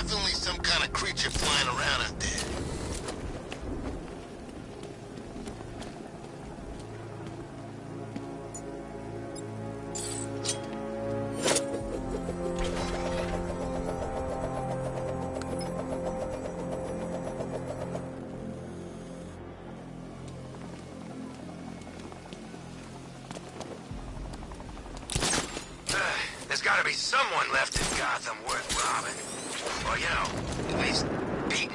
Definitely some kind of creature flying around out there. There's gotta be someone left in Gotham worth robbing. Well, you know, at least beating.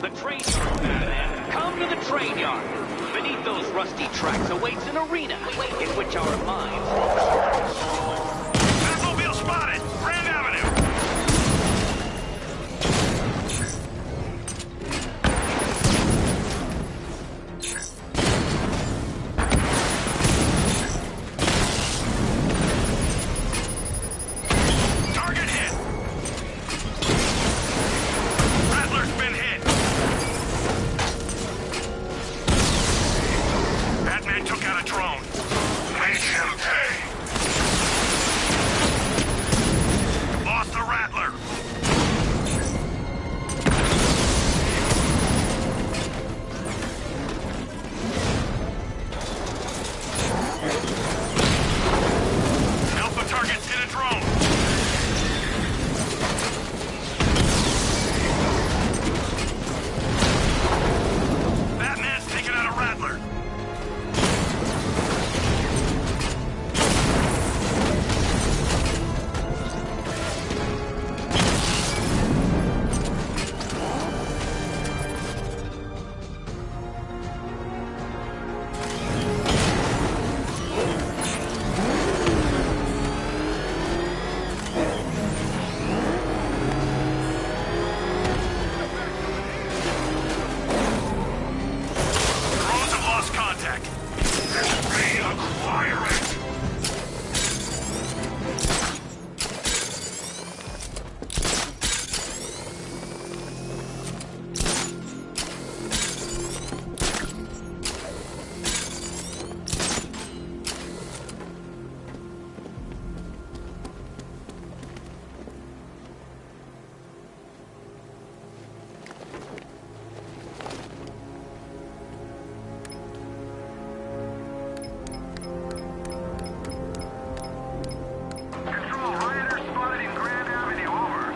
The train yard, Batman. Come to the train yard. Beneath those rusty tracks awaits an arena in which our minds will Batmobile spotted! Grand Avenue! Target hit! Rattler's been hit! Batman took out a drone. Make him pay! Lost the Rattler! Alpha targets hit a drone! Batman's taking out a Rattler! Drones have lost contact. Reacquire it! Control, rioters spotted in Grand Avenue, over.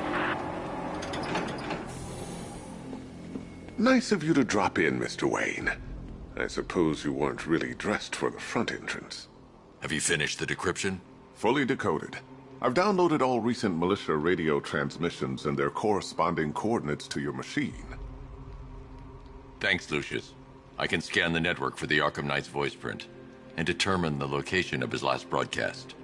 Nice of you to drop in, Mr. Wayne. I suppose you weren't really dressed for the front entrance. Have you finished the decryption? Fully decoded. I've downloaded all recent militia radio transmissions and their corresponding coordinates to your machine. Thanks, Lucius. I can scan the network for the Arkham Knight's voice print and determine the location of his last broadcast.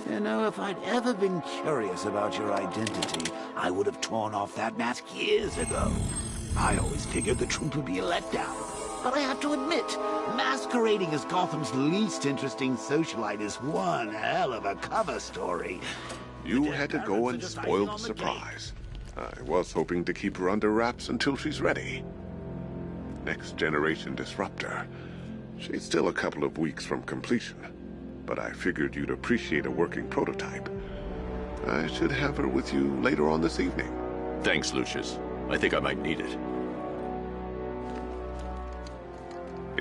You know, if I'd ever been curious about your identity, I would have torn off that mask years ago. I always figured the truth would be a letdown. But I have to admit, masquerading as Gotham's least interesting socialite is one hell of a cover story. You had to go and spoil the surprise. I was hoping to keep her under wraps until she's ready. Next generation disruptor. She's still a couple of weeks from completion, but I figured you'd appreciate a working prototype. I should have her with you later on this evening. Thanks, Lucius. I think I might need it.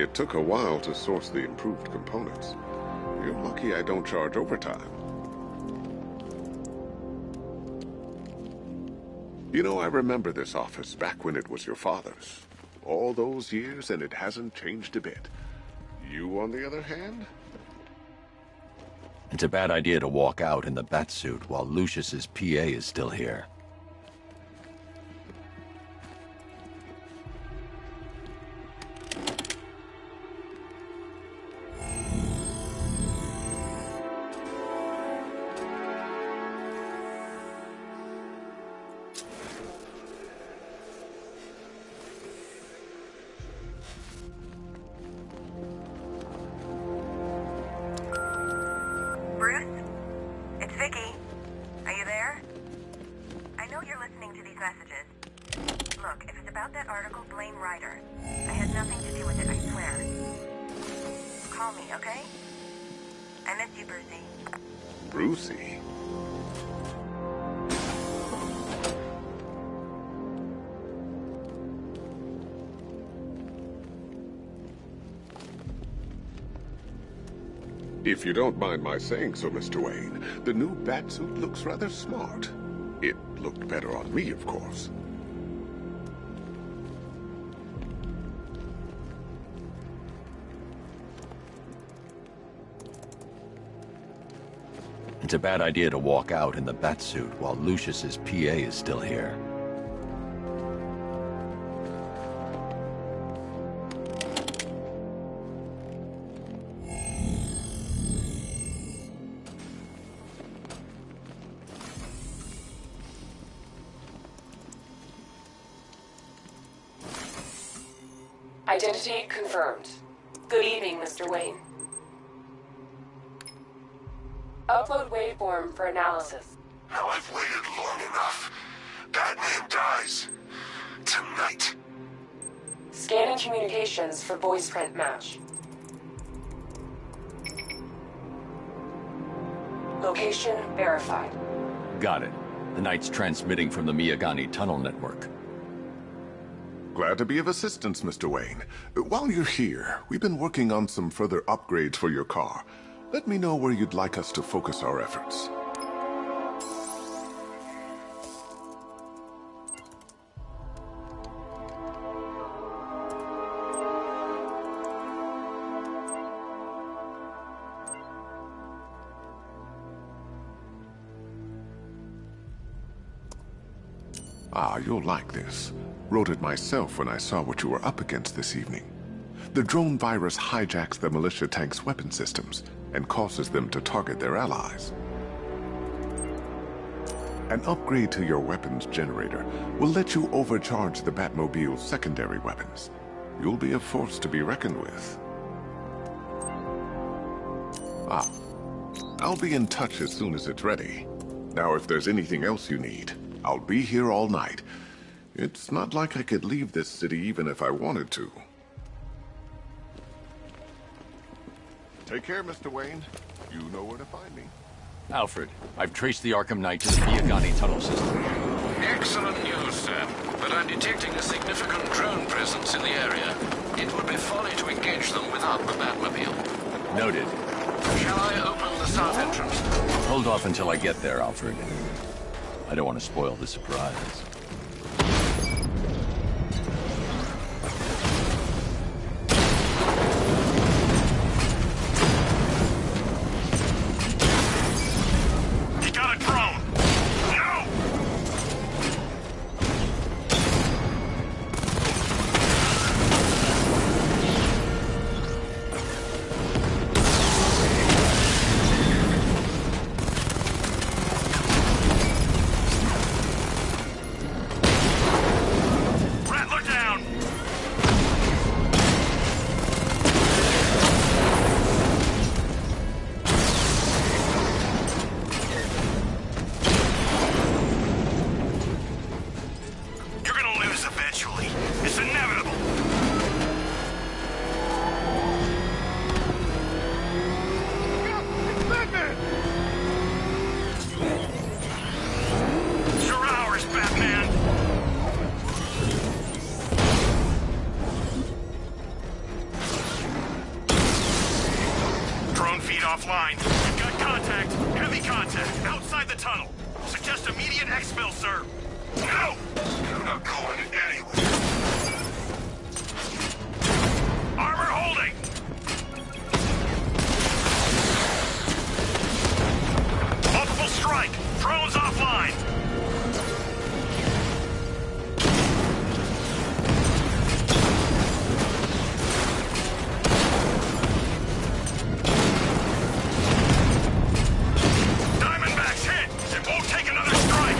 It took a while to source the improved components. You're lucky I don't charge overtime. You know, I remember this office back when it was your father's. All those years and it hasn't changed a bit. You, on the other hand? It's a bad idea to walk out in the batsuit while Lucius's PA is still here. Brucey? If you don't mind my saying so, Mr. Wayne, the new batsuit looks rather smart. It looked better on me, of course. It's a bad idea to walk out in the batsuit while Lucius's PA is still here. Identity confirmed. Good evening, Mr. Wayne. Upload waveform for analysis. Now I've waited long enough. Batman dies. Tonight. Scanning communications for voice print match. Location verified. Got it. The Knight's transmitting from the Miyagani tunnel network. Glad to be of assistance, Mr. Wayne. While you're here, we've been working on some further upgrades for your car. Let me know where you'd like us to focus our efforts. Ah, you'll like this. Wrote it myself when I saw what you were up against this evening. The drone virus hijacks the militia tank's weapon systems and causes them to target their allies. An upgrade to your weapons generator will let you overcharge the Batmobile's secondary weapons. You'll be a force to be reckoned with. Ah, I'll be in touch as soon as it's ready. Now, if there's anything else you need, I'll be here all night. It's not like I could leave this city even if I wanted to. Take care, Mr. Wayne. You know where to find me. Alfred, I've traced the Arkham Knight to the Miyagani tunnel system. Excellent news, sir. But I'm detecting a significant drone presence in the area. It would be folly to engage them without the Batmobile. Noted. Shall I open the south entrance? Hold off until I get there, Alfred. I don't want to spoil the surprise. offline. We've got contact. Heavy contact. Outside the tunnel. Suggest immediate exfil, sir. No! I'm not going anywhere. Armor holding! Multiple strike! Drones offline! Diamondbacks hit! It won't take another strike!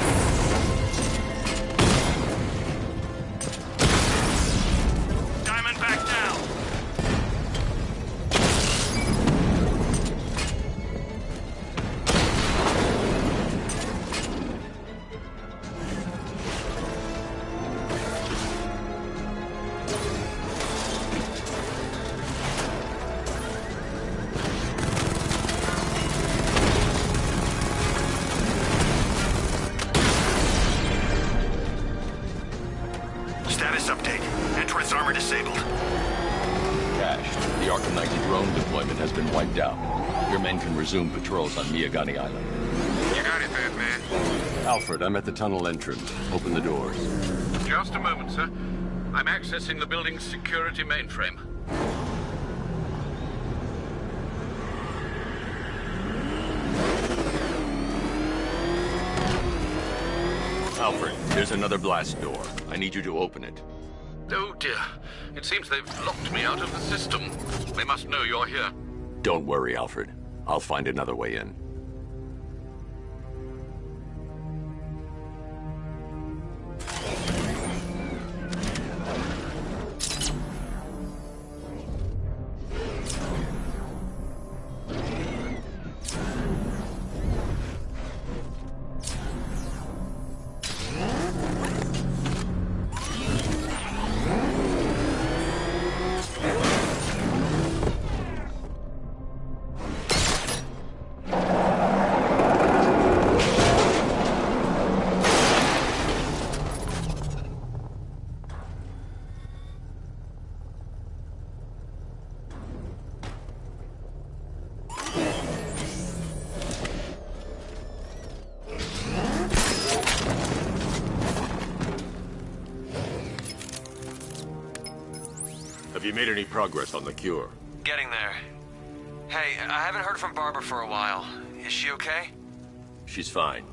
Diamondback down! Status update. Entrance armor disabled. Cash, the Arkham Knight drone deployment has been wiped out. Your men can resume patrols on Miyagani Island. You got it, Batman. Alfred, I'm at the tunnel entrance. Open the doors. Just a moment, sir. I'm accessing the building's security mainframe. Alfred, there's another blast door. I need you to open it. Oh dear. It seems they've locked me out of the system. They must know you're here. Don't worry, Alfred. I'll find another way in. Have you made any progress on the cure? Getting there. Hey, I haven't heard from Barbara for a while. Is she okay? She's fine.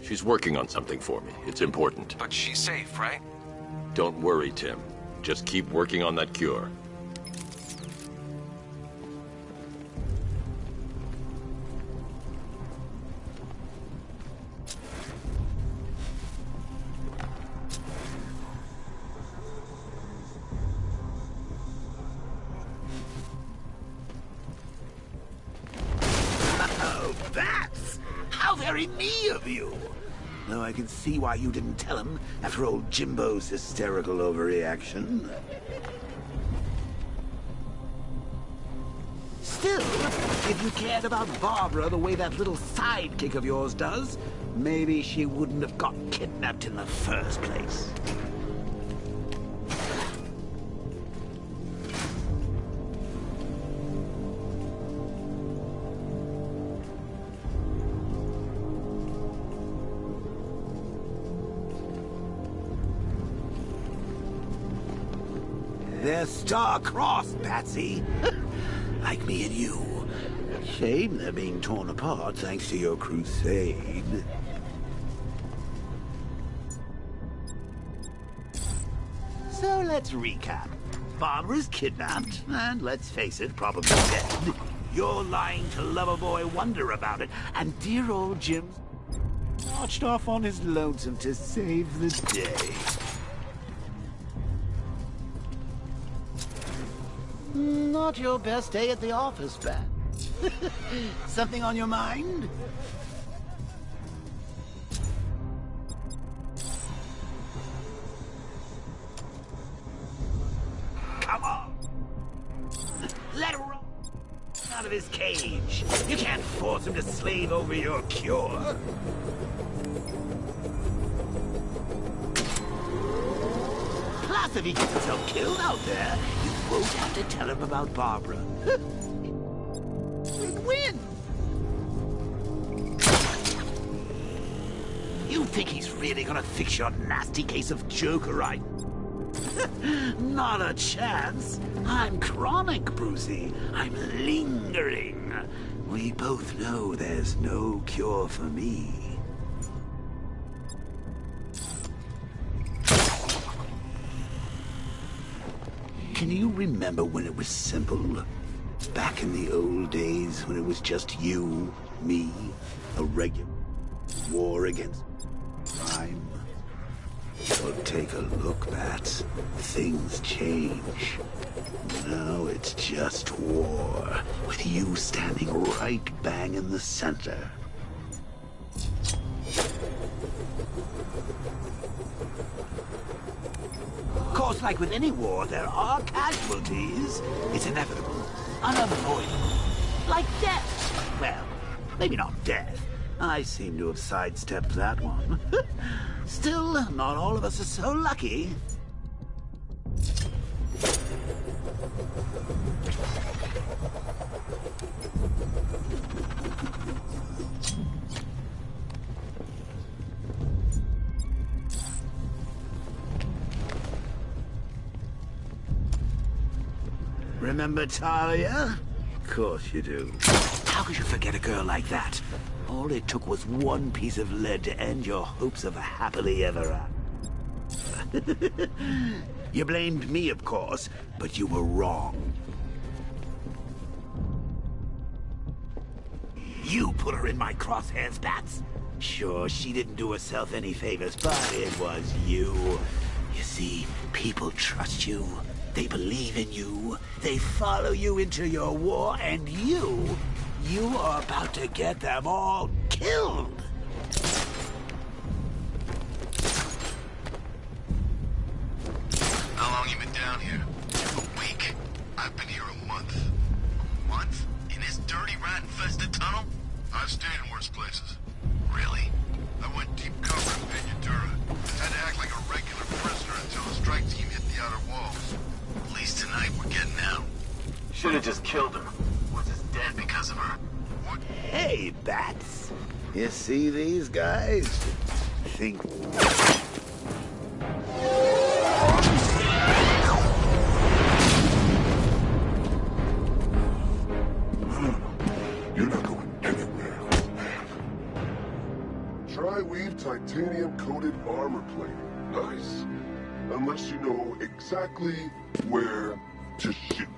She's working on something for me. It's important. But she's safe, right? Don't worry, Tim. Just keep working on that cure. How very me of you! Though I can see why you didn't tell him after old Jimbo's hysterical overreaction. Still, if you cared about Barbara the way that little sidekick of yours does, maybe she wouldn't have got kidnapped in the first place. They're star-crossed, Patsy. Like me and you. Shame they're being torn apart thanks to your crusade. So let's recap. Barbara's kidnapped, and let's face it, probably dead. You're lying to Loverboy Wonder about it, and dear old Jim's marched off on his lonesome to save the day. Not your best day at the office, Bat. Something on your mind? Come on! Let him run out of his cage. You can't force him to slave over your cure. Plus, if he gets himself killed out there, you won't have to tell him about Barbara. Win-win! think he's really gonna fix your nasty case of Joker, right? Not a chance. I'm chronic, Brucey. I'm lingering. We both know there's no cure for me. Can you remember when it was simple? Back in the old days when it was just you, me, a regular war against crime? Well, take a look, Bats. Things change. Now it's just war, with you standing right bang in the center. Of course, like with any war, there are casualties. It's inevitable, unavoidable. Like death. Well, maybe not death. I seem to have sidestepped that one. Still, not all of us are so lucky. Remember Talia? Of course you do. How could you forget a girl like that? All it took was one piece of lead to end your hopes of a happily ever after. You blamed me, of course, but you were wrong. You put her in my crosshairs, Bats. Sure, she didn't do herself any favors, but it was you. You see, people trust you. They believe in you. They follow you into your war, and you are about to get them all killed. How long you been down here? A week? I've been here a month. A month? In this dirty, rat-infested tunnel? I've stayed in worse places. Really? I went deep cover in Peñatura. Had to act like a regular prisoner until the strike team hit the outer walls. At least tonight we're getting out. Should've just killed her. Was just dead because of her. What? Hey, Bats. You see these guys? Think... You're not going anywhere, man. Tri-weave titanium-coated armor plating. Nice. Unless you know exactly where to shoot.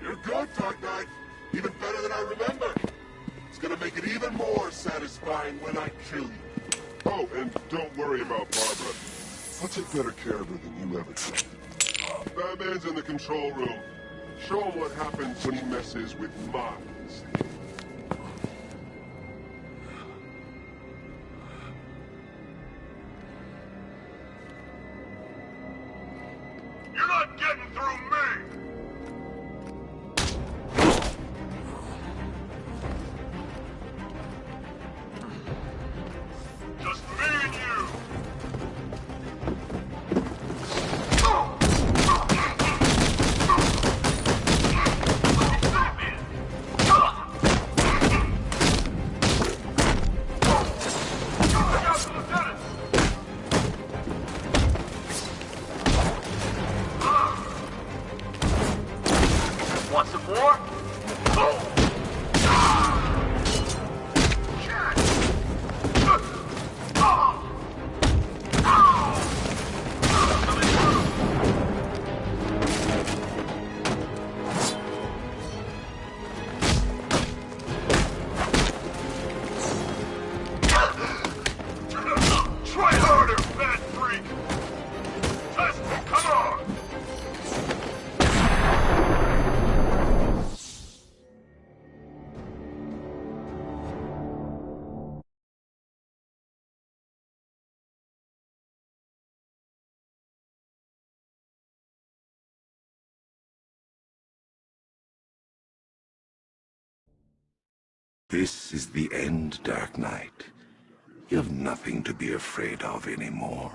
You're good, Dark Knight. Even better than I remember. It's gonna make it even more satisfying when I kill you. Oh, and don't worry about Barbara. I'll take better care of her than you ever did. Batman's in the control room. Show him what happens when he messes with minds. You're not getting through me! Just me and you! Want some more? Try harder, fat freak! Just come on! This is the end, Dark Knight. You have nothing to be afraid of anymore.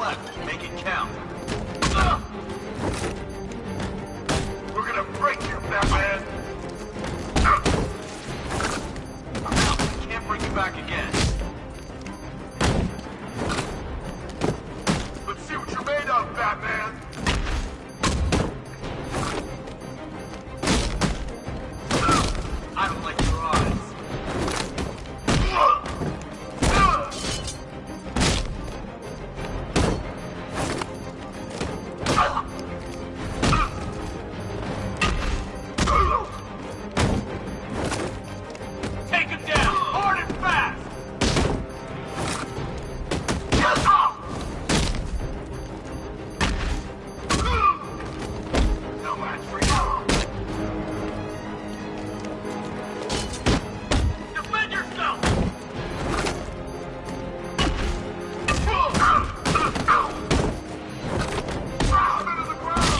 left. Make it count. We're gonna break you, Batman! Can't bring you back again. Let's see what you're made of, Batman! I don't like your eyes. Take him down, hard and fast! No match for you! Defend yourself! I'm into the ground!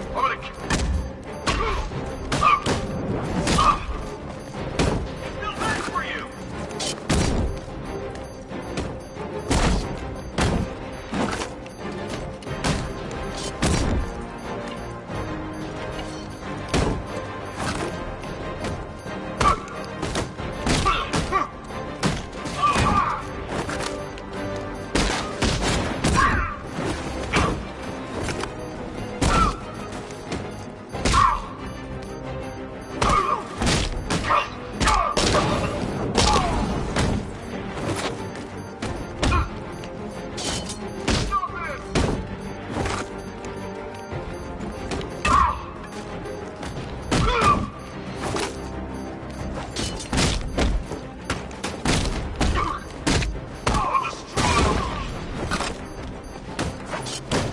I'm gonna still hurts for you!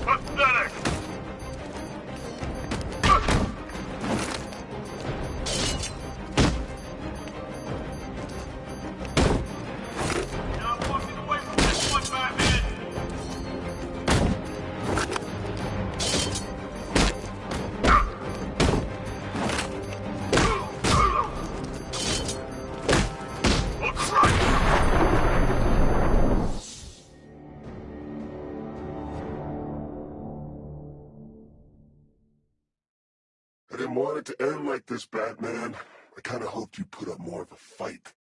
Pathetic! You're not walking away from this one, Batman! Looks right! I didn't want it to end like this, Batman. I kind of hoped you'd put up more of a fight.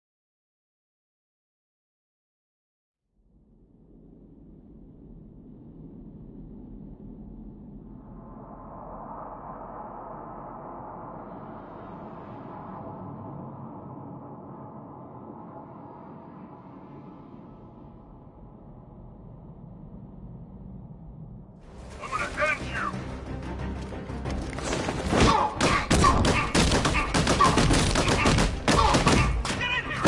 I'm gonna end you! Get in here!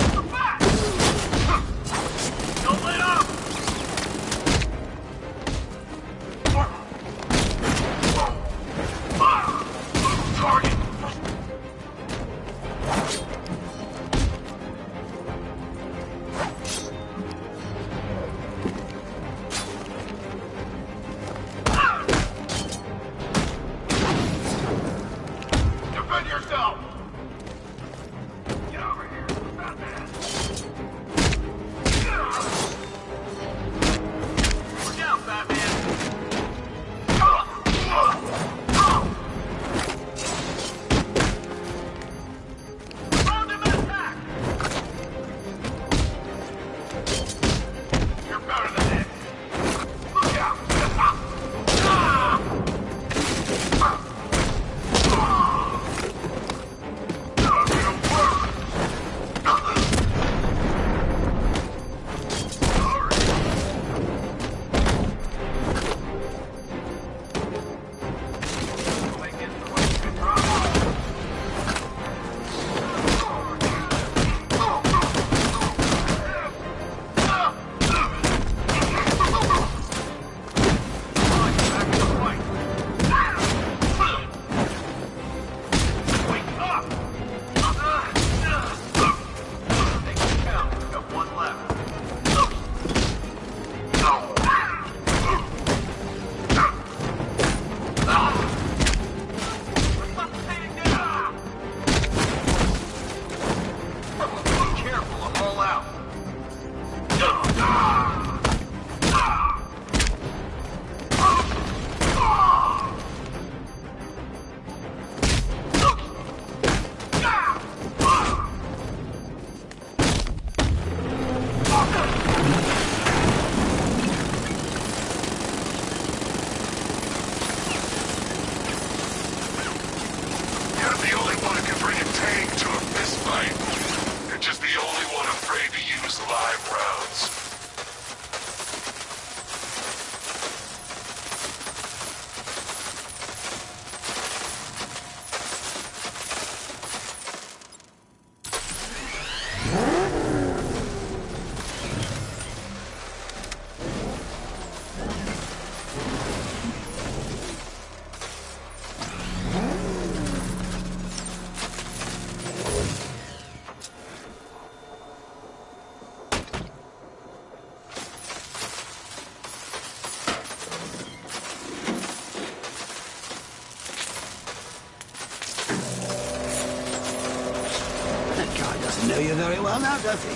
know you very well now, does he?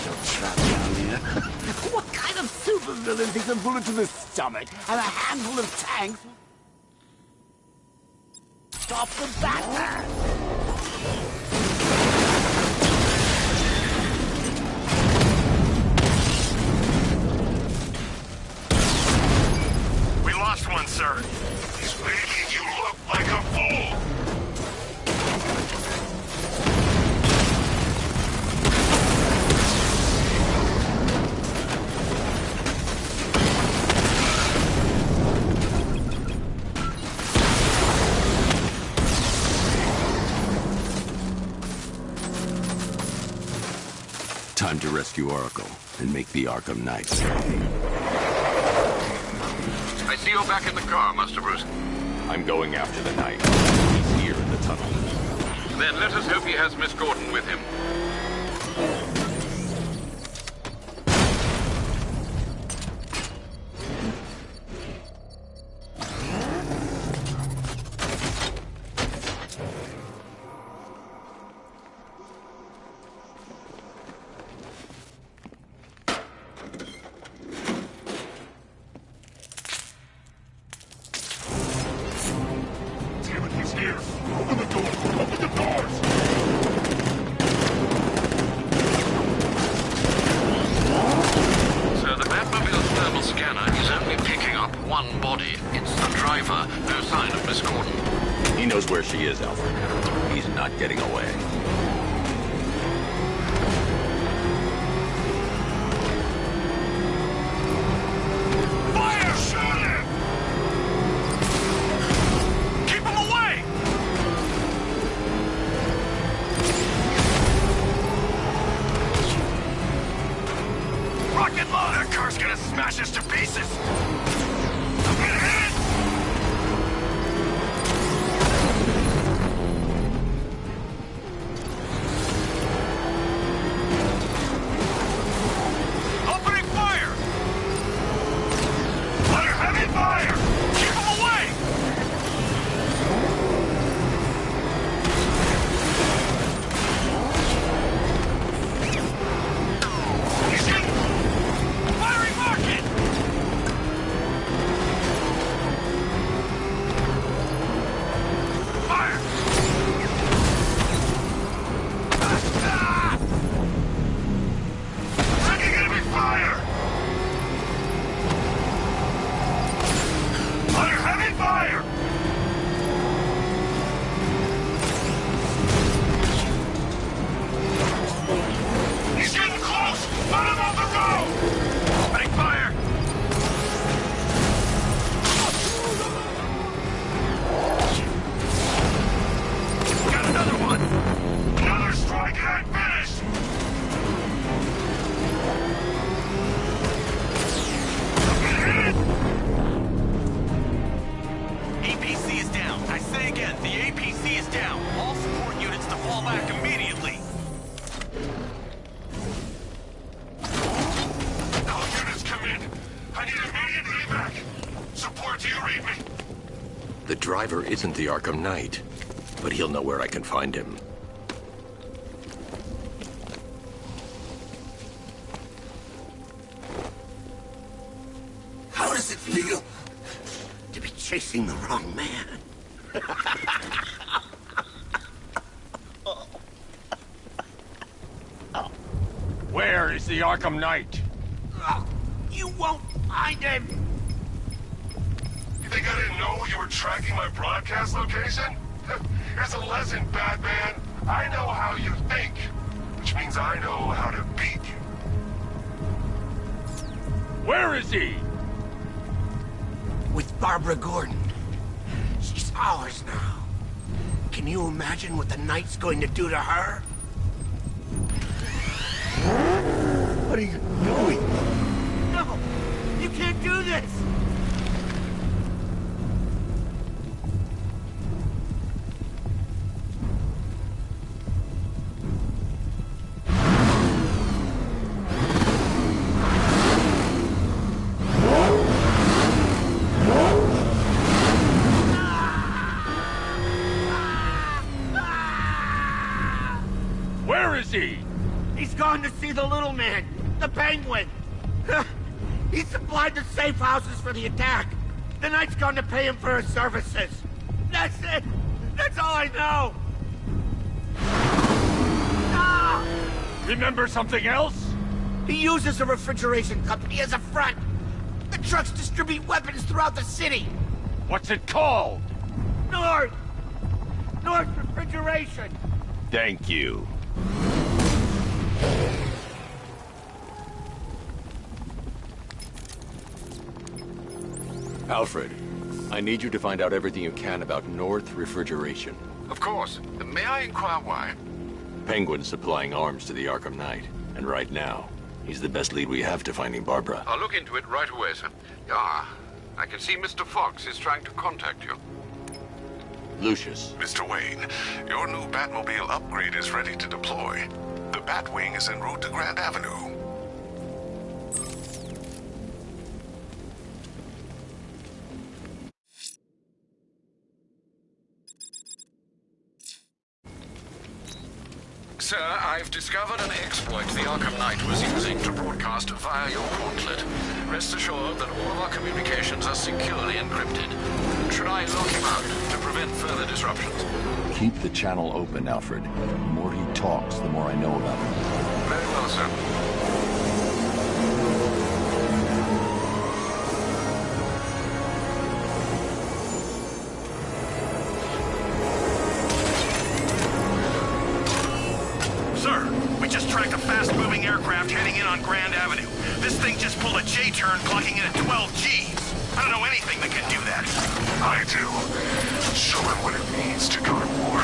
You're trapped down here. What kind of supervillain thinks a bullet to the stomach and a handful of tanks stop the Batman? We lost one, sir. He's making you look like a fool! Time to rescue Oracle and make the Arkham Knight pay. I see you're back in the car, Master Bruce. I'm going after the Knight. He's here in the tunnel. Then let us hope he has Miss Gordon with him. Damn it, he's here! Open the door! Open the doors! So the Batmobile's thermal scanner is only picking up one body. It's the driver. No sign of Miss Gordon. He knows where she is, Alfred. He's not getting away. Fire! Shoot him! Keep him away! Rocket launch! That car's gonna smash us to pieces! I'm gonna hit it! Opening fire! Under heavy fire! Keep him away! He's hit! Firing rocket! Fire! Taking enemy fire! Under heavy fire! He's getting close! Let him off the road! Opening fire! Got another one! Another strike and I'm finished! I'm gonna hit it! APC is down. I say again, the APC is down. All support units to fall back immediately. All units come in. I need immediate evac. Support, do you read me? The driver isn't the Arkham Knight, but he'll know where I can find him. How does it feel to be chasing the wrong man? Where is the Arkham Knight? You won't find him! You think I didn't know you were tracking my broadcast location? Here's a lesson, Batman. I know how you think, which means I know how to beat you. Where is he? With Barbara Gordon. She's ours now. Can you imagine what the Knight's going to do to her? What are you doing? No! You can't do this! Where is he? gone to see the little man, the Penguin. He supplied the safe houses for the attack. The Knight's gone to pay him for his services. That's it. That's all I know. Ah! Remember something else? He uses a refrigeration company as a front. The trucks distribute weapons throughout the city. What's it called? North Refrigeration. Thank you. Alfred, I need you to find out everything you can about North Refrigeration. Of course. May I inquire why? Penguin's supplying arms to the Arkham Knight, and right now, he's the best lead we have to finding Barbara. I'll look into it right away, sir. I can see Mr. Fox is trying to contact you. Lucius. Mr. Wayne, your new Batmobile upgrade is ready to deploy. The Batwing is en route to Grand Avenue. Sir, I've discovered an exploit the Arkham Knight was using to broadcast via your gauntlet. Rest assured that all of our communications are securely encrypted. Should I lock him out to prevent further disruptions? Keep the channel open, Alfred. The more he talks, the more I know about him. Very well, sir. fast-moving aircraft heading in on Grand Avenue. This thing just pulled a J-turn, clocking in at 12 Gs. I don't know anything that can do that. I do. Show him what it means to go to war.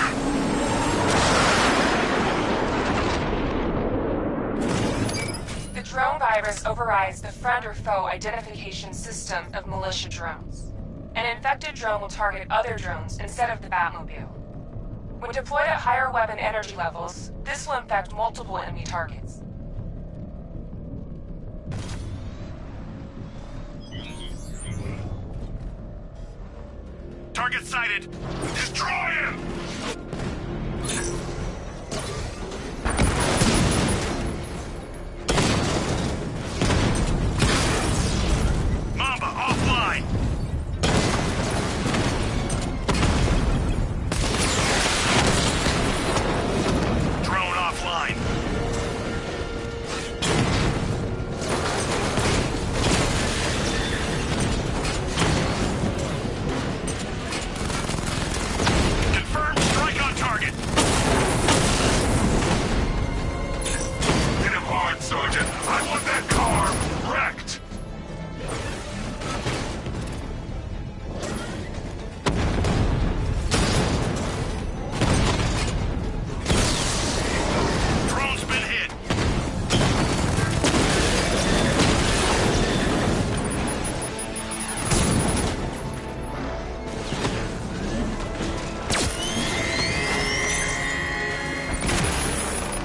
The drone virus overrides the friend or foe identification system of militia drones. An infected drone will target other drones instead of the Batmobile. When deployed at higher weapon energy levels, this will infect multiple enemy targets. Target sighted. Destroy him! Mamba, offline! Drone offline. Confirmed strike on target. Hit him hard, Sergeant. I want that car wrecked. Drone's been hit.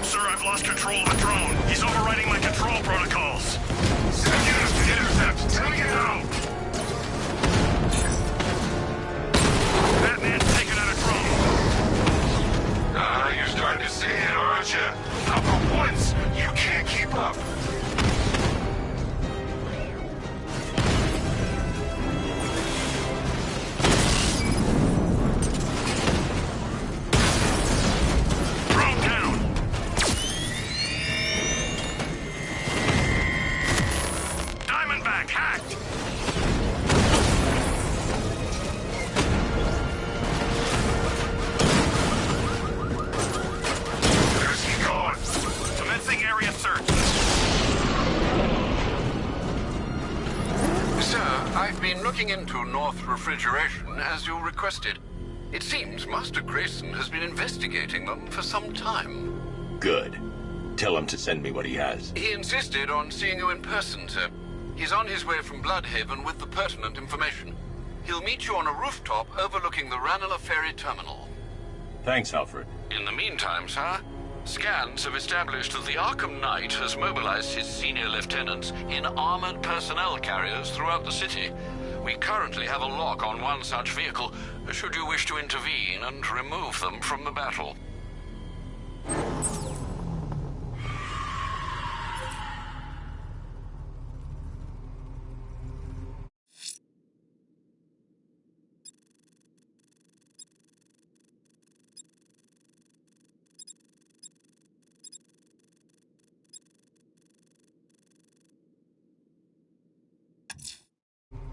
Sir, I've lost control of the drone. He's overriding my control protocols. Send units to intercept. Take it out. Batman's taking out a drone. You're starting to see it, aren't you? Now for once, you can't keep up. Drone down. Diamondback hacked. Where's he going? Commencing area search. Sir, I've been looking into North Refrigeration as you requested. It seems Master Grayson has been investigating them for some time. Good. Tell him to send me what he has. He insisted on seeing you in person, sir. He's on his way from Bloodhaven with the pertinent information. He'll meet you on a rooftop overlooking the Ranelagh Ferry Terminal. Thanks, Alfred. In the meantime, sir, scans have established that the Arkham Knight has mobilized his senior lieutenants in armored personnel carriers throughout the city. We currently have a lock on one such vehicle, should you wish to intervene and remove them from the battle.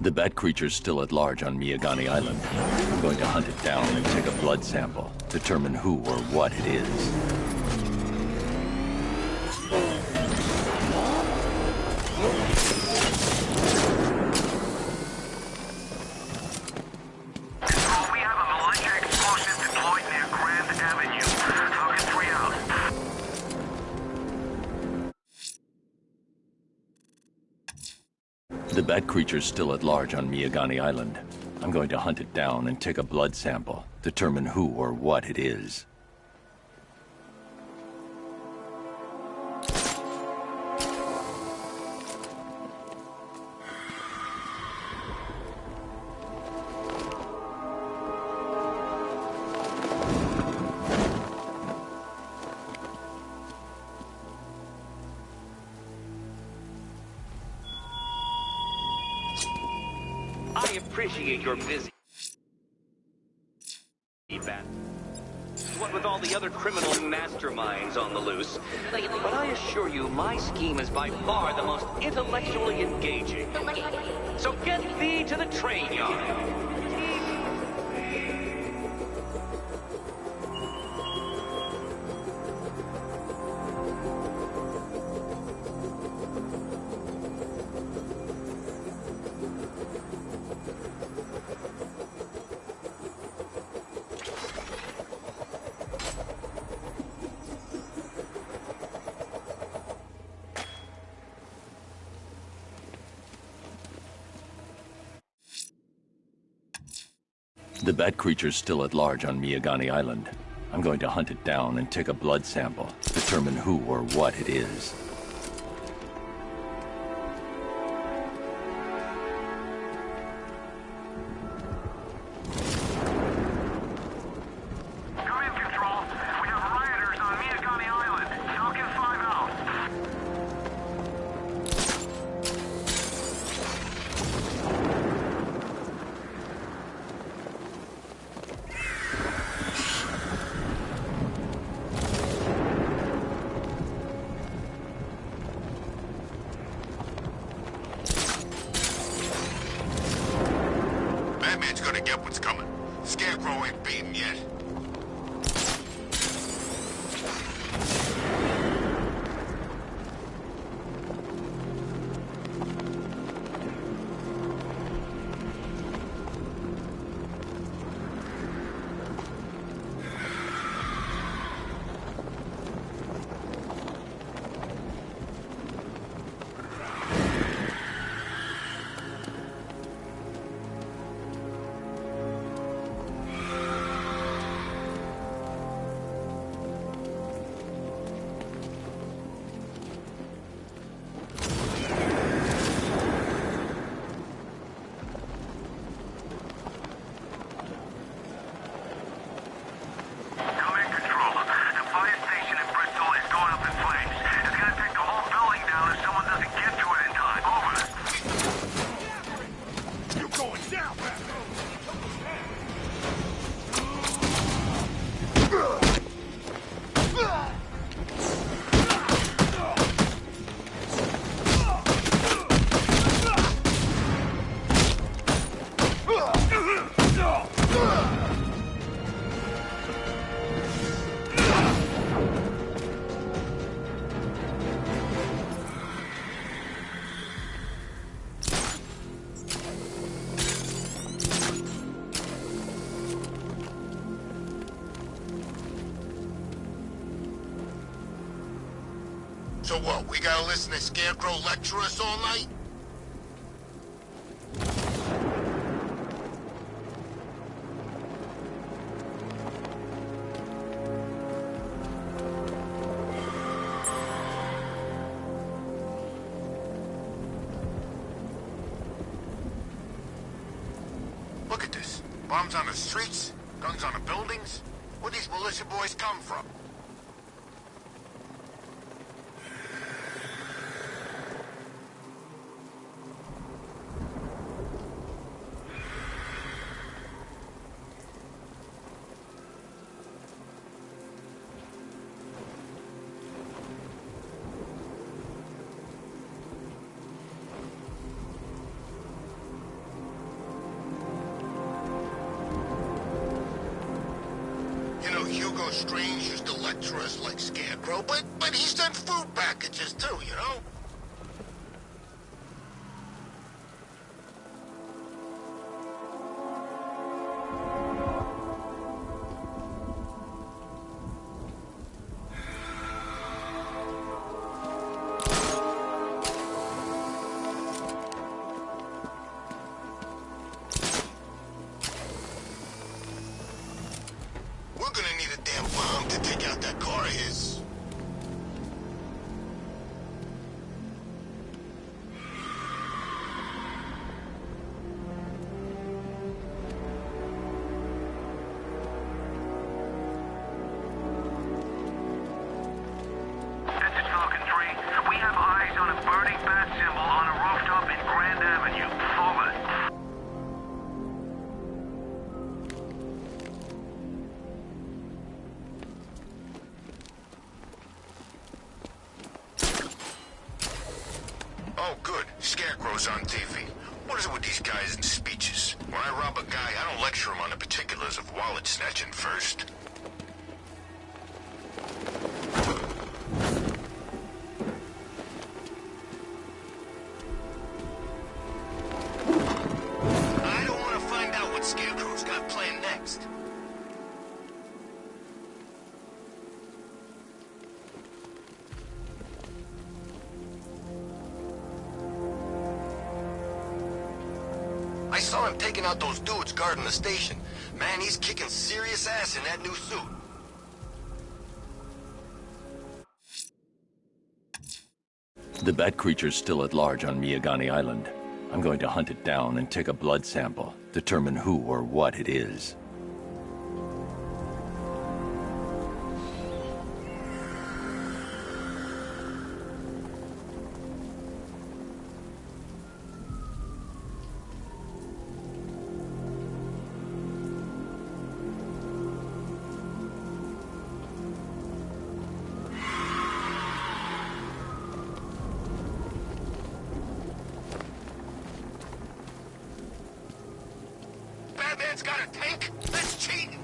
The bat creature's still at large on Miyagani Island. I'm going to hunt it down and take a blood sample, determine who or what it is. We have a militia explosive deployed near Grand Avenue. Falcon 3 out. The bat creature's still at large on Miyagani Island. I'm going to hunt it down and take a blood sample, determine who or what it is. I appreciate your busy. What with all the other criminal masterminds on the loose. But I assure you, my scheme is by far the most intellectually engaging. So get thee to the train yard. The bat creature's still at large on Miyagani Island. I'm going to hunt it down and take a blood sample, determine who or what it is. Come in, Control. We have rioters on Miyagani Island. Falcon 5 out. Batman's gonna get what's coming. Scarecrow ain't beaten yet. Come in, Control. The fire station in Bristol is going up in flames. It's gonna take the whole building down if someone doesn't get to it in time. Over. You're going down, So what, we gotta listen to Scarecrow lecture us all night? Look at this. Bombs on the streets, guns on the buildings. Where'd these militia boys come from? Hugo Strange used to lecture us like Scarecrow, but he sent food packages too, you know? We're gonna need a damn bomb to take out that car of his. This is Falcon 3. We have eyes on a burning bat symbol on a rooftop in Grand Avenue. Over. Oh, good. Scarecrow's on TV. What is it with these guys and speeches? When I rob a guy, I don't lecture him on the particulars of wallet snatching first. I don't want to find out what Scarecrow's got planned next. I saw him taking out those dudes guarding the station. Man, he's kicking serious ass in that new suit. The bat creature's still at large on Miyagani Island. I'm going to hunt it down and take a blood sample, determine who or what it is. Batman's got a tank? That's cheating!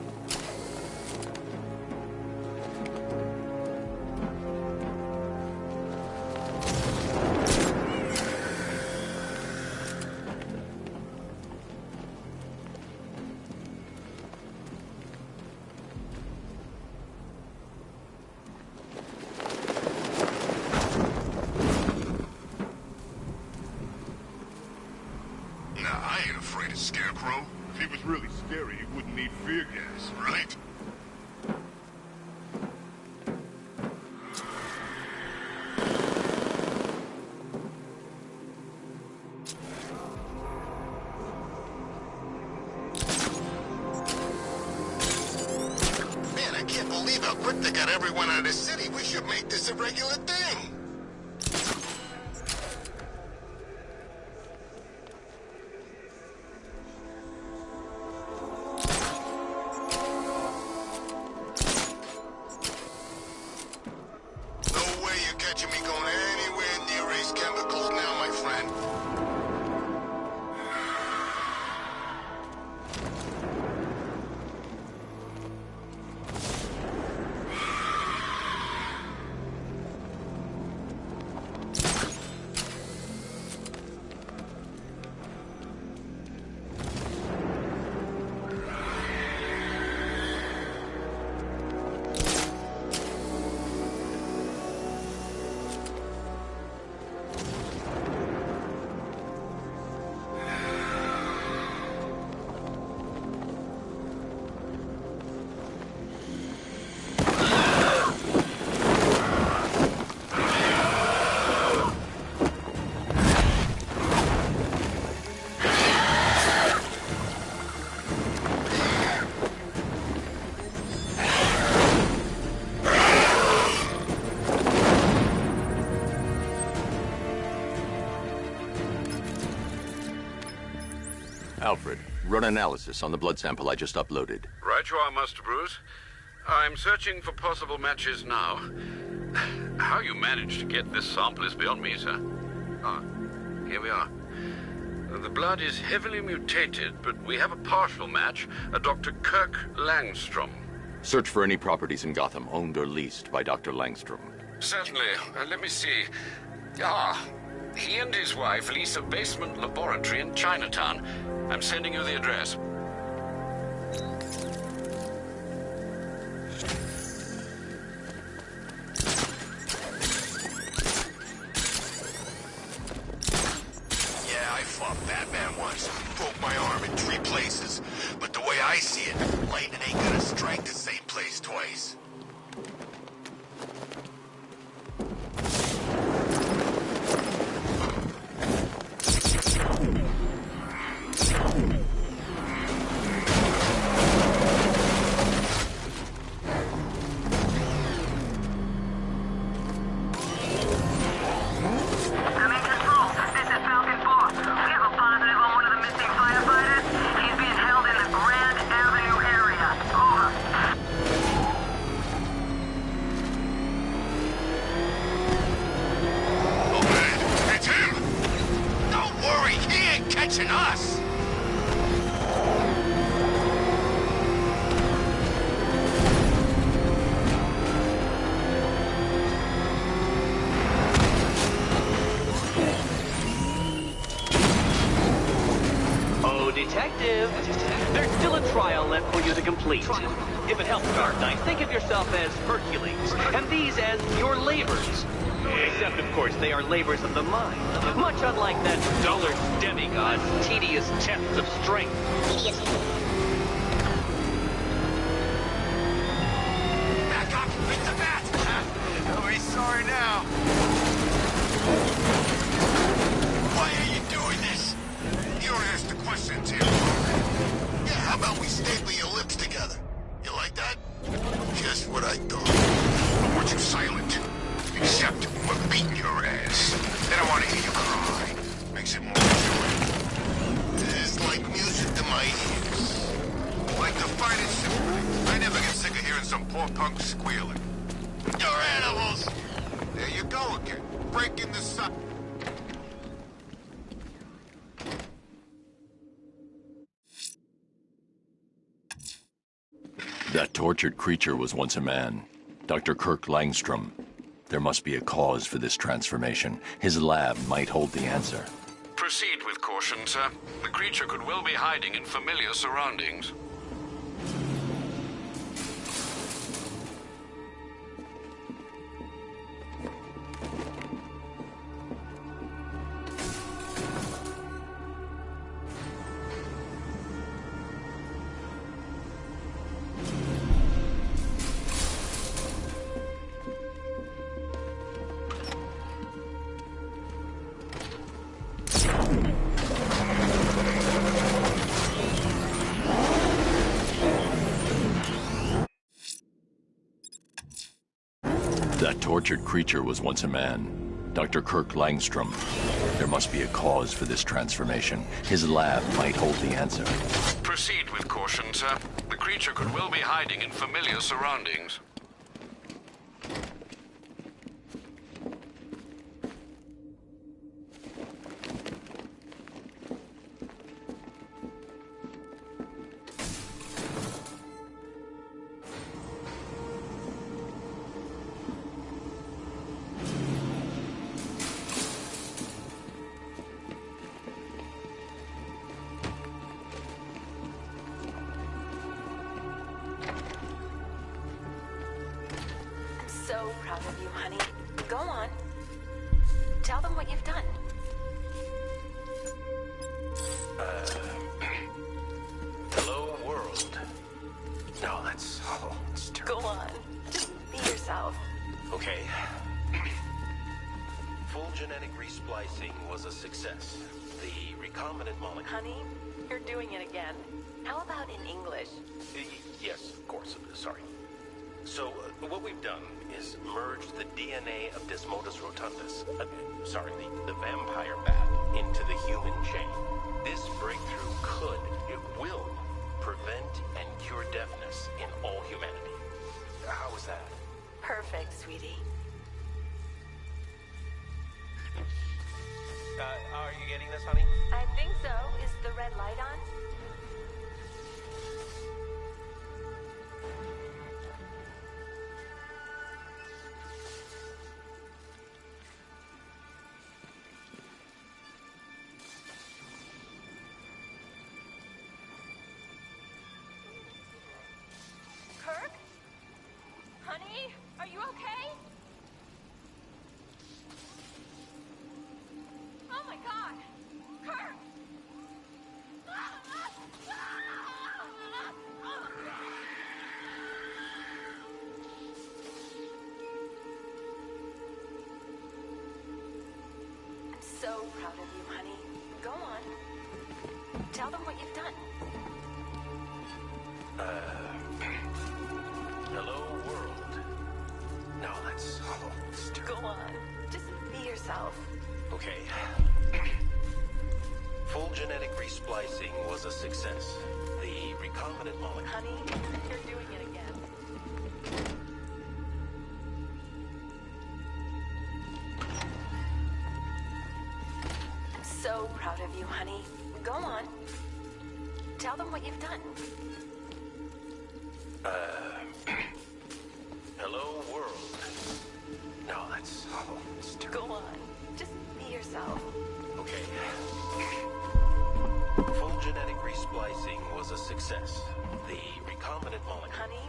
Nah, I ain't afraid of Scarecrow. If he was really scary, he wouldn't need fear gas, Right? Man, I can't believe how quick they got everyone out of the city. We should make this a regular thing. No way you're catching me going anywhere near Ace Chemicals now, my friend. Alfred, run analysis on the blood sample I just uploaded. Right you are, Master Bruce. I'm searching for possible matches now. How you managed to get this sample is beyond me, sir. Ah, here we are. The blood is heavily mutated, but we have a partial match, a Dr. Kirk Langstrom. Search for any properties in Gotham owned or leased by Dr. Langstrom. Certainly. Let me see. He and his wife lease a basement laboratory in Chinatown. I'm sending you the address. Yeah, I fought Batman once. Broke my arm in 3 places. But the way I see it, lightning ain't gonna strike the same place twice. Detective, there's still a trial left for you to complete. If it helps, Dark Knight, think of yourself as Hercules, and these as your labors. Except, of course, they are labors of the mind. Much unlike that duller demigod's tedious tests of strength. Back up! It's the bat! Oh, he's sorry now. Why are you doing this? You don't ask the questions here. Yeah, how about we staple your lips together? You like that? Just what I thought. I want you silent. Except we're beating your ass. They don't want to hear you cry. Makes it more enjoyable. It's like music to my ears. Like the finest symphony. I never get sick of hearing some poor punk squealing. You're animals! There you go again. Breaking the sun. That tortured creature was once a man. Dr. Kirk Langstrom. There must be a cause for this transformation. His lab might hold the answer. Proceed with caution, sir. The creature could well be hiding in familiar surroundings. That tortured creature was once a man. Dr. Kirk Langstrom. There must be a cause for this transformation. His lab might hold the answer. Proceed with caution, sir. The creature could well be hiding in familiar surroundings. So proud of you, honey. Go on. Tell them what you've done. Hello, world. No, that's terrible. Go on. Just be yourself. Okay. Full genetic resplicing was a success. The recombinant molecule... Honey, you're doing it again. How about in English? Yes, of course. Sorry. So, what we've done is merged the DNA of Desmodus rotundus, the vampire bat, into the human chain. This breakthrough will prevent and cure deafness in all humanity. How is that? Perfect, sweetie. Are you getting this, honey? I think so. Is the red light on? you okay? Oh my god! Kurt! I'm so proud of you, honey. Go on. Tell them what you've done. Hello, world. No, that's stupid. Go on. Just be yourself. Okay. Full genetic resplicing was a success. The recombinant molecule... Honey, you're doing it again. I'm so proud of you, honey. Go on. Tell them what you've done. Hello, world. No, that's stupid. Go on. Just be yourself. Okay. Full genetic resplicing was a success. The recombinant molecule... Honey,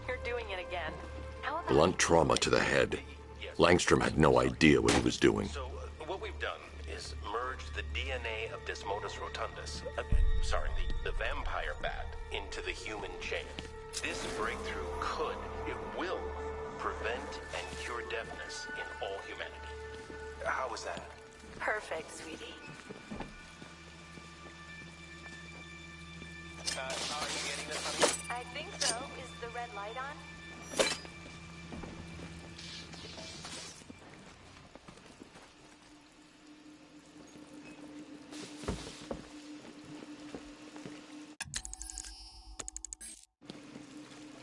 you're doing it again. How about... Blunt trauma to the head. Langstrom had no idea what he was doing. So, what we've done is merged the DNA of Desmodus rotundus, the vampire bat, into the human chain. This breakthrough could, it will, prevent and cure deafness in all humanity. How was that? Perfect, sweetie. Are you getting this, honey? I think so. Is the red light on?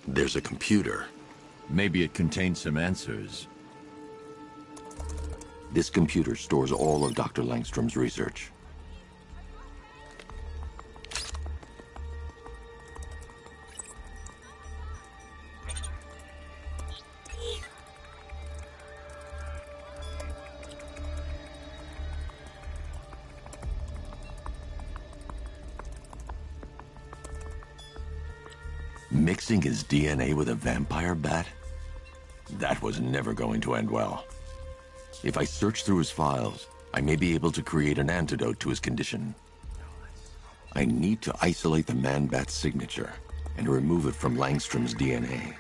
There's a computer. Maybe it contains some answers. This computer stores all of Dr. Langstrom's research. Mixing his DNA with a vampire bat? That was never going to end well. If I search through his files, I may be able to create an antidote to his condition. I need to isolate the man-bat's signature and remove it from Langstrom's DNA.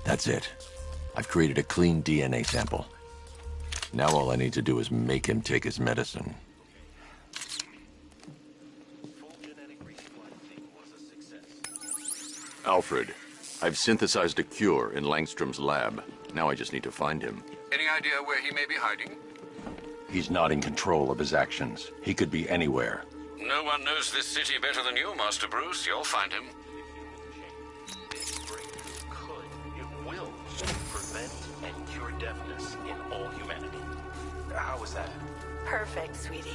That's it. I've created a clean DNA sample. Now all I need to do is make him take his medicine. Alfred, I've synthesized a cure in Langstrom's lab. Now I just need to find him. Any idea where he may be hiding? He's not in control of his actions. He could be anywhere. No one knows this city better than you, Master Bruce. You'll find him. Will prevent and cure deafness in all humanity. How was that? Perfect, sweetie.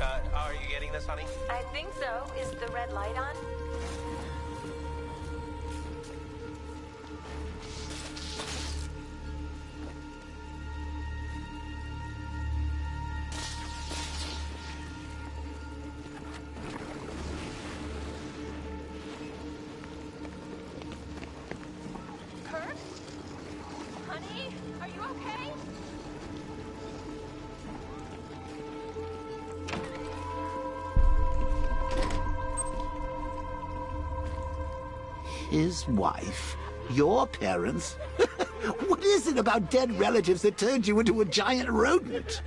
Are you getting this, honey? I think so. Is the red light on? his wife, your parents. What is it about dead relatives that turned you into a giant rodent?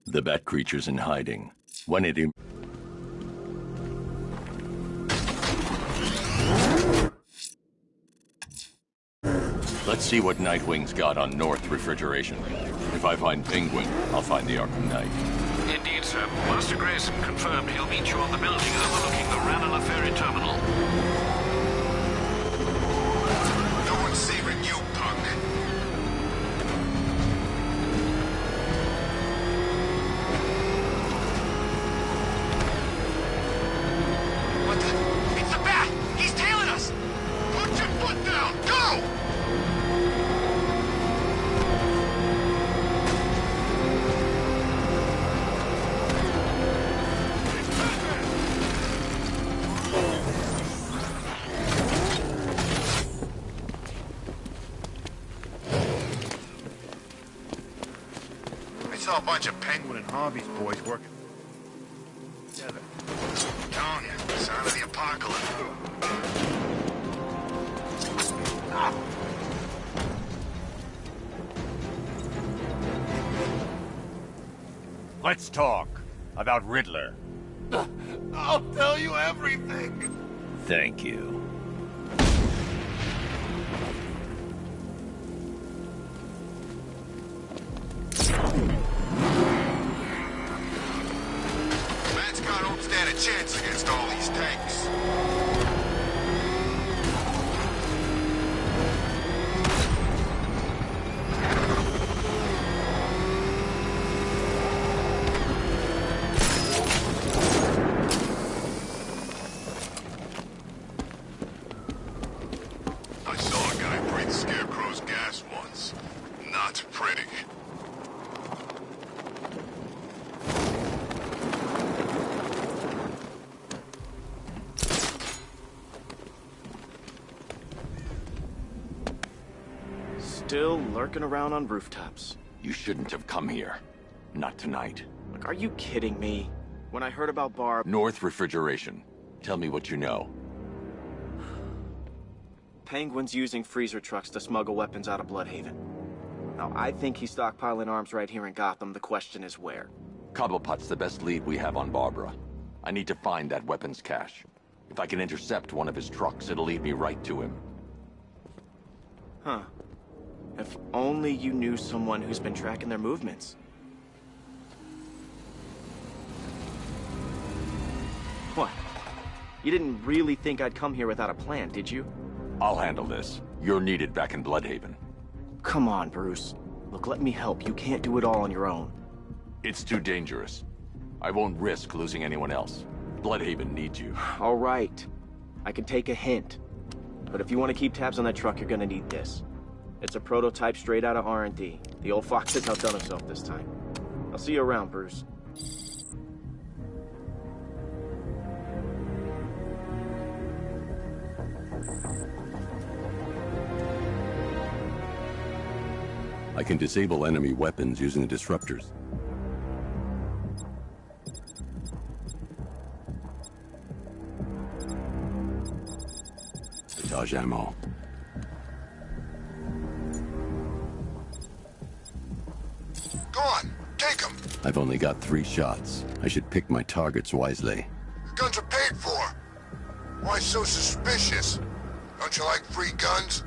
The bat creature's in hiding. When it... Let's see what Nightwing's got on North Refrigeration. If I find Penguin, I'll find the Arkham Knight. Indeed, sir. Master Grayson confirmed he'll meet you on the building overlooking the Ranelagh Ferry Terminal. No one's saving you, punk. What the? It's the bat! He's tailing us! Put your foot down! Go! I saw a bunch of Penguin and Harvey's boys working together. Telling you, sign of the apocalypse. Let's talk about Riddler. I'll tell you everything. Thank you. Matt Scott don't stand a chance against all these tanks. I saw a guy breathe Scarecrow's gas once. Not pretty. Still lurking around on rooftops. You shouldn't have come here. Not tonight. Look, are you kidding me? When I heard about Barb... North Refrigeration. Tell me what you know. Penguin's using freezer trucks to smuggle weapons out of Bloodhaven. Now, I think he's stockpiling arms right here in Gotham. The question is where. Cobblepot's the best lead we have on Barbara. I need to find that weapons cache. If I can intercept one of his trucks, it'll lead me right to him. Huh. If only you knew someone who's been tracking their movements. What? You didn't really think I'd come here without a plan, did you? I'll handle this. You're needed back in Bloodhaven. Come on, Bruce. Look, let me help. You can't do it all on your own. It's too dangerous. I won't risk losing anyone else. Bloodhaven needs you. All right. I can take a hint. But if you want to keep tabs on that truck, you're gonna need this. It's a prototype straight out of R&D. The old fox has outdone himself this time. I'll see you around, Bruce. I can disable enemy weapons using the disruptors. Sabotage ammo. Go on, take him. I've only got 3 shots. I should pick my targets wisely. The guns are paid for. Why so suspicious? Don't you like free guns?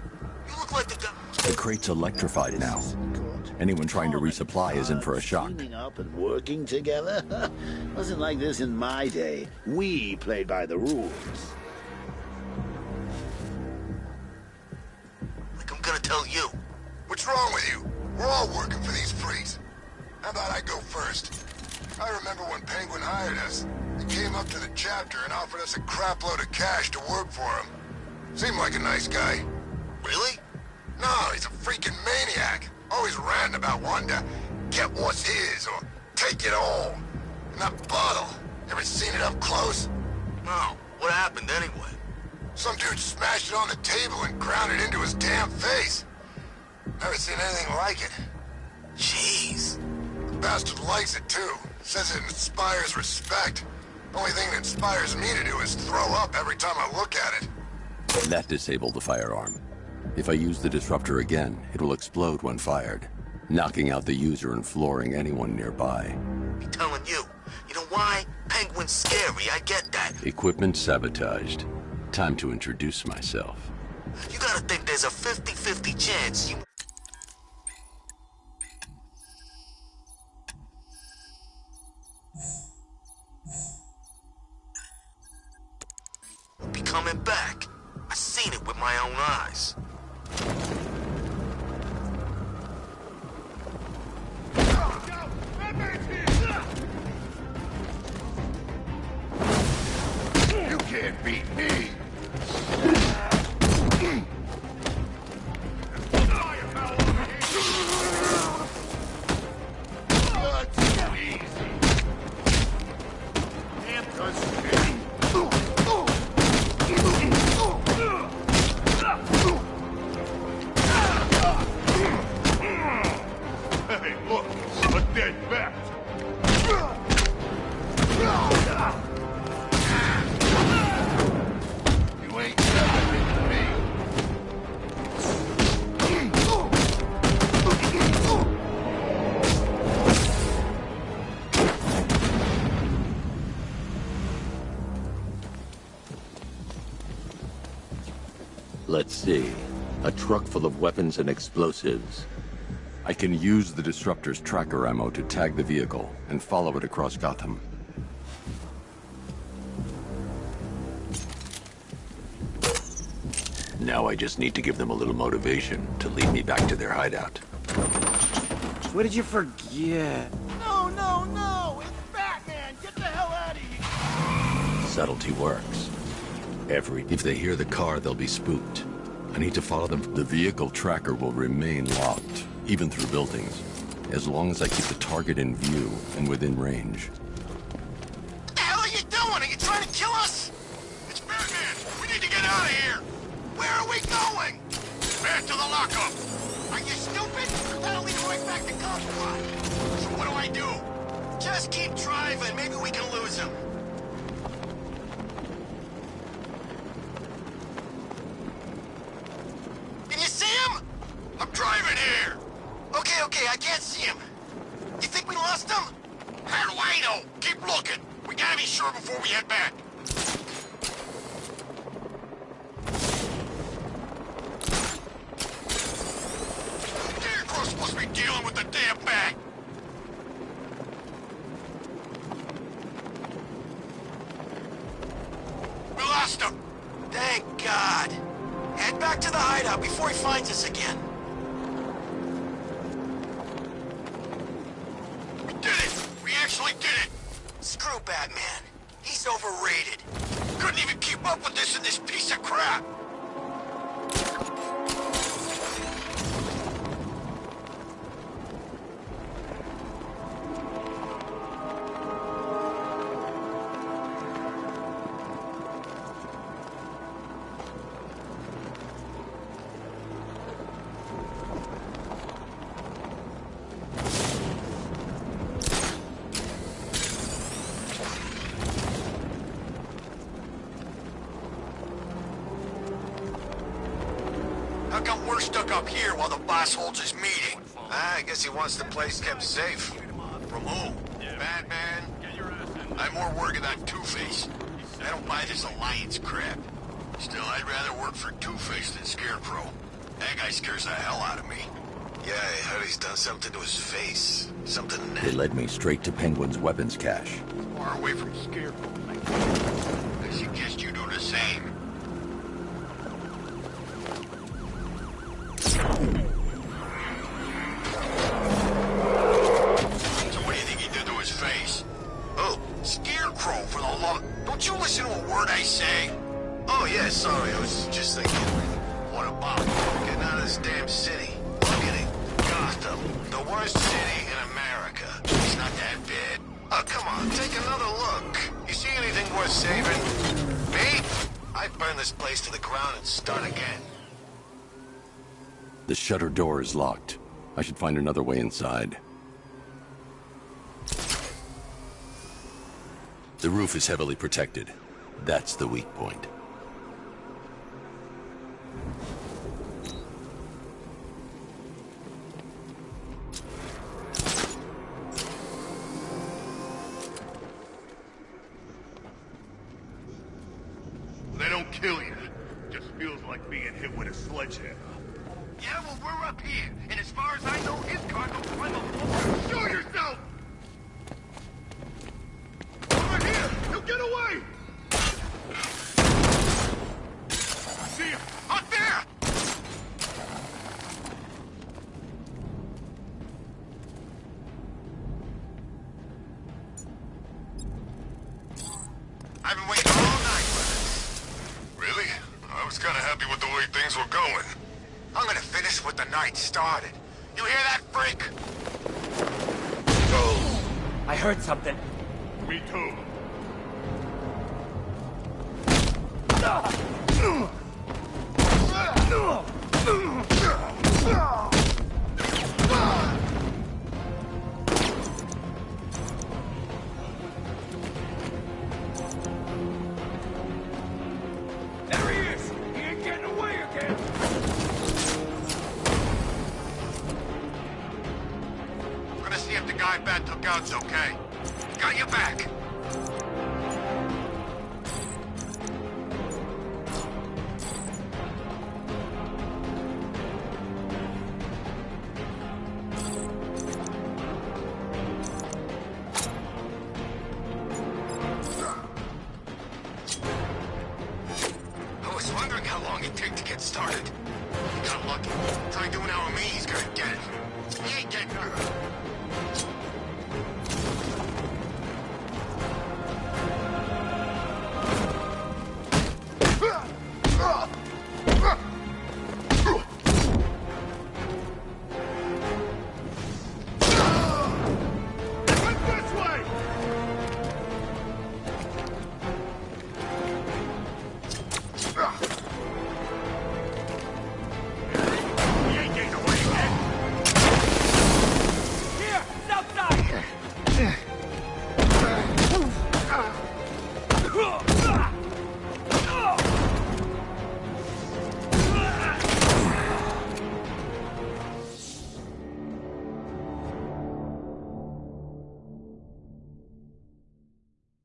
You look like the guy. The crate's electrified now. Anyone trying to resupply is in for a shock. Teaming up and working together? Wasn't like this in my day. We played by the rules. Like I'm gonna tell you. What's wrong with you? We're all working for these freaks. How about I go first? I remember when Penguin hired us. He came up to the chapter and offered us a crap load of cash to work for him. Seemed like a nice guy. Really? No, he's a freaking maniac. Always ranting about wanting to get what's his or take it all. And that bottle, ever seen it up close? No. What happened anyway? Some dude smashed it on the table and ground it into his damn face. Never seen anything like it. Jeez. The bastard likes it too. Says it inspires respect. Only thing that inspires me to do is throw up every time I look at it. That disabled the firearm. If I use the disruptor again, it will explode when fired, knocking out the user and flooring anyone nearby. I'm telling you. You know why? Penguin's scary, I get that. Equipment sabotaged. Time to introduce myself. You gotta think there's a 50-50 chance you... will be coming back. I seen it with my own eyes. You can't beat me. Hey, look, a dead bat. You ain't never hit me. Let's see. A truck full of weapons and explosives. I can use the disruptor's tracker ammo to tag the vehicle and follow it across Gotham. Now I just need to give them a little motivation to lead me back to their hideout. What did you forget? No, no, no! It's Batman! Get the hell out of here! Subtlety works. If they hear the car, they'll be spooked. I need to follow them. The vehicle tracker will remain locked, even through buildings, as long as I keep the target in view and within range. What the hell are you doing? Are you trying to kill us? It's Batman! We need to get out of here! Where are we going? Back to the lockup! Are you stupid? That'll lead right back to Compromise. So what do? Just keep driving. Maybe we can lose him. Can you see him? I'm driving here. Okay, I can't see him. You think we lost him? How do I know? Keep looking. We gotta be sure before we head back. Scarecrow's supposed to be dealing with the damn bag. We lost him. Thank God. Head back to the hideout before he finds us again. We did it! We actually did it! Screw Batman. He's overrated. Couldn't even keep up with this in this piece of crap. How come we're stuck up here while the boss holds his meeting? I guess he wants the place kept safe. From who? Batman? I'm more worried about Two-Face. I don't buy this alliance crap. Still, I'd rather work for Two-Face than Scarecrow. That guy scares the hell out of me. Yeah, I heard he's done something to his face. Something... They led me straight to Penguin's weapons cache. Far away from Scarecrow. I suggest you do the same. So what do you think he did to his face? Oh, Scarecrow for the love... Don't you listen to a word I say? Oh, yeah, sorry. I was just thinking. What about getting out of this damn The worst city in America. It's not that bad. Oh, come on, take another look. You see anything worth saving? Me? I'd burn this place to the ground and start again. The shutter door is locked. I should find another way inside. The roof is heavily protected. That's the weak point. They don't kill you. Just feels like being hit with a sledgehammer. Yeah, well, we're up here, and as far as I know, his cargo climb a wall. Show yourself! Over here! He'll get away! See ya! Up there! I've been waiting all night for this. Really? I was kind of happy with the way things were going. I'm gonna finish what the night started. You hear that, freak? I heard something. Me too. There he is! He ain't getting away again! I'm gonna see if the guy Bat took out's okay. Got your back. I was wondering how long it'd take to get started. He got lucky. Try doing our me, he's gonna get it. He ain't getting hurt.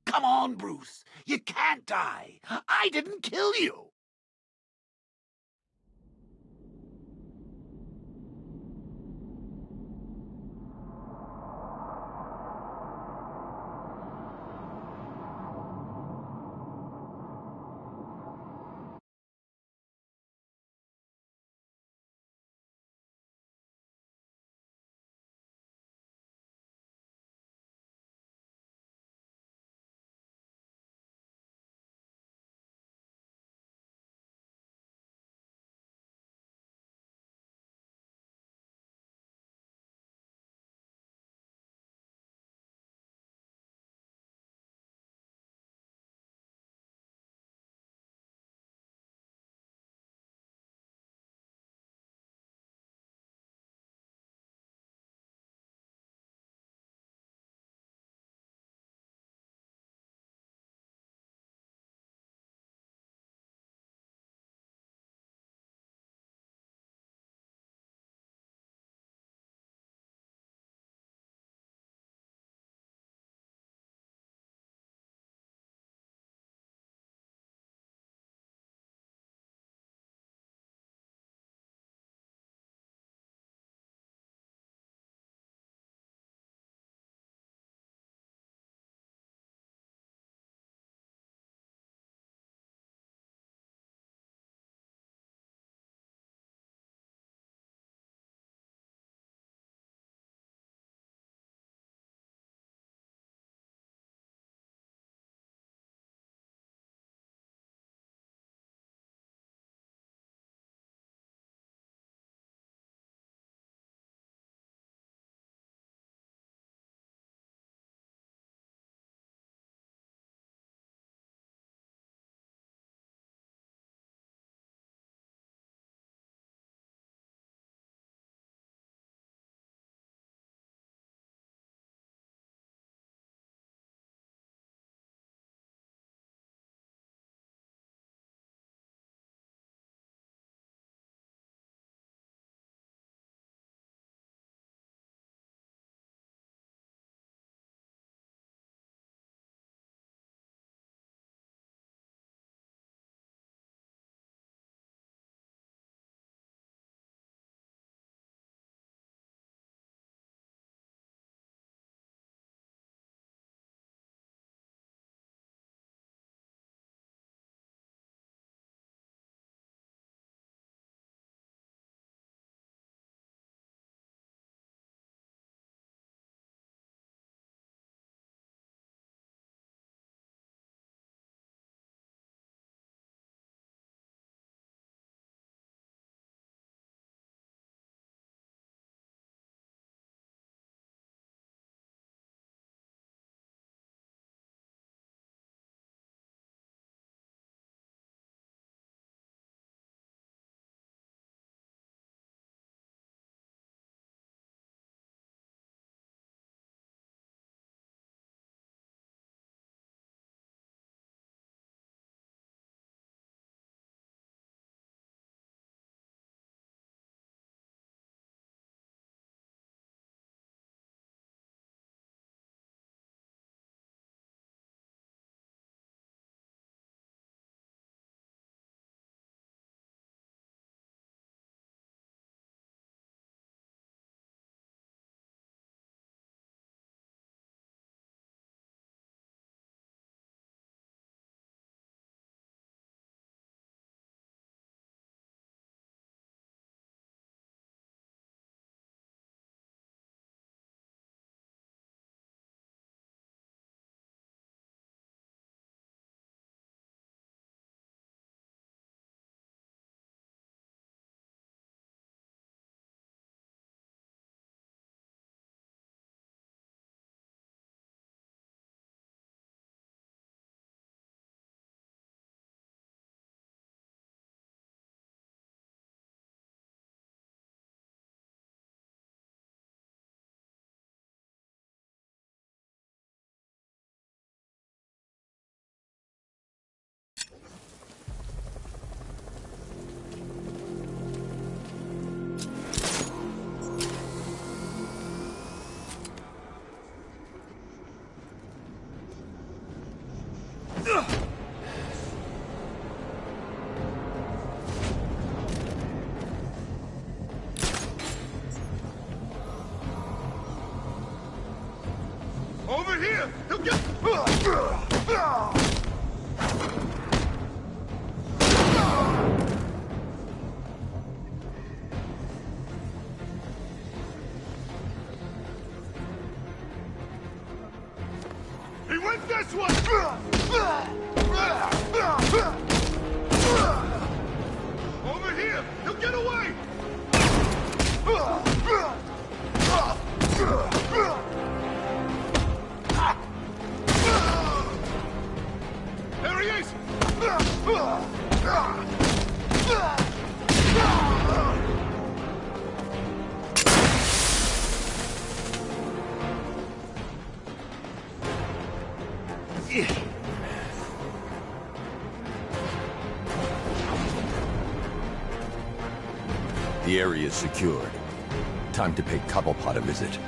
Come on, Bruce. You can't die. I didn't kill you. here! He'll get... He went this way! Over here! He'll get away! There he is! The area is secured. Time to pay Cobblepot a visit.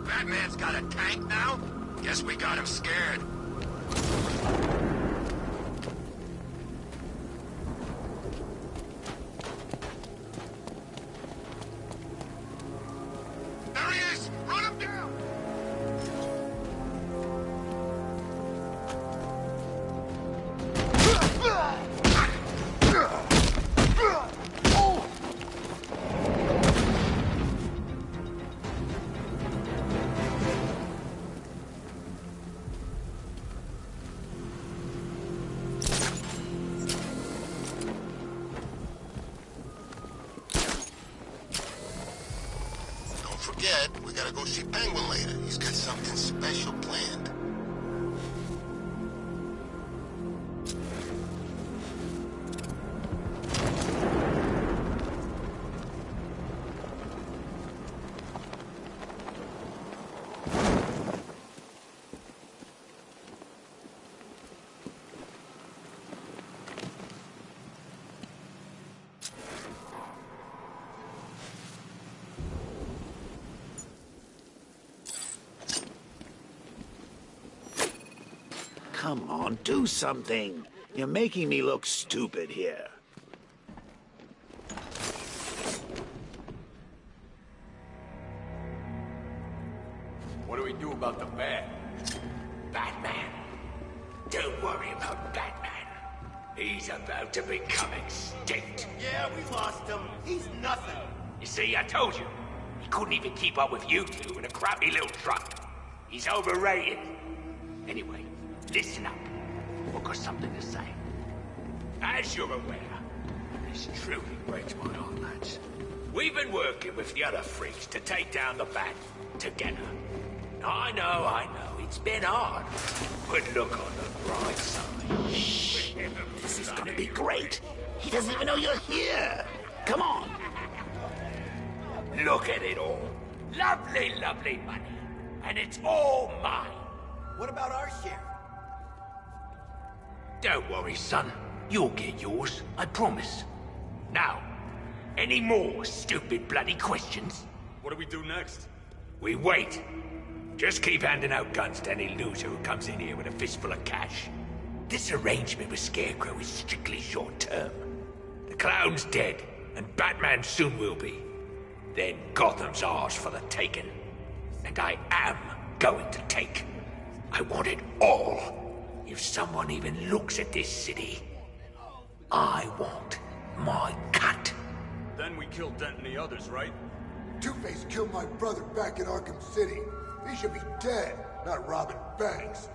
Batman's got a tank now? Guess we got him scared. There he is! Run him down! Forget, we gotta go see Penguin later. He's got something special planned. Come on, do something. You're making me look stupid here. What do we do about the van? Batman? Don't worry about Batman. He's about to become extinct. Yeah, we lost him. He's nothing. You see, I told you. He couldn't even keep up with you two in a crappy little truck. He's overrated. Anyway, listen up. I've got something to say. As you're aware, this truly breaks my heart, lads. We've been working with the other freaks to take down the Bat together. I know, it's been hard. But look on the bright side. Shh. This is gonna be great. He doesn't even know you're here. Come on. Look at it all. Lovely, lovely money. And it's all mine. What about our share? Don't worry, son. You'll get yours, I promise. Now, any more stupid bloody questions? What do we do next? We wait. Just keep handing out guns to any loser who comes in here with a fistful of cash. This arrangement with Scarecrow is strictly short-term. The Clown's dead, and Batman soon will be. Then Gotham's ours for the taking. And I am going to take. I want it all. If someone even looks at this city, I want my cut. Then we kill Dent and the others, right? Two-Face killed my brother back in Arkham City. He should be dead, not robbing banks.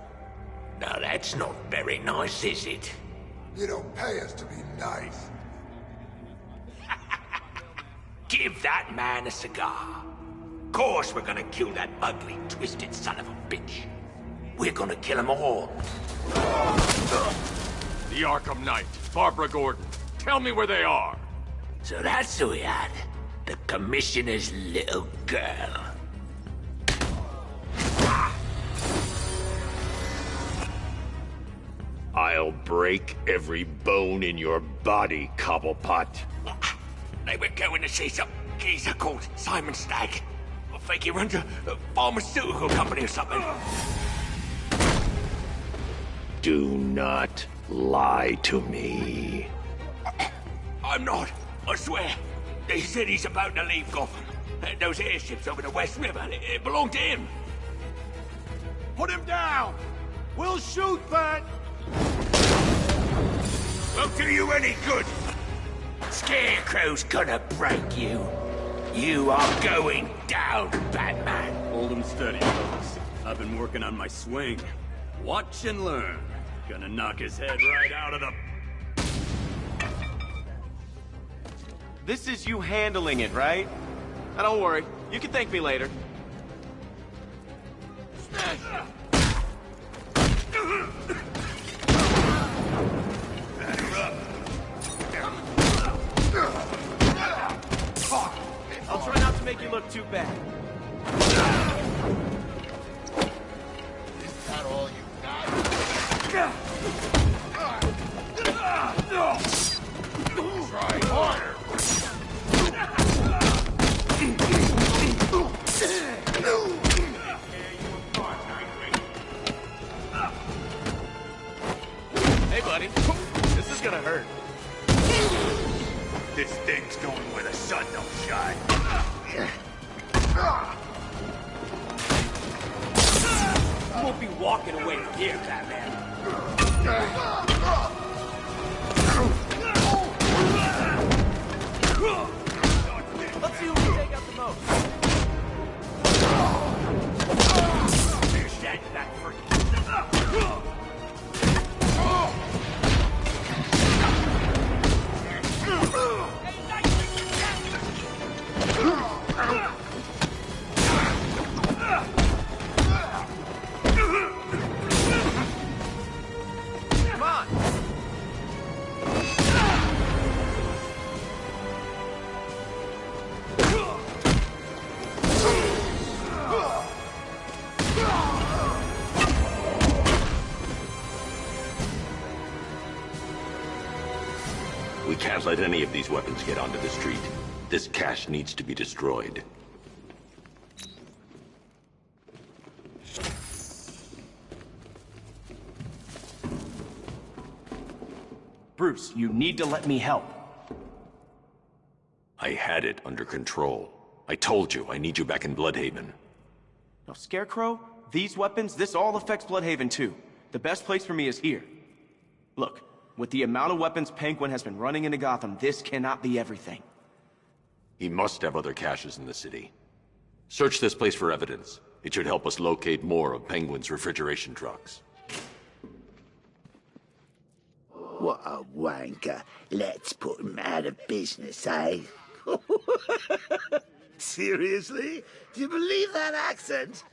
Now that's not very nice, is it? You don't pay us to be nice. Give that man a cigar. Of course we're gonna kill that ugly, twisted son of a bitch. We're gonna kill them all. The Arkham Knight, Barbara Gordon. Tell me where they are. So that's who we had. The Commissioner's little girl. I'll break every bone in your body, Cobblepot. They were going to see some geezer called Simon Stagg. I think he runs a pharmaceutical company or something. Do not lie to me. I'm not, I swear. They said he's about to leave Gotham. Those airships over the West River, it belonged to him. Put him down! We'll shoot, Bat! Won't do you any good. Scarecrow's gonna break you. You are going down, Batman. Hold him steady, fellas. I've been working on my swing. Watch and learn. Gonna knock his head right out of the... This is you handling it, right? Now don't worry. You can thank me later. I'll try not to make you look too bad. Is that all you got? Try harder. Things going where the sun don't shine. You won't be walking away from here, Batman. Let's see who can take out the most. Finish that freak. Come on. We can't let any of these weapons get onto the street. This cache needs to be destroyed. Bruce, you need to let me help. I had it under control. I told you, I need you back in Bloodhaven. Now, Scarecrow, these weapons, this all affects Bloodhaven too. The best place for me is here. Look, with the amount of weapons Penguin has been running into Gotham, this cannot be everything. He must have other caches in the city. Search this place for evidence. It should help us locate more of Penguin's refrigeration trucks. What a wanker. Let's put him out of business, eh? Seriously? Do you believe that accent?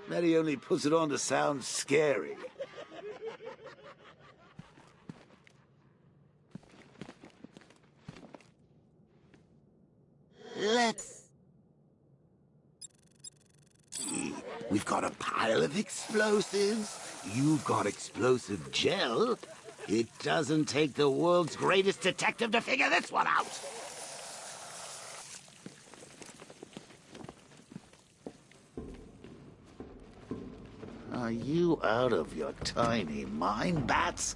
Bet he only puts it on to sound scary. Let's see. We've got a pile of explosives. You've got explosive gel. It doesn't take the world's greatest detective to figure this one out. Are you out of your tiny mind, Bats?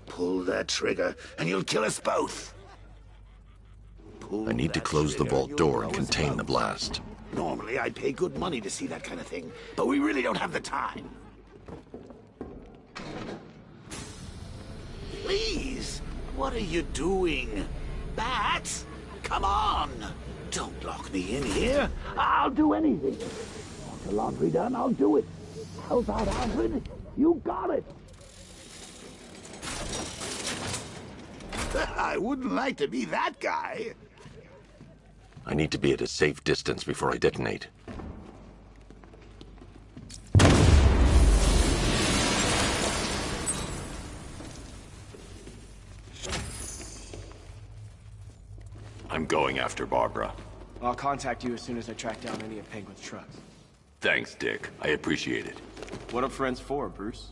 Pull that trigger, and you'll kill us both. I need to close the vault door and contain the blast. Normally, I'd pay good money to see that kind of thing, but we really don't have the time. Please, what are you doing? Bats, come on! Don't lock me in here. I'll do anything. Want the laundry done? I'll do it. How's that, Alfred? You got it. I wouldn't like to be that guy. I need to be at a safe distance before I detonate. I'm going after Barbara. I'll contact you as soon as I track down any of Penguin's trucks. Thanks, Dick. I appreciate it. What are friends for, Bruce?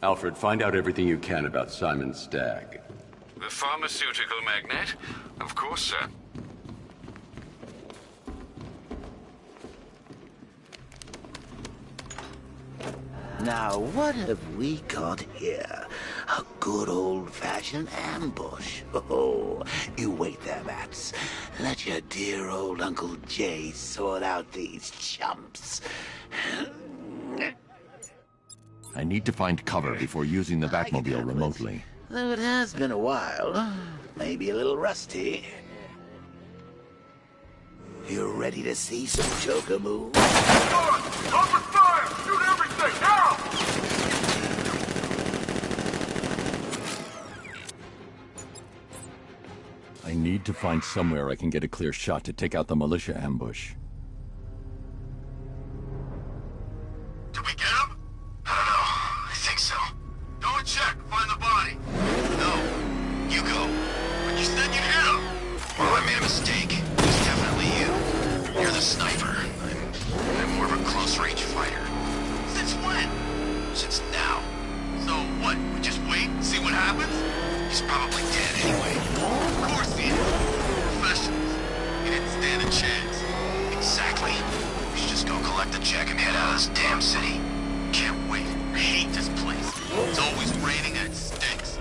Alfred, find out everything you can about Simon Stagg. The pharmaceutical magnate? Of course, sir. Now, what have we got here? A good old-fashioned ambush. Oh, you wait there, Bats. Let your dear old Uncle Jay sort out these chumps. I need to find cover before using the Batmobile remotely. Though it has been a while, maybe a little rusty. You ready to see some Joker moves? Open fire! Shoot everything, now! need to find somewhere I can get a clear shot to take out the militia ambush. Did we get him? I don't know. I think so. Go and check. Find the body. No. You go. But you said you hit him. Well, I made a mistake. It was definitely you. You're the sniper. I'm more of a close-range fighter. Since when? Since now. So what? We just wait and see what happens? He's probably dead anyway. Of course he is. Professionals. He didn't stand a chance. Exactly. We should just go collect the check and head out of this damn city. Can't wait. I hate this place. It's always raining and it stinks.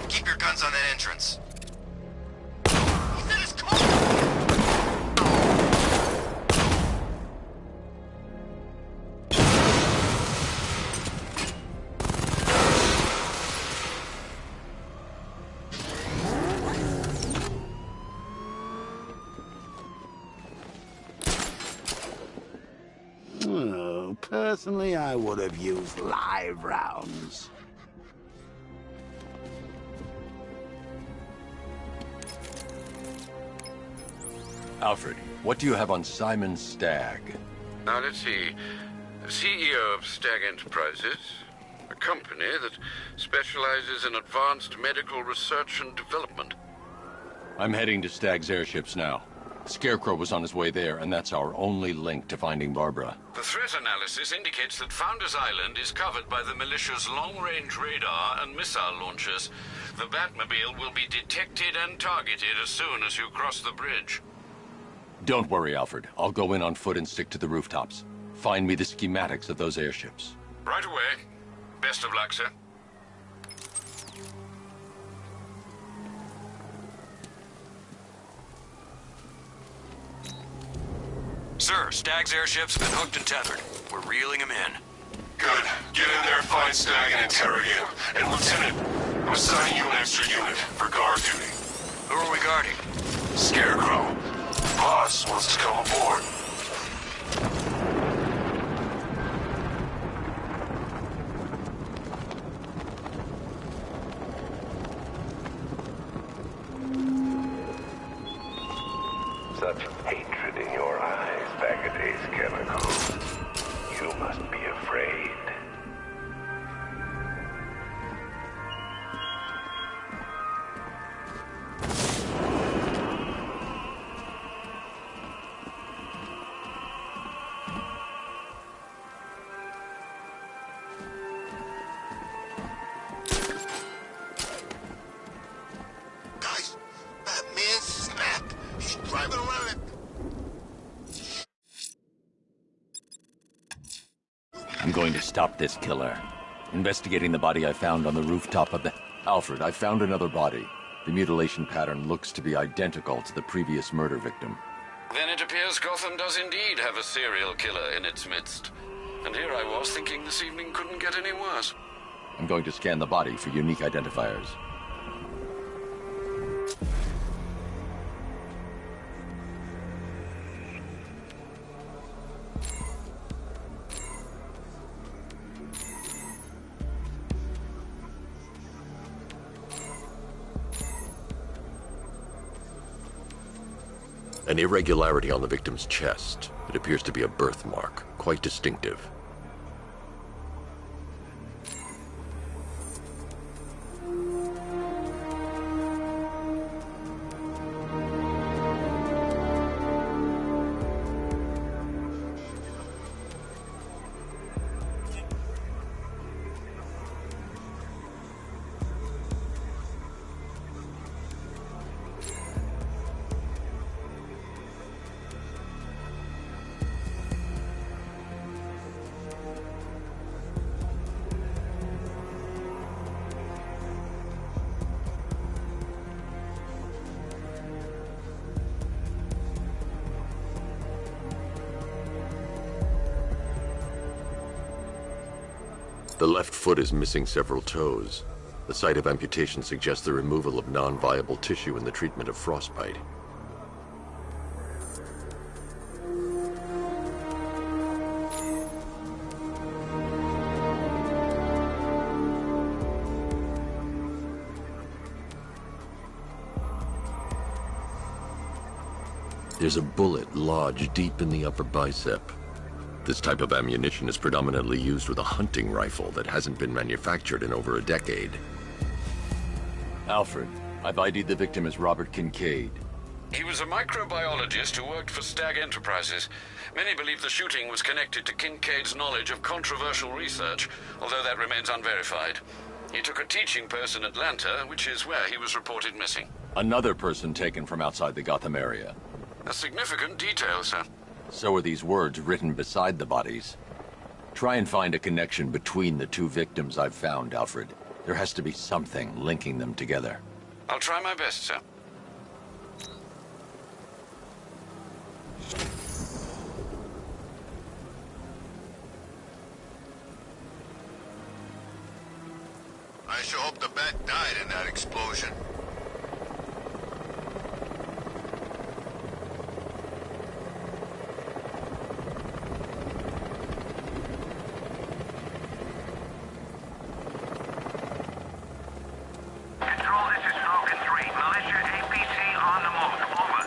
Keep your guns on that entrance. He's in his car! Oh, personally, I would have used live rounds. Alfred, what do you have on Simon Stagg? Now, let's see. CEO of Stagg Enterprises, a company that specializes in advanced medical research and development. I'm heading to Stagg's airships now. Scarecrow was on his way there, and that's our only link to finding Barbara. The threat analysis indicates that Founders Island is covered by the militia's long-range radar and missile launchers. The Batmobile will be detected and targeted as soon as you cross the bridge. Don't worry, Alfred. I'll go in on foot and stick to the rooftops. Find me the schematics of those airships. Right away. Best of luck, sir. Sir, Stagg's airship's been hooked and tethered. We're reeling him in. Good. Get in there, find Stagg, and interrogate him. And Lieutenant, I'm assigning you an extra unit for guard duty. Who are we guarding? Scarecrow. Boss wants to come aboard. Such hatred in your eyes, Bagadade's chemical. You must be afraid. Guys, Batman snapped. He's driving around it. I'm going to stop this killer. Investigating the body I found on the rooftop of the... Alfred, I found another body. The mutilation pattern looks to be identical to the previous murder victim. Then it appears Gotham does indeed have a serial killer in its midst. And here I was thinking this evening couldn't get any worse. I'm going to scan the body for unique identifiers. An irregularity on the victim's chest. It appears to be a birthmark, quite distinctive. The left foot is missing several toes. The site of amputation suggests the removal of non-viable tissue in the treatment of frostbite. There's a bullet lodged deep in the upper bicep. This type of ammunition is predominantly used with a hunting rifle that hasn't been manufactured in over a decade. Alfred, I've ID'd the victim as Robert Kincaid. He was a microbiologist who worked for Stag Enterprises. Many believe the shooting was connected to Kincaid's knowledge of controversial research, although that remains unverified. He took a teaching post in Atlanta, which is where he was reported missing. Another person taken from outside the Gotham area. A significant detail, sir. So are these words written beside the bodies. Try and find a connection between the two victims I've found, Alfred. There has to be something linking them together. I'll try my best, sir. I sure hope the bat died in that explosion. Control, this is Falcon 3. Militia APC on the move. Over.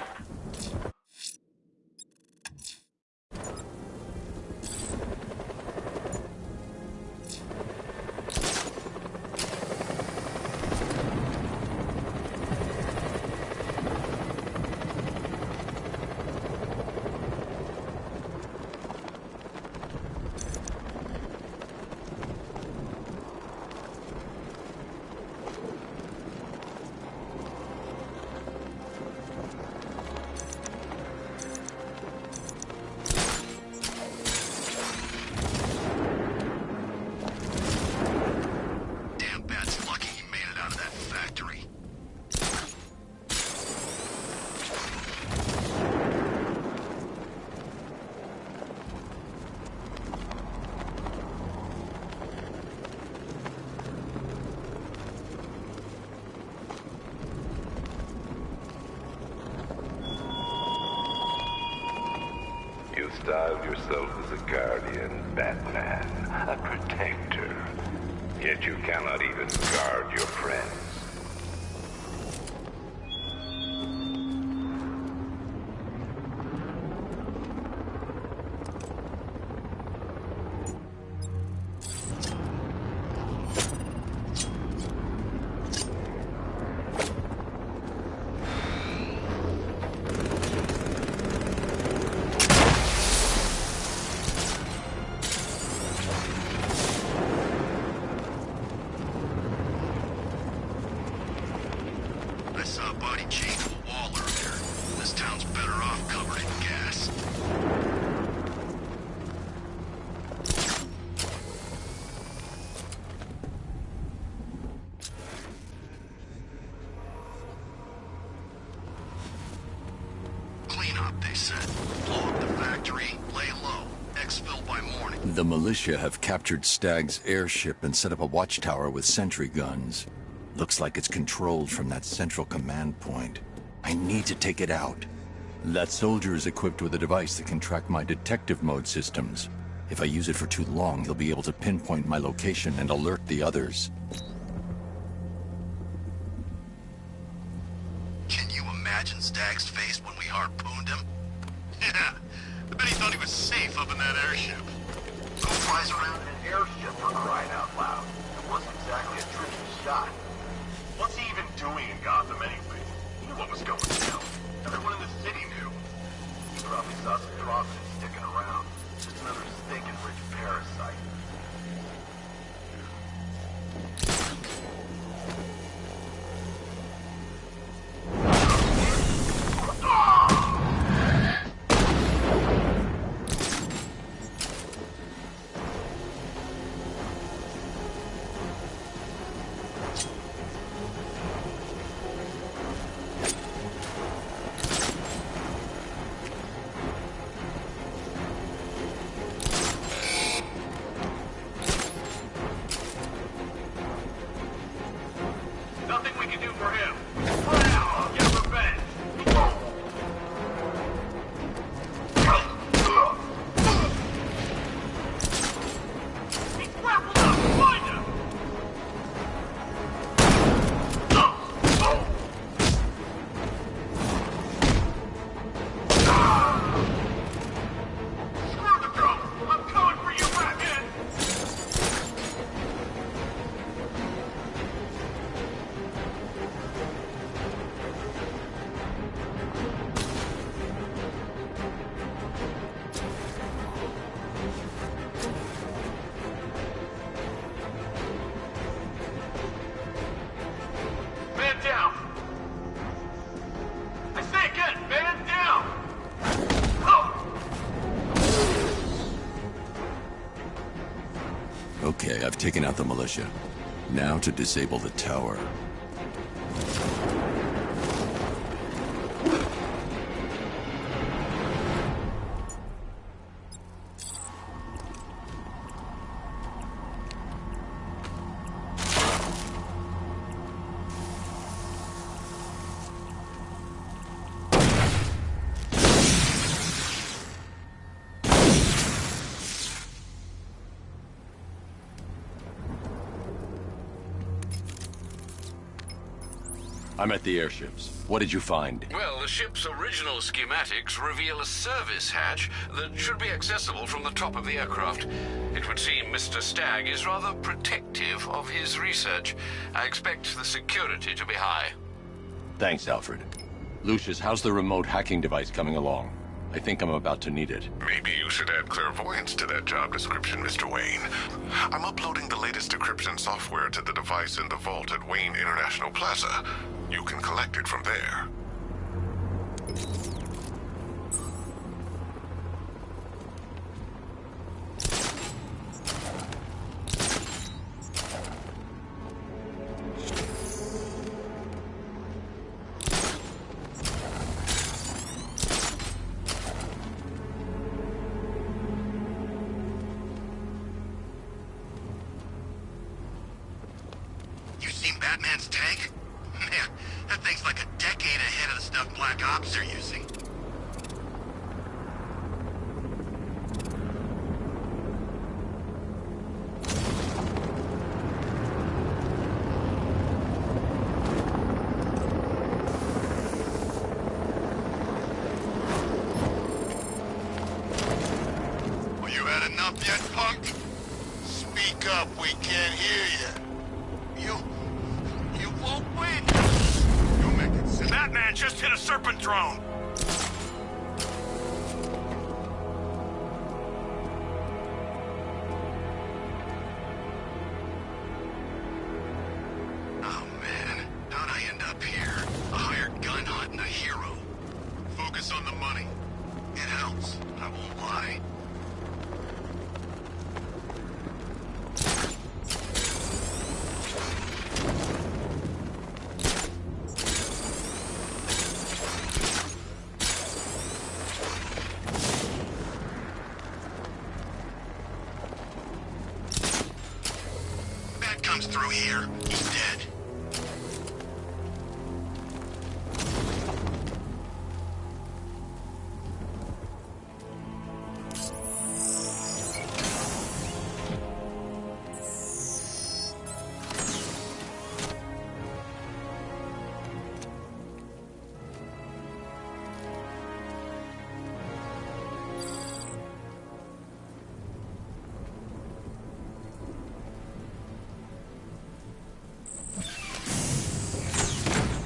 Damn bat's lucky he made it out of that factory. You styled yourself as a guardian, Batman, a protector. Yet you cannot even guard your friends. I saw a body chained to a wall earlier. This town's better off covered in gas. Clean up, they said. Blow up the factory, lay low. Exfil by morning. The militia have captured Stag's airship and set up a watchtower with sentry guns. Looks like it's controlled from that central command point. I need to take it out. That soldier is equipped with a device that can track my detective mode systems. If I use it for too long, he'll be able to pinpoint my location and alert the others. Can you imagine Stag's face when we harpooned him? Yeah, I bet he thought he was safe up in that airship. Who flies around in an airship for crying out loud? It wasn't exactly a tricky shot. What's he even doing in Gotham anyway? He knew what was going down. Everyone in the city knew. He probably saw some profit sticking around. Just another stinking rich parasite. you do for him? Run out, I'll get revenge. He's grappled up! Find him! Screw the drone! I'm coming for you, Batman! Man down! I say again, man down! Okay, I've taken out the militia. Now to disable the tower. I'm at the airships. What did you find? Well, the ship's original schematics reveal a service hatch that should be accessible from the top of the aircraft. It would seem Mr. Stagg is rather protective of his research. I expect the security to be high. Thanks, Alfred. Lucius, how's the remote hacking device coming along? I think I'm about to need it. Maybe you should add clairvoyance to that job description, Mr. Wayne. I'm uploading the latest decryption software to the device in the vault at Wayne International Plaza. You can collect it from there. You seen Batman's tank? Man, that thing's like a decade ahead of the stuff Black Ops are using. Well, you had enough yet, punk? Speak up, we can't hear you. You won't win. You'll make it simple. Batman just hit a serpent drone. Oh man, how'd I end up here? A hired gun hunt and a hero. Focus on the money. It helps, I won't lie. Bat comes through here, he's dead.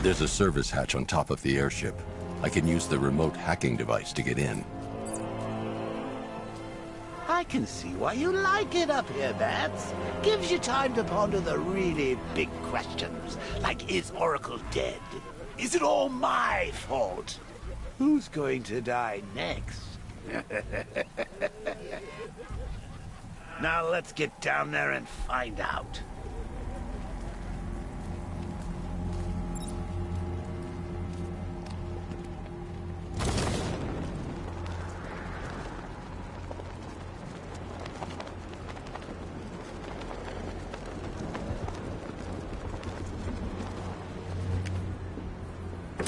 There's a service hatch on top of the airship. I can use the remote hacking device to get in. I can see why you like it up here, Bats. Gives you time to ponder the really big questions, like is Oracle dead? Is it all my fault? Who's going to die next? Now let's get down there and find out.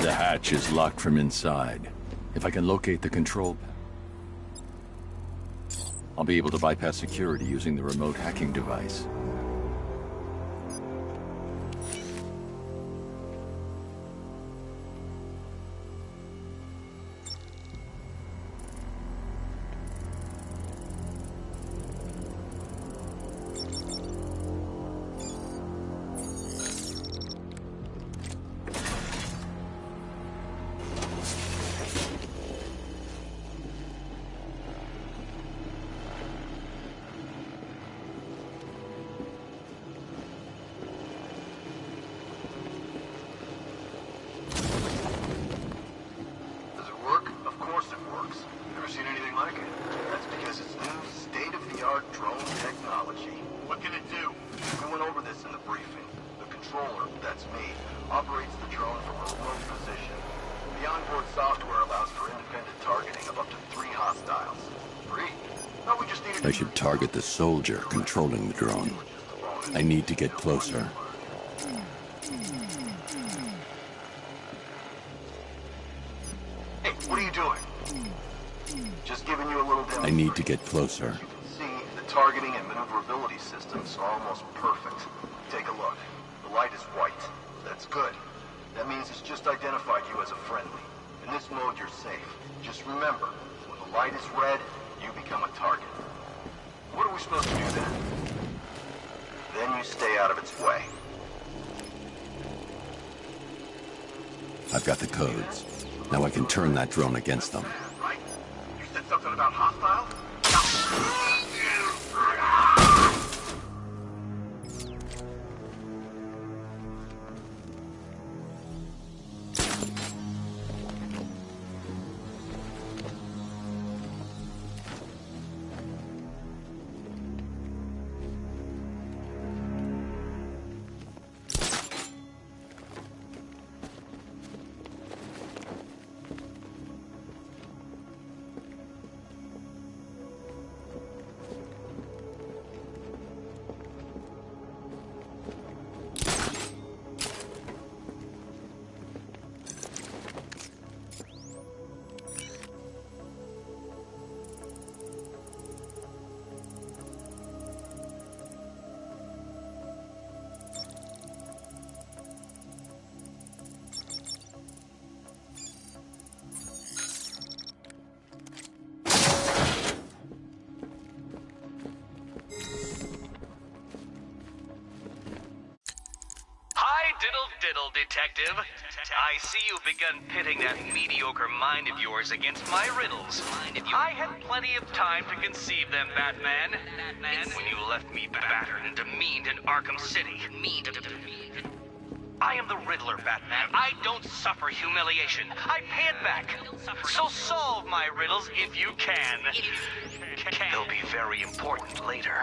The hatch is locked from inside. If I can locate the control panel, I'll be able to bypass security using the remote hacking device. I should target the soldier controlling the drone. I need to get closer. Hey, what are you doing? Just giving you a little demo. I need to get closer. See, the targeting and maneuverability systems are almost perfect. Take a look. The light is white. That's good. That means it's just identified you as a friendly. In this mode, you're safe. Just remember, when the light is red, you become a target. What are we supposed to do then? Then you stay out of its way. I've got the codes. Now I can turn that drone against them. Right? You said something about hostiles? Diddle, detective. I see you've begun pitting that mediocre mind of yours against my riddles. I had plenty of time to conceive them, Batman. When you left me battered and demeaned in Arkham City. I am the Riddler, Batman. I don't suffer humiliation. I pay it back. So solve my riddles if you can. They'll be very important later.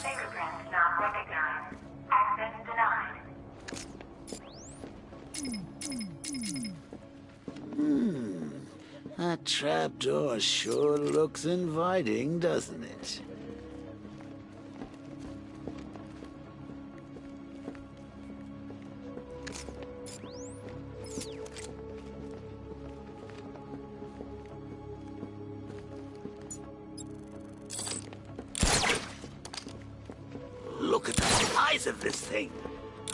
Fingerprints not recognized. Access denied. That trapdoor sure looks inviting, doesn't it? Look at the size of this thing.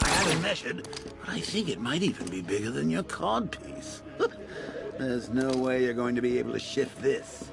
I haven't measured, but I think it might even be bigger than your codpiece. There's no way you're going to be able to shift this.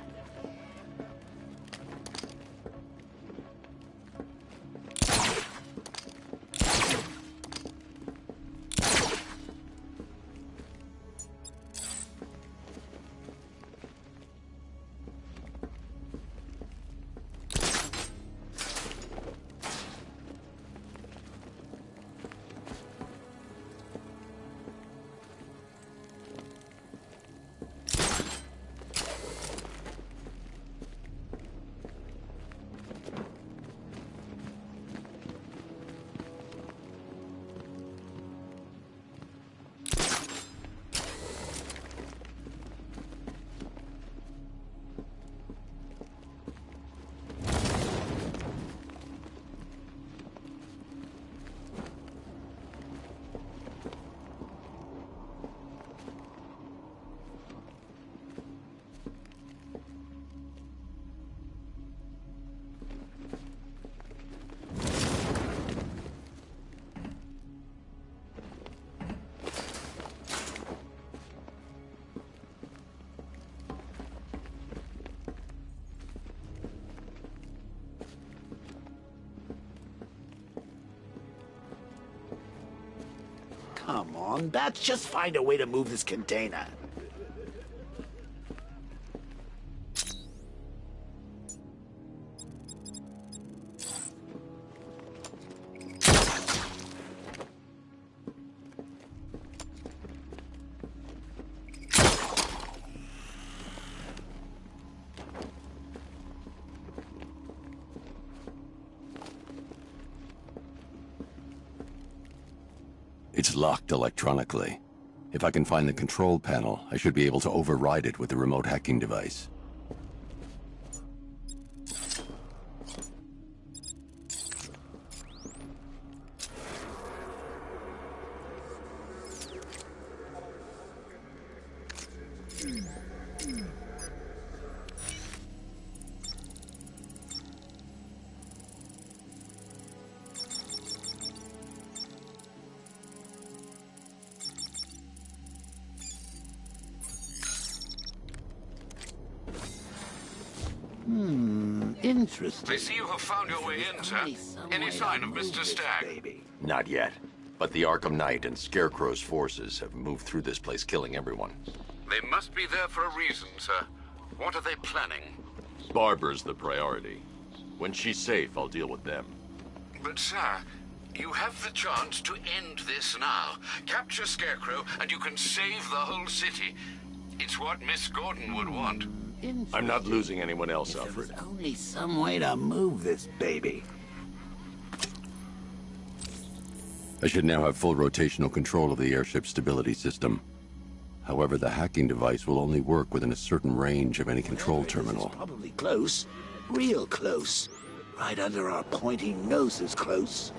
Come on, Bats, just find a way to move this container. It's locked electronically. If I can find the control panel, I should be able to override it with the remote hacking device. Interesting. I see you have found your way in, sir. Any sign of Mr. Stagg? Not yet. But the Arkham Knight and Scarecrow's forces have moved through this place, killing everyone. They must be there for a reason, sir. What are they planning? Barbara's the priority. When she's safe, I'll deal with them. But, sir, you have the chance to end this now. Capture Scarecrow, and you can save the whole city. It's what Miss Gordon would want. I'm not losing anyone else, Alfred. There's only some way to move this baby. I should now have full rotational control of the airship stability system. However, the hacking device will only work within a certain range of any control terminal. Probably close. Real close. Right under our pointy noses close.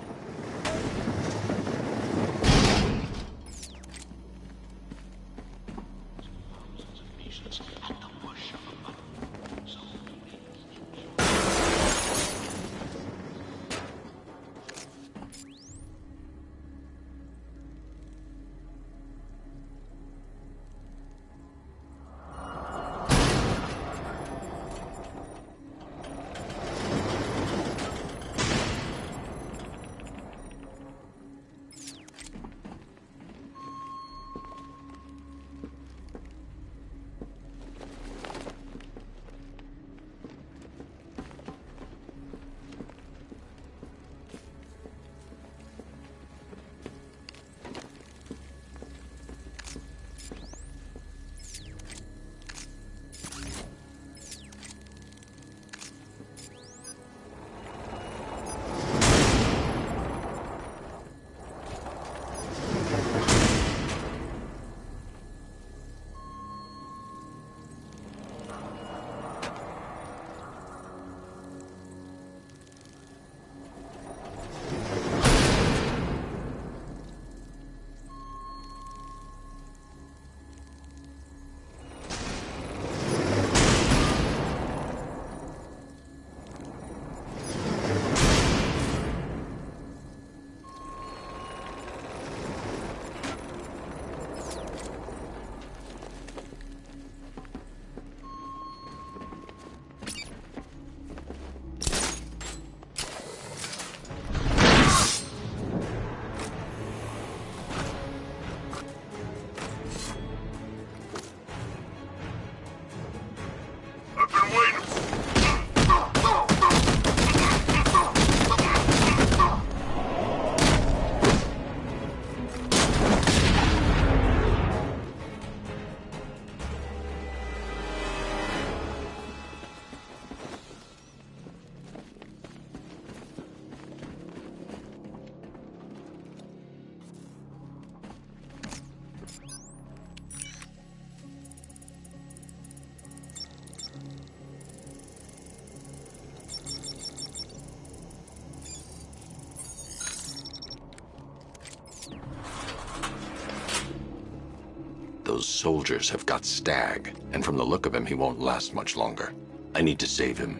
Those soldiers have got Stagg, and from the look of him, he won't last much longer. I need to save him.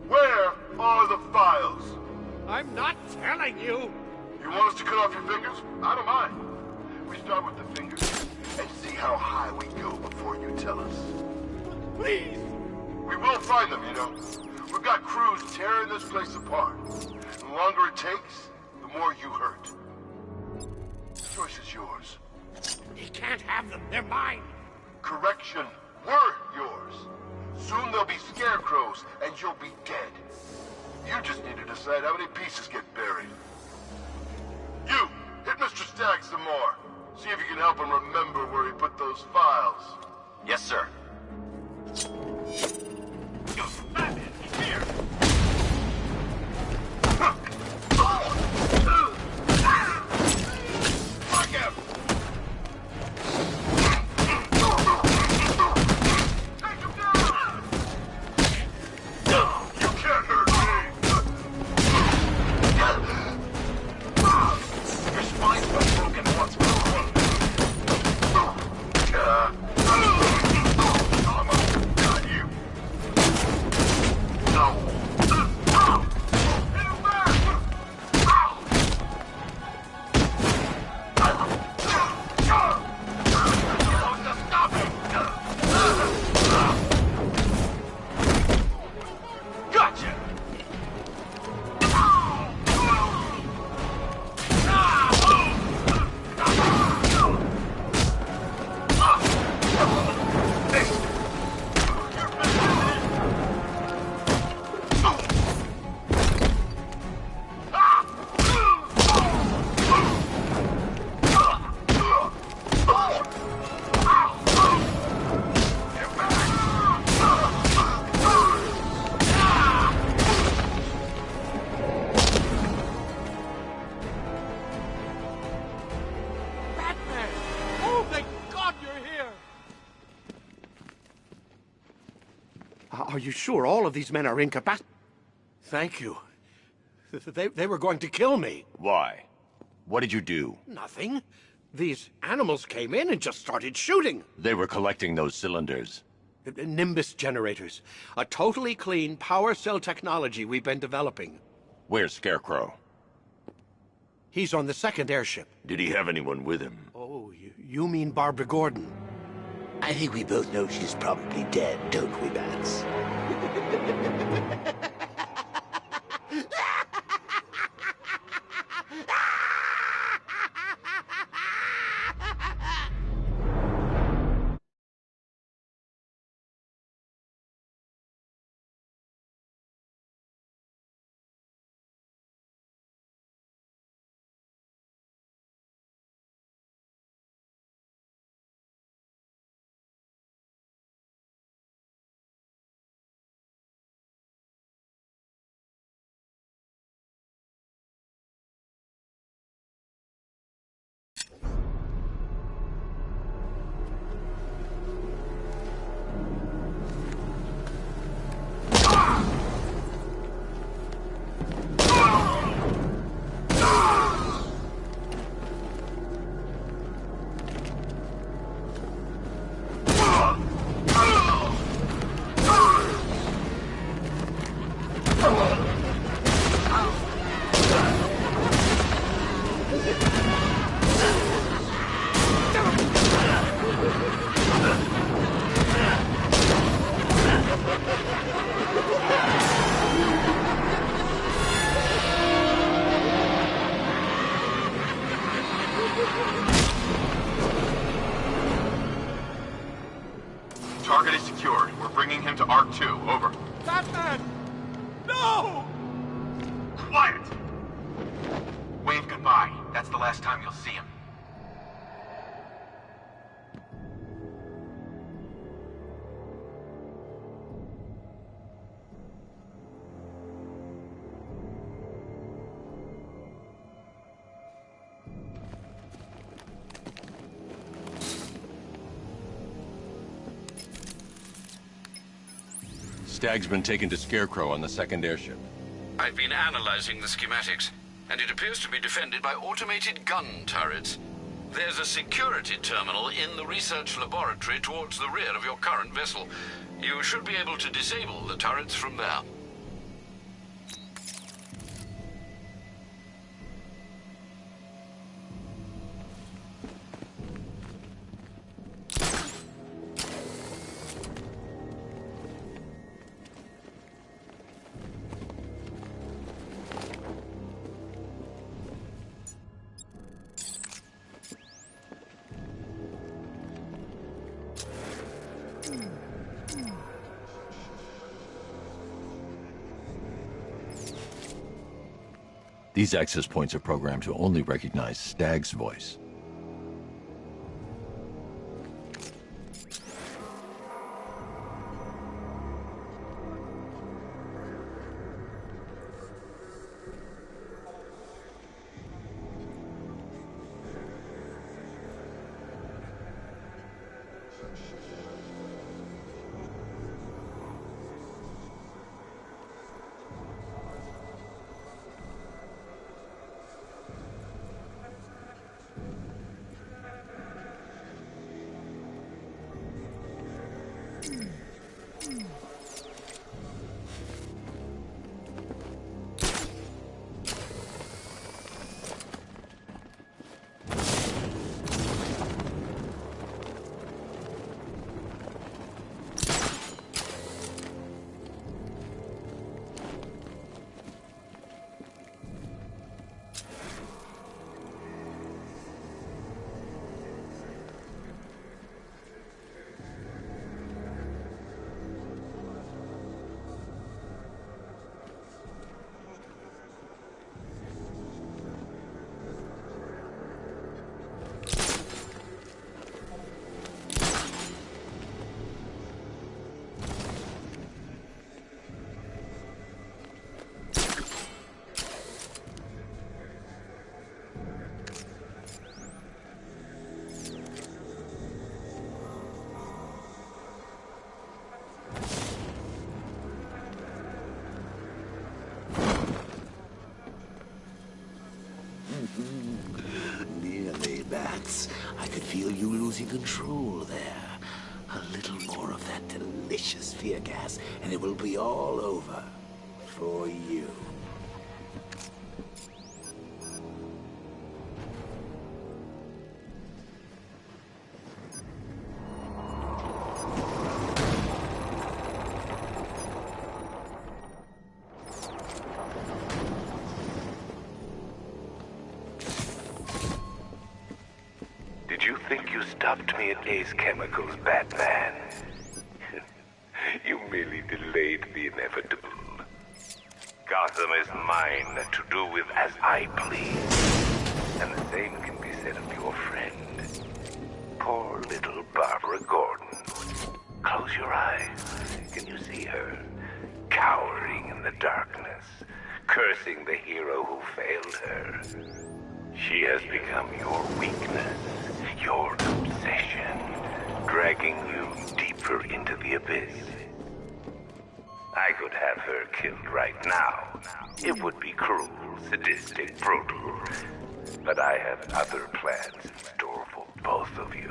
Where are the files? I'm not telling you! You want us to cut off your fingers? I don't mind. We start with the fingers and see how high we go before you tell us. Please! We will find them, you know. We've got crews tearing this place apart. The longer it takes, the more you hurt. choice is yours. He can't have them. They're mine. Correction. Were yours. Soon they'll be scarecrows, and you'll be dead. You just need to decide how many pieces get buried. You, hit Mr. Stagg some more. See if you can help him remember where he put those files. Yes, sir. Batman, he's here. Fuck him! Take him down! You can't hurt me! Your spine's been broken once before. Almost got you. No. Hit him back! Supposed to stop him! Gotcha! Batman! Oh, thank God you're here! Are you sure all of these men are incapacitated? Thank you. They were going to kill me. Why? What did you do? Nothing. These animals came in and just started shooting. They were collecting those cylinders. Nimbus generators. A totally clean power cell technology we've been developing. Where's Scarecrow? He's on the second airship. Did he have anyone with him? Oh, you mean Barbara Gordon? I think we both know she's probably dead, don't we, Bats? Target is secured. We're bringing him to Arc 2. Over. Batman! No! Quiet! Wave goodbye. That's the last time you'll see him. Stagg's been taken to Scarecrow on the second airship. I've been analyzing the schematics, and it appears to be defended by automated gun turrets. There's a security terminal in the research laboratory towards the rear of your current vessel. You should be able to disable the turrets from there. These access points are programmed to only recognize Stag's voice. Nearly, Bats. I could feel you losing control there. A little more of that delicious fear gas, and it will be all over. For you. Did you think you stopped me at Ace Chemicals, Batman? You merely delayed the inevitable. Gotham is mine to do with as I please. And the same can be said of your friend. Poor little Barbara Gordon. Close your eyes. Can you see her? Cowering in the darkness, cursing the hero who failed her. She has become your weakness, your obsession, dragging you deeper into the abyss. I could have her killed right now. It would be cruel, sadistic, brutal. But I have other plans in store for both of you.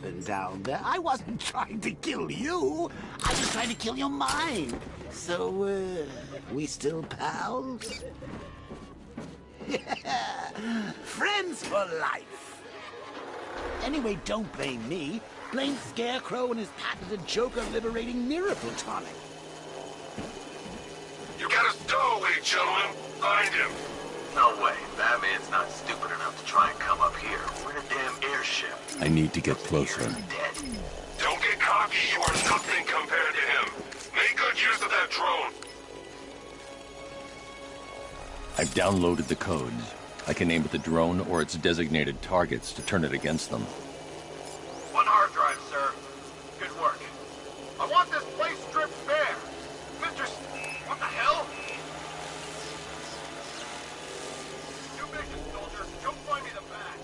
nothing down there. I wasn't trying to kill you. I was trying to kill your mind. So, we still pals? Friends for life. Anyway, don't blame me. Blame Scarecrow and his patented Joker-liberating miracle tonic. You got a stowaway, gentlemen. Find him. No way. Batman's not stupid enough to try and come up here. We're in a damn airship. I need to get closer. Don't get cocky. You are nothing compared to him. Make good use of that drone. I've downloaded the codes. I can aim at the drone or its designated targets to turn it against them. One hard drive, sir. Good work. I want this place stripped bare. Mr. What the hell? New mission, soldier. Come find me the bag.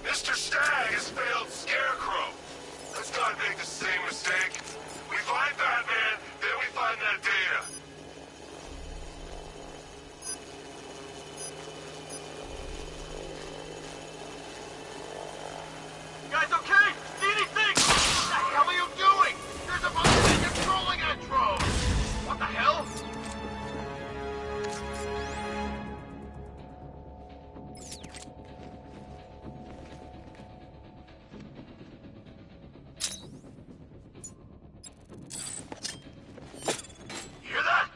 Mr. Stagg has failed Scarecrow. Let's not make the same mistake. We find Batman, then we find that data. Guys, okay? See anything? What the hell are you doing? There's a bunch of controlling that drone. What the hell? Hear that?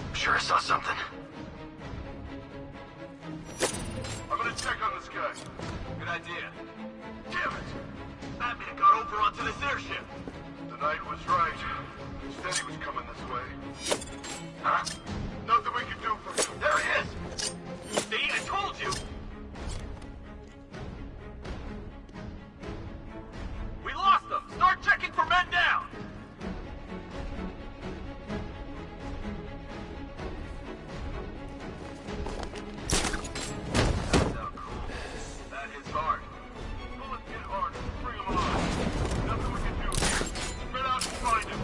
I'm sure I saw something. I'm gonna check on this guy. Good idea. Damn it! Batman got over onto this airship. The Knight was right. He said he was coming this way. Huh? Nothing we can do for him. There he is! See, I told you! We lost them! Start checking for men down! That hits hard. Bullets hit hard. Bring him on. Nothing we can do here. Spread out and find him.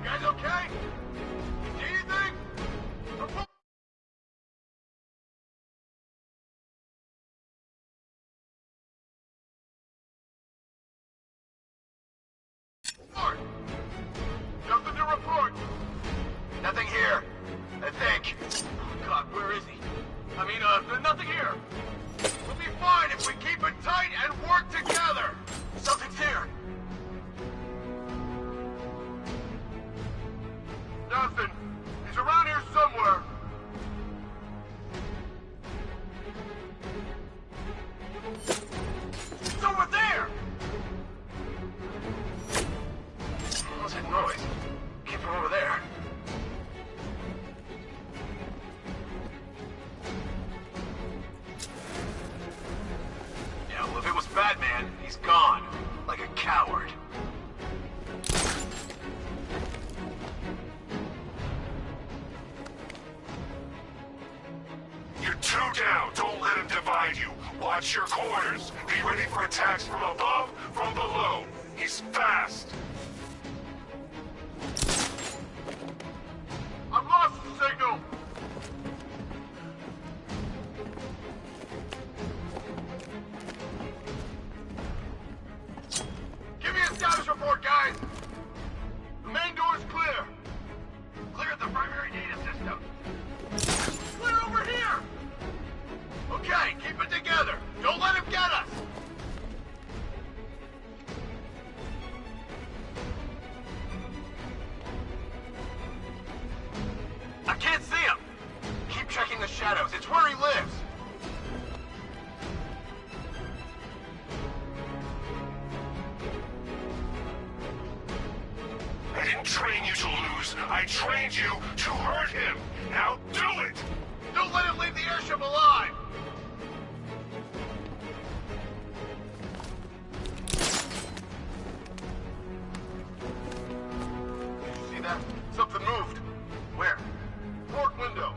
Guys okay? See anything? Nothing to report. Nothing here. I think. Oh, God, where is he? I mean, nothing here. We'll be fine if we keep it tight and work together. Something's here. Nothing. He's around here somewhere. It's over there! What's that noise? Came from over there. Yeah, well, if it was Batman, he's gone. Like a coward. You're two down. Don't let him divide you. Watch your corners. Be ready for attacks from above, from below. He's fast. I've lost the signal! Give me a status report, guys! The main door's clear. Clear the primary data system. Clear over here! Okay, keep it together. Don't let him get us! I can't see him! Keep checking the shadows. It's where he lives. I didn't train you to lose. I trained you to hurt him. Now do it! Don't let him leave the airship alive! See that? Something moved. Where? Port window.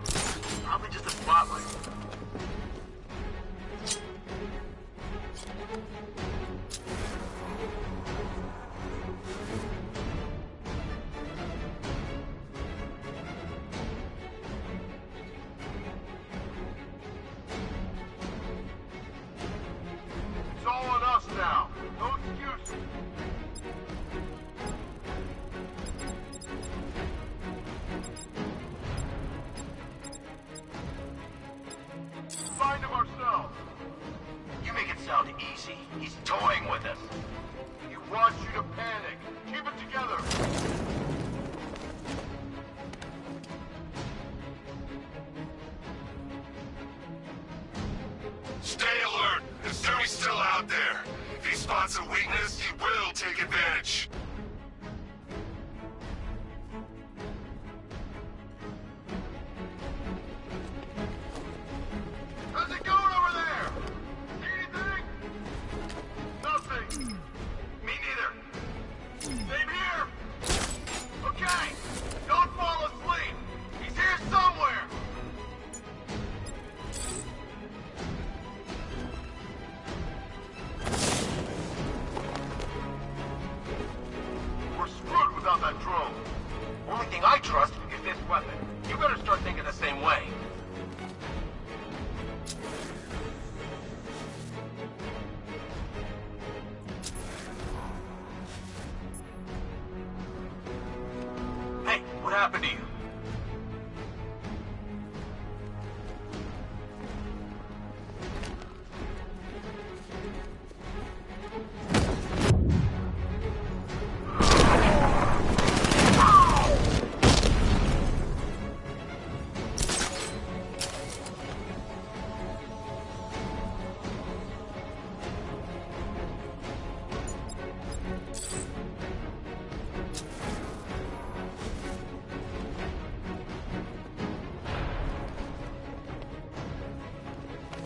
Probably just a spotlight. Stay alert. The Zooey's still out there. If he spots a weakness, he will take advantage. How's it going over there? See anything? Nothing. Me neither. Same here. Okay. Don't fall asleep. He's here somewhere. We're screwed without that drone. Only thing I trust is this weapon. You better start thinking the same way. Hey, what happened to you?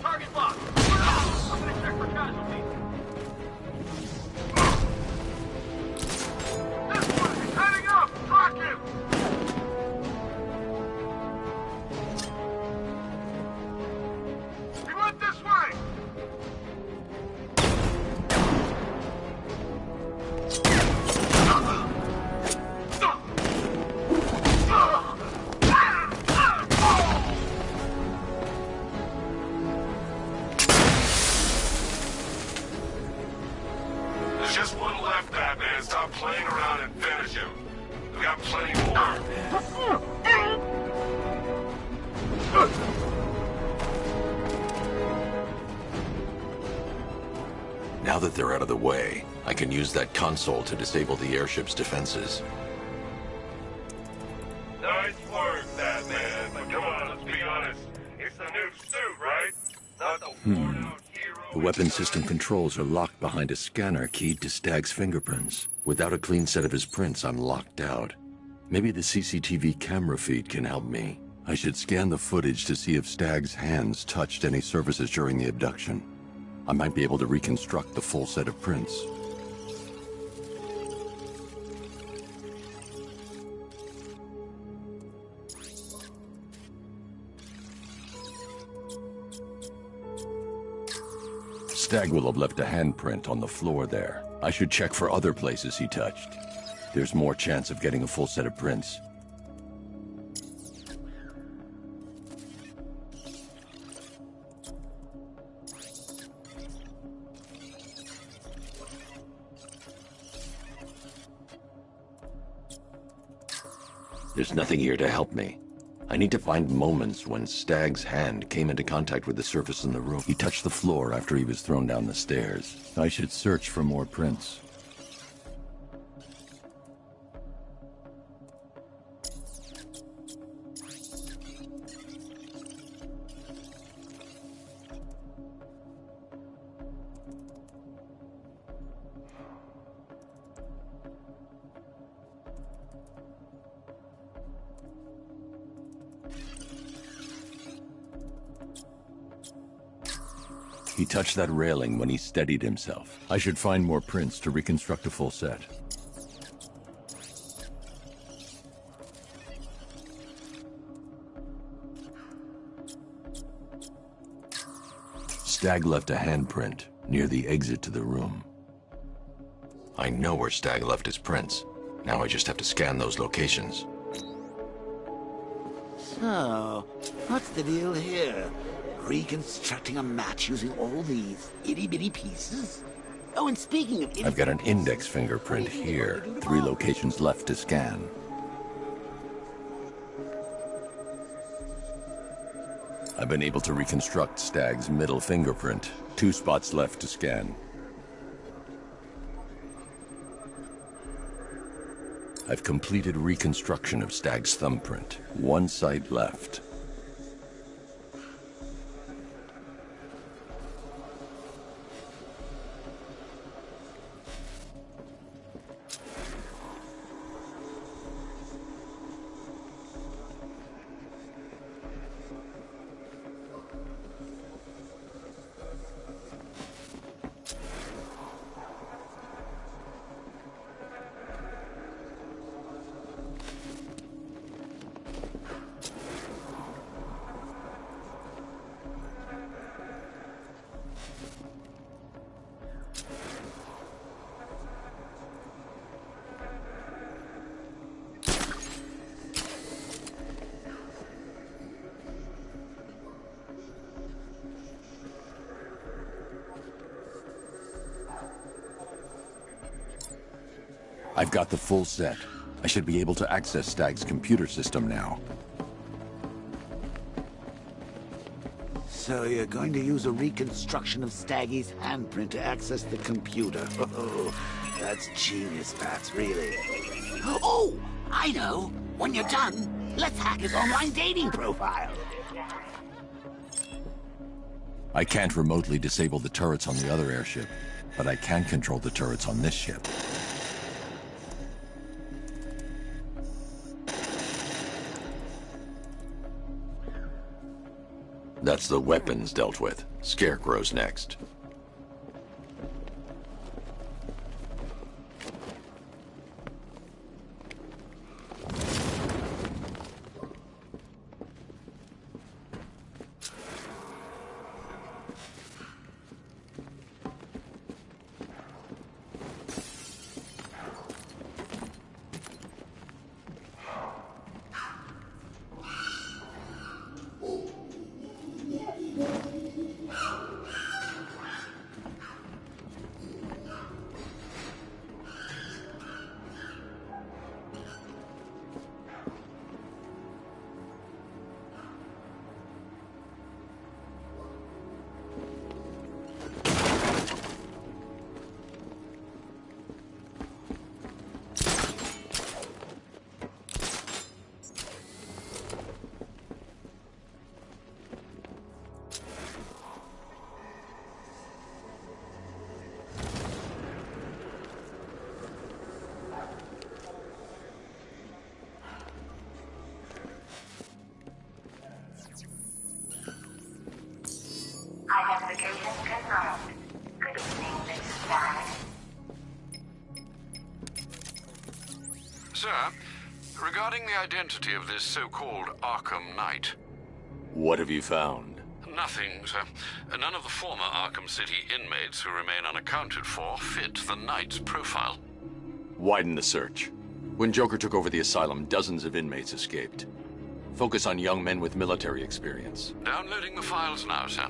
Target locked. I'm gonna check for casualties. This one is heading up. Track him. He went this way. There's just one left, Batman. Stop playing around and finish him. We got plenty more. Now that they're out of the way, I can use that console to disable the airship's defenses. Nice work, Batman. But come on, let's be honest. It's the new suit, right? Not the worn-out hero. The weapon system controls are locked behind a scanner keyed to Stag's fingerprints. Without a clean set of his prints, I'm locked out. Maybe the CCTV camera feed can help me. I should scan the footage to see if Stag's hands touched any surfaces during the abduction. I might be able to reconstruct the full set of prints. Stag will have left a handprint on the floor there. I should check for other places he touched. There's more chance of getting a full set of prints. There's nothing here to help me. I need to find moments when Stag's hand came into contact with the surface in the room. He touched the floor after he was thrown down the stairs. I should search for more prints. He touched that railing when he steadied himself. I should find more prints to reconstruct a full set. Stag left a handprint near the exit to the room. I know where Stag left his prints. Now I just have to scan those locations. So, what's the deal here? Reconstructing a match using all these itty-bitty pieces? Oh, and speaking of I've got an index fingerprint here. 3 locations left to scan. I've been able to reconstruct Stag's middle fingerprint. 2 spots left to scan. I've completed reconstruction of Stag's thumbprint. 1 site left. I've got the full set. I should be able to access Stag's computer system now. So you're going to use a reconstruction of Staggy's handprint to access the computer. Oh, that's genius, Bats, really. Oh, I know. When you're done, let's hack his online dating profile. I can't remotely disable the turrets on the other airship, but I can control the turrets on this ship. That's the weapons dealt with. Scarecrow's next. Identification confirmed. Good evening, Mrs. Stagg. Sir, regarding the identity of this so-called Arkham Knight. What have you found? Nothing, sir. None of the former Arkham City inmates who remain unaccounted for fit the Knight's profile. Widen the search. When Joker took over the asylum, dozens of inmates escaped. Focus on young men with military experience. Downloading the files now, sir.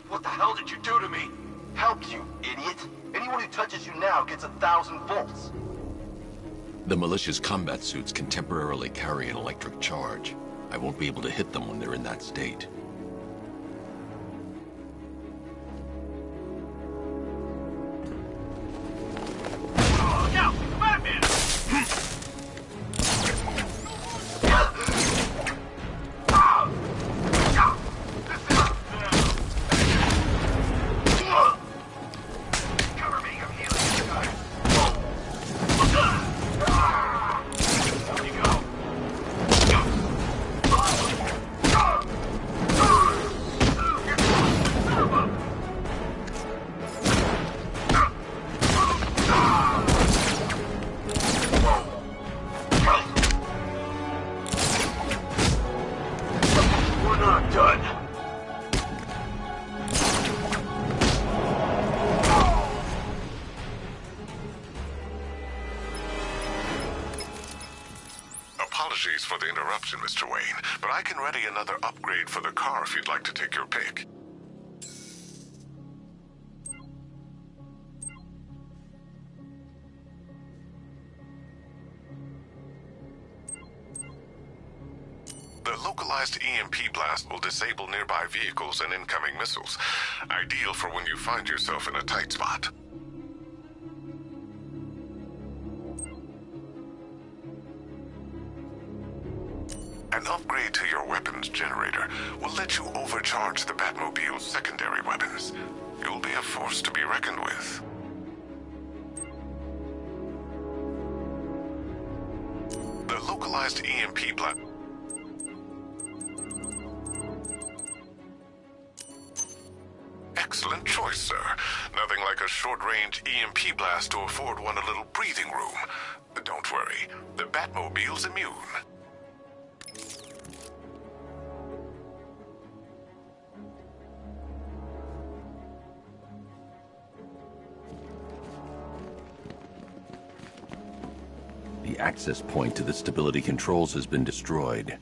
What the hell did you do to me? Help, you idiot! Anyone who touches you now gets 1,000 volts. The militia's combat suits can temporarily carry an electric charge. I won't be able to hit them when they're in that state. Look out! Batman! Apologies for the interruption, Mr. Wayne, but I can ready another upgrade for the car if you'd like to take your pick. The The localized EMP blast will disable nearby vehicles and incoming missiles. Ideal for when you find yourself in a tight spot. An upgrade to your weapons generator will let you overcharge the Batmobile's secondary weapons. You'll be a force to be reckoned with. The localized EMP blast... Excellent choice, sir. Nothing like a short-range EMP blast to afford one a little breathing room. Don't worry, the Batmobile's immune. The access point to the stability controls has been destroyed.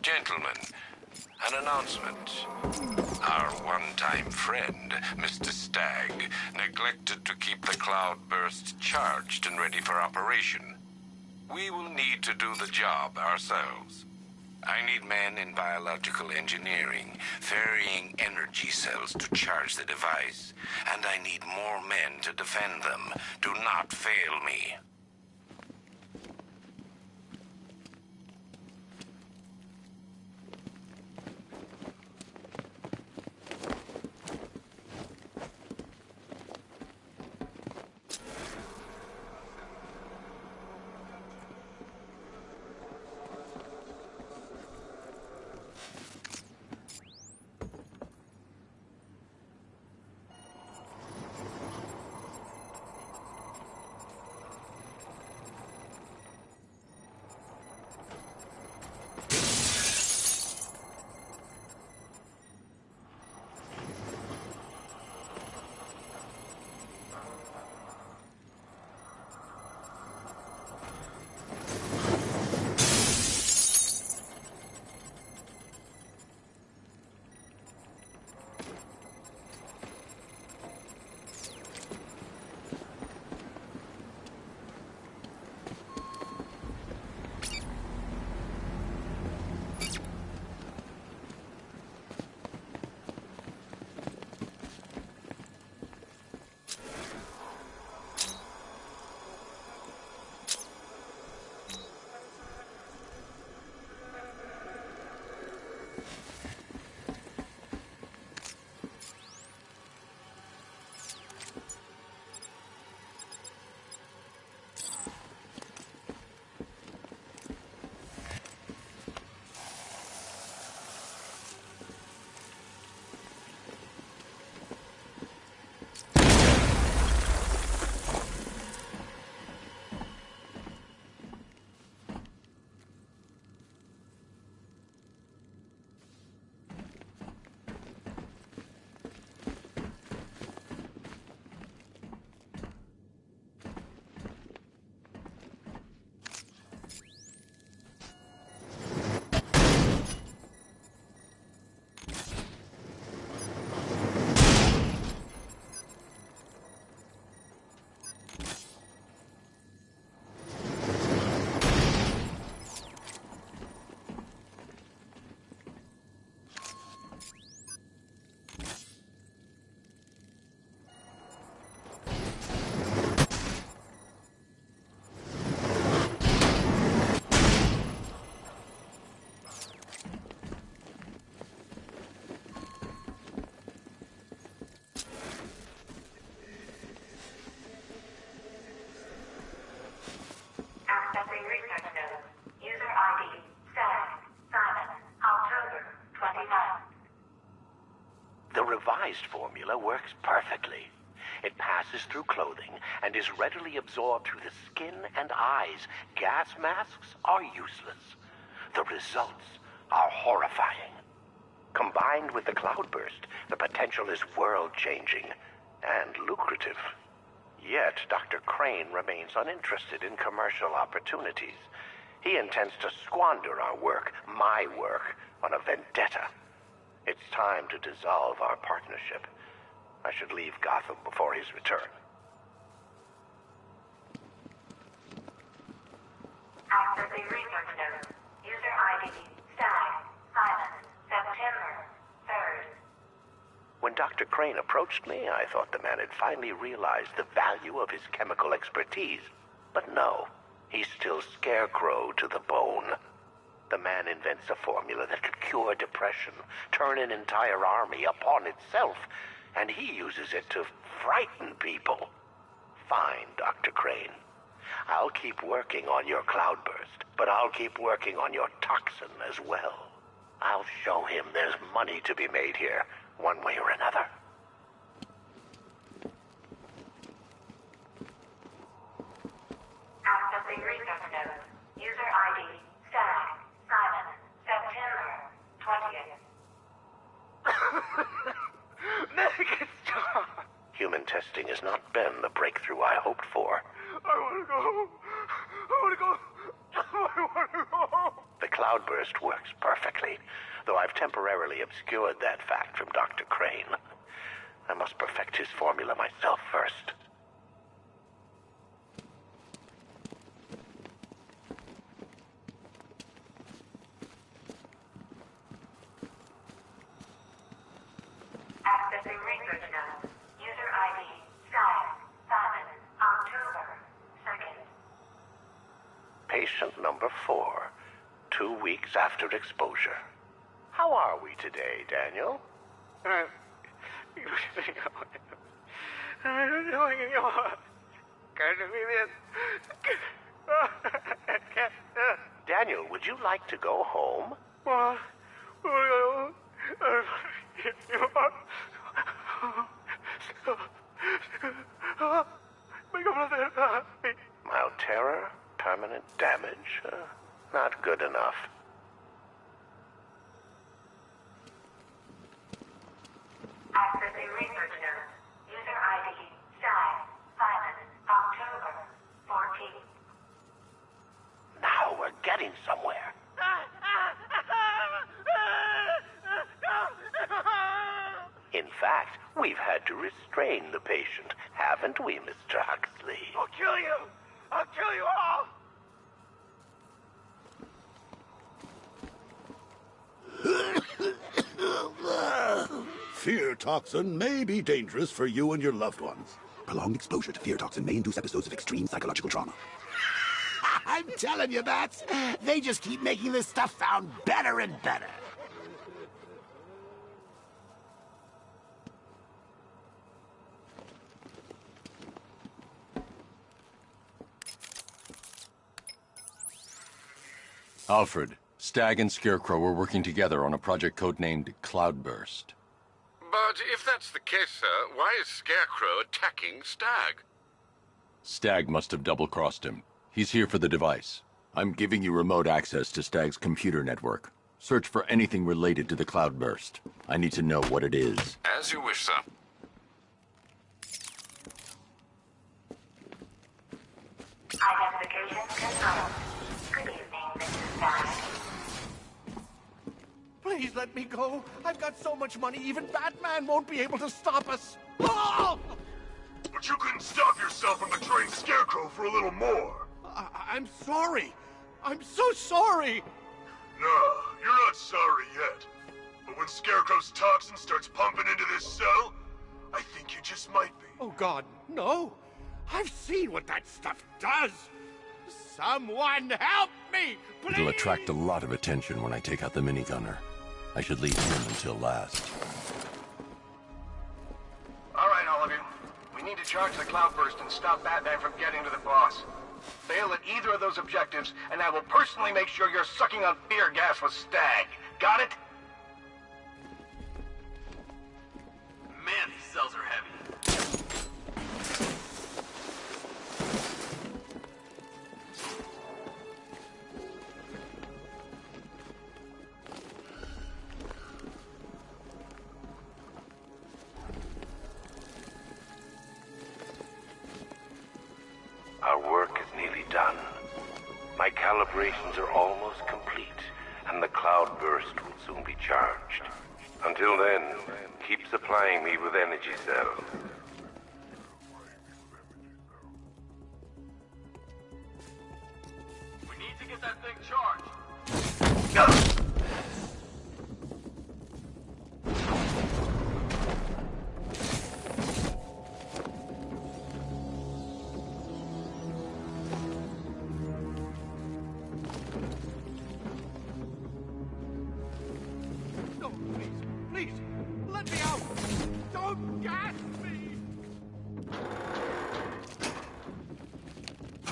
Gentlemen, an announcement. Our one-time friend, Mr. Stagg, neglected to keep the cloudburst charged and ready for operation. We will need to do the job ourselves. I need men in biological engineering, ferrying energy cells to charge the device, and I need more men to defend them. Do not fail me. disguised formula works perfectly. It passes through clothing and is readily absorbed through the skin and eyes. Gas masks are useless. The results are horrifying. Combined with the cloudburst, the potential is world-changing and lucrative. Yet, Dr. Crane remains uninterested in commercial opportunities. He intends to squander our work, my work, on a vendetta. It's time to dissolve our partnership. I should leave Gotham before his return. Accessing research notes. User ID, Stag, Simon, September 3rd. When Dr. Crane approached me, I thought the man had finally realized the value of his chemical expertise. But no, he's still Scarecrow to the bone. The man invents a formula that could cure depression, turn an entire army upon itself, and he uses it to frighten people. Fine, Dr. Crane. I'll keep working on your cloudburst, but I'll keep working on your toxin as well. I'll show him there's money to be made here, one way or another. Accessing research notes. User ID, Stag, Simon, September 20th. Make it stop! Human testing has not been the breakthrough I hoped for. I want to go home. I want to go. I want to go home. The cloudburst works perfectly, though I've temporarily obscured that fact from Dr. Crane. I must perfect his formula myself first. Accessing research notes. User ID, Stag, Simon, October 2nd. Patient number 4, 2 weeks after exposure. How are we today, Daniel? Daniel, would you like to go home? Mild terror, permanent damage, not good enough. Accessing research notes. User ID, Stag, Simon, October 14th. Now we're getting somewhere. In fact, we've had to restrain the patient, haven't we, Mr. Huxley? I'll kill you! I'll kill you all! Fear toxin may be dangerous for you and your loved ones. Prolonged exposure to fear toxin may induce episodes of extreme psychological trauma. I'm telling you, Bats, they just keep making this stuff sound better and better. Alfred, Stag and Scarecrow were working together on a project codenamed Cloudburst. But if that's the case, sir, why is Scarecrow attacking Stag? Stag must have double-crossed him. He's here for the device. I'm giving you remote access to Stag's computer network. Search for anything related to the Cloudburst. I need to know what it is. As you wish, sir. Identification confirmed. Good evening, Mrs. Stag. Please let me go. I've got so much money, even Batman won't be able to stop us. Oh! But you couldn't stop yourself from betraying Scarecrow for a little more. I'm sorry. I'm so sorry. No, you're not sorry yet. But when Scarecrow's toxin starts pumping into this cell, I think you just might be. Oh, God, no. I've seen what that stuff does. Someone help me, please! It'll attract a lot of attention when I take out the minigunner. I should leave him until last. All right, all of you. We need to charge the Cloudburst and stop Batman from getting to the boss. Fail at either of those objectives, and I will personally make sure you're sucking on fear gas with Stag. Got it? My calibrations are almost complete, and the cloudburst will soon be charged. Until then, keep supplying me with energy cells. We need to get that thing charged. No, please, let me out! Don't gas me!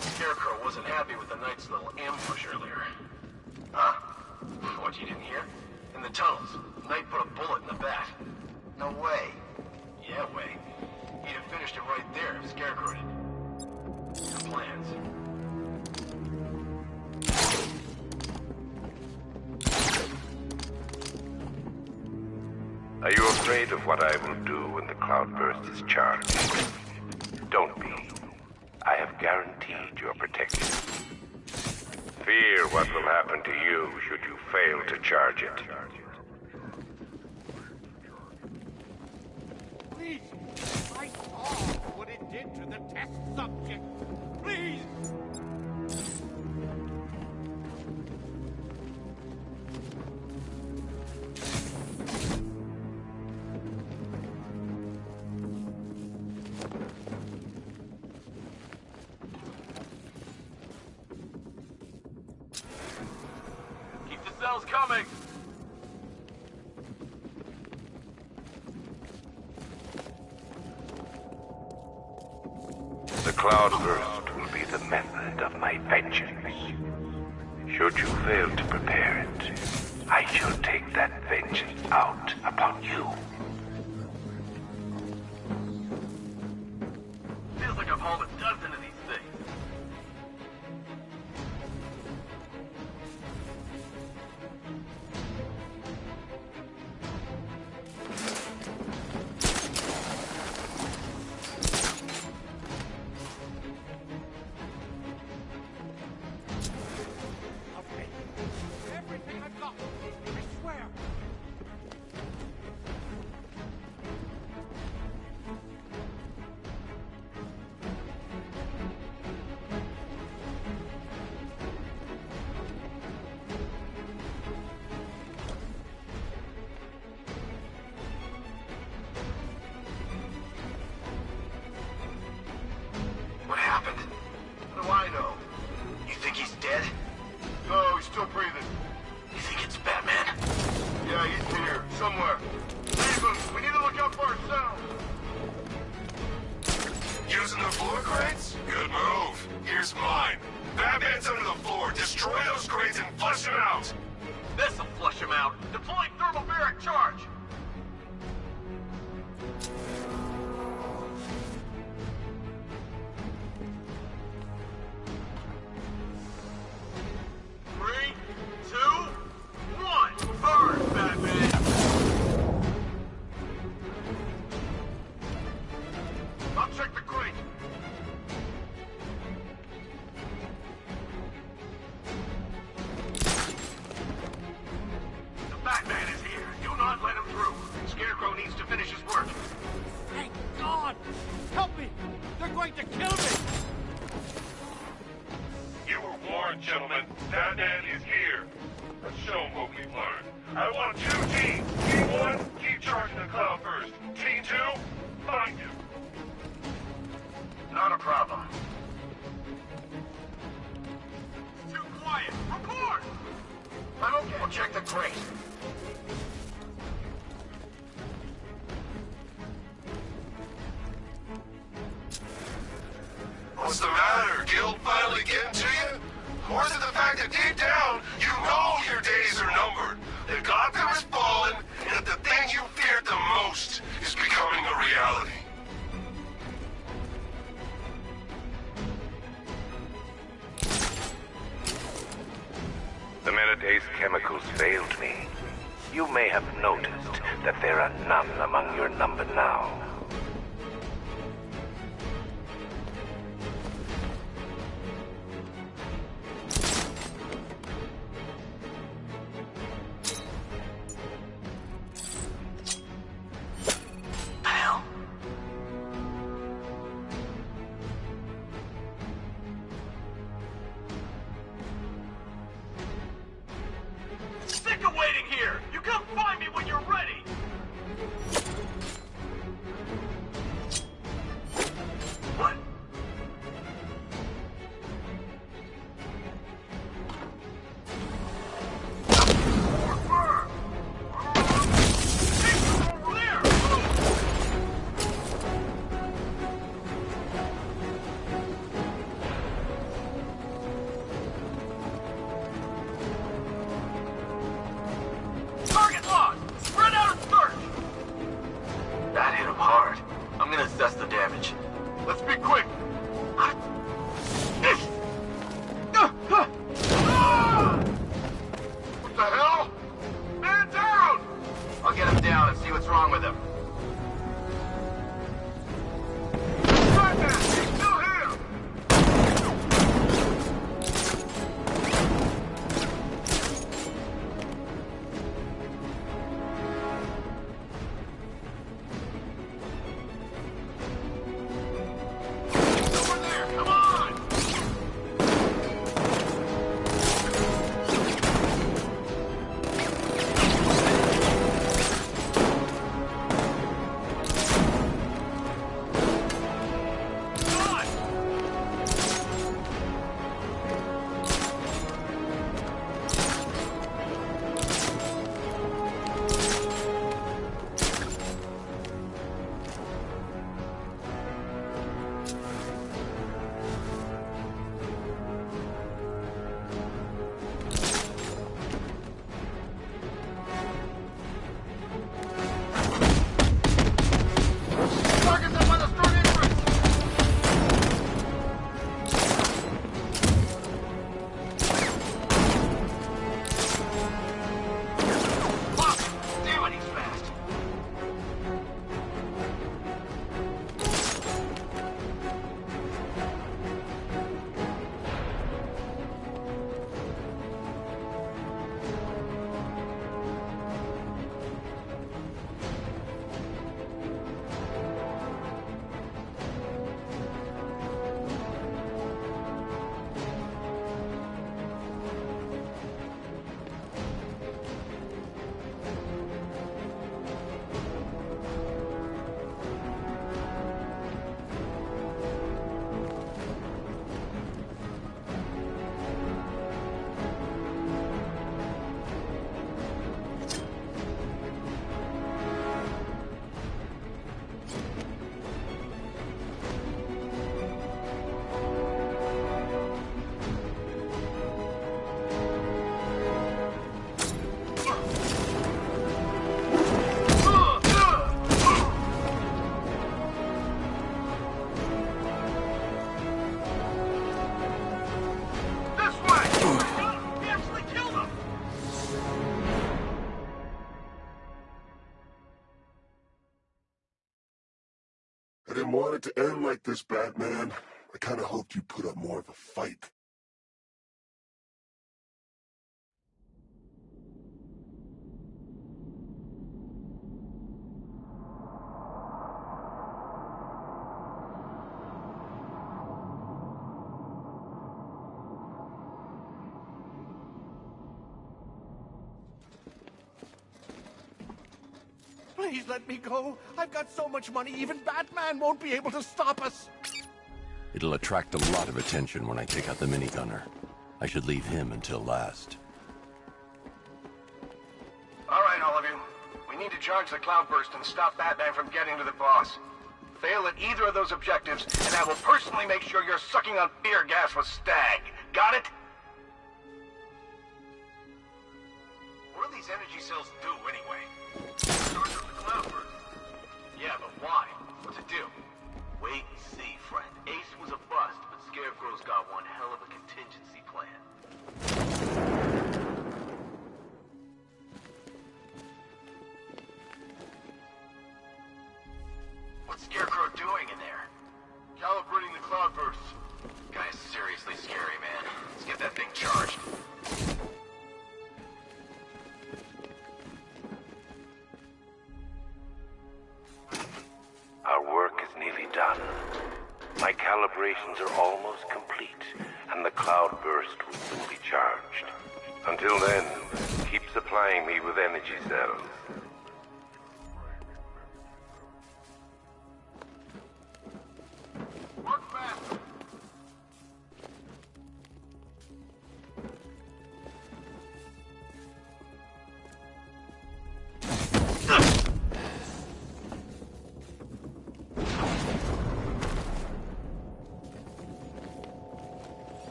Scarecrow wasn't happy with the Knight's little ambush earlier. Huh? What, you didn't hear? In the tunnels, Knight put a bullet in the bat. No way. Yeah, way. He'd have finished it right there if Scarecrow didn't. Your plans. Are you afraid of what I will do when the cloudburst is charged? Don't be. I have guaranteed your protection. Fear what will happen to you should you fail to charge it. Please! I saw what it did to the test subject! Please! Keep the cells coming! The cloudburst will be the method of my vengeance. Should you fail to prepare it, I shall take that vengeance out upon you. Feels like I've hauled a dozen of these things. Okay. Everything I've got. I swear. What happened? What do I know? You think he's dead? No, he's still breathing. You think it's Batman? Yeah, he's here, somewhere. Leave him. We need to look out for ourselves. Using the floor crates? Good move. Here's mine. Batman's under the floor. Destroy those crates and flush him out. This'll flush him out. Deploying thermobaric charge. Three, two, one. Burn, Batman. I'll check the crate. The Batman is here. Do not let him through. Scarecrow needs to finish his work. Thank God! Help me! They're going to kill me! You were warned, gentlemen. Batman is here. Let's show him what we've learned. I want two teams. Team 1, keep charging the cloudburst. Team 2, find him. Not a problem. Too quiet. Report! I'm okay. We'll check the crate. What's the matter? Guild finally getting to you? Or is it the fact that deep down, you know your days are numbered? That Gotham has fallen, and that the thing you feared the most is becoming a reality. The minute Ace Chemicals failed me, you may have noticed that there are none among your number now. What? What the hell? Man down! I'll get him down and see what's wrong with him. Batman, he's still here! Over there, come on! Target's up on the store entrance! Fuck! Damn it, he's fast! This way! He actually killed him! I didn't want it to end like this, Batman. I kind of hoped you'd put up more of a fight. Please let me go. I've got so much money, even Batman won't be able to stop us. It'll attract a lot of attention when I take out the minigunner. I should leave him until last. All right, all of you. We need to charge the Cloudburst and stop Batman from getting to the boss. Fail at either of those objectives, and I will personally make sure you're sucking on fear gas with Stag. Got it? What do these energy cells do, anyway? Charge up the Cloudburst. Yeah, but why? What's it do? Wait and see, friend. Ace was a bust, but Scarecrow's got one hell of a contingency plan. What's Scarecrow doing in there? Calibrating the Cloudburst. Guy's seriously scary, man. Let's get that thing charged. Our work is nearly done. My calibrations are almost complete, and the Cloudburst will soon be charged. Until then, keep supplying me with energy cells. Work fast!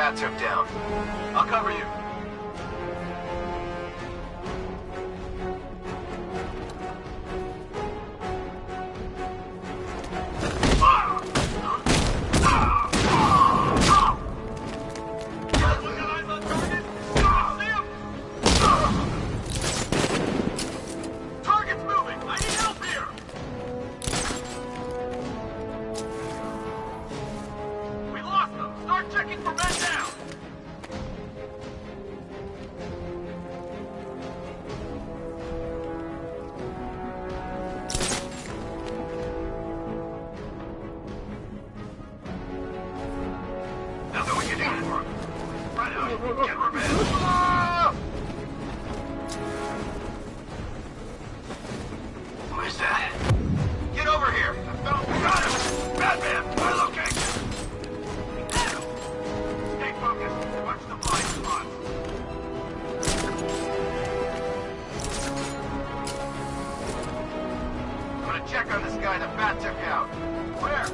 Bat took down. I'll cover you. Target's moving! I need help here! We lost them! Start checking for men down! Nothing we can do for them. Right out. Get revenge. Where's that? Get over here! I found we got him! Batman, my location! Stay focused. Watch the blind spots. I'm gonna check on this guy the Bat took out. Where?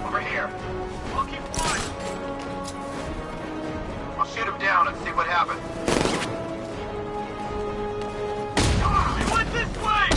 Over here. I'll keep watch. I'll shoot him down and see what happens. He went this way!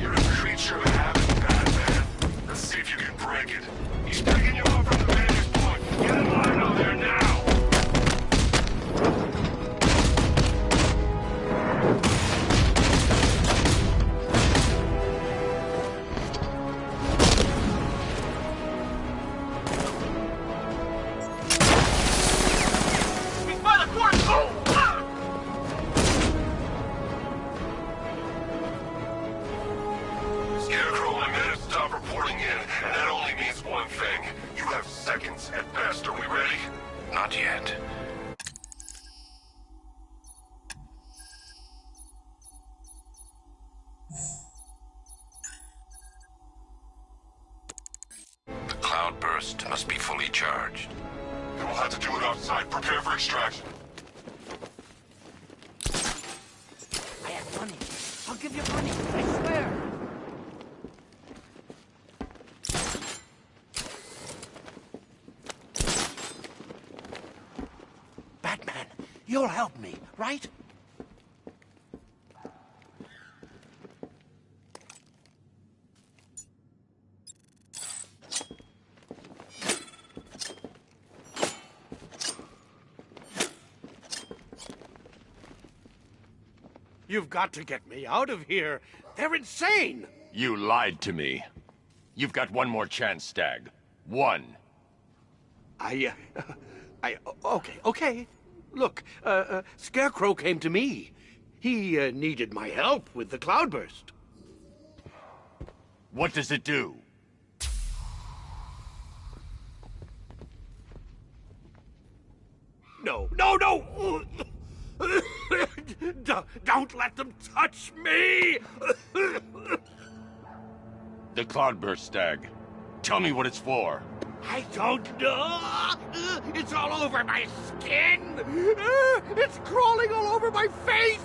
You're a creature of habit, Batman. Let's see if you can break it. He's picking you up from the vantage point. Get in line over there now! He's by the court! Scarecrow, my men have stopped reporting in, and that only means one thing. You have seconds at best. Are we ready? Not yet. The cloudburst must be fully charged. Then we'll have to do it outside. Prepare for extraction. I have money. I'll give you money. I swear. Batman, you'll help me, right? You've got to get me out of here. They're insane. You lied to me. You've got one more chance, Stag. One. Okay. Look, Scarecrow came to me. He needed my help with the cloudburst. What does it do? No! Don't let them touch me! The cloudburst, Stag. Tell me what it's for. I don't know. It's all over my skin. It's crawling all over my face.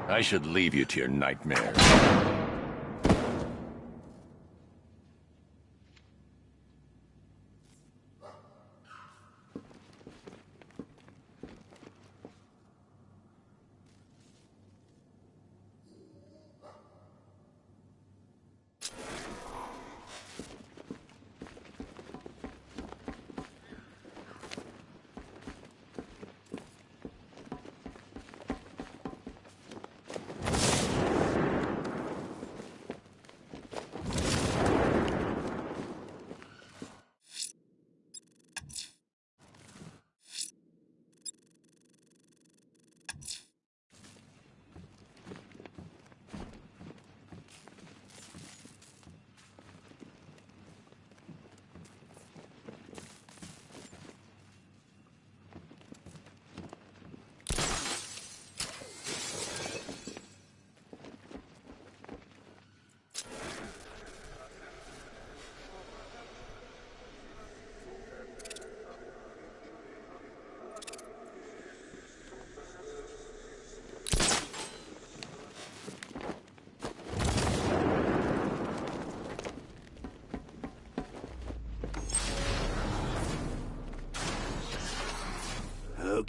I should leave you to your nightmares.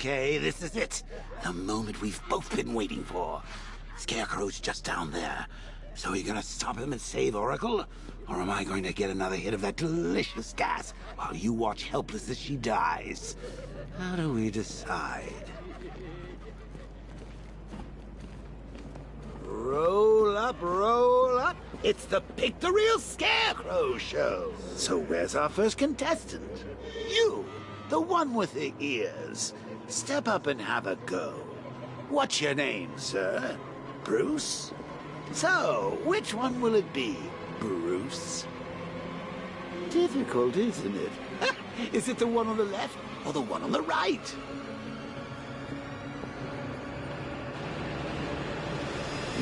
Okay, this is it. The moment we've both been waiting for. Scarecrow's just down there. So are you gonna stop him and save Oracle? Or am I going to get another hit of that delicious gas while you watch helpless as she dies? How do we decide? Roll up, roll up. It's the Pick the Real Scarecrow show. So where's our first contestant? You, the one with the ears. Step up and have a go. What's your name, sir? Bruce? So, which one will it be, Bruce? Difficult, isn't it? Is it the one on the left or the one on the right?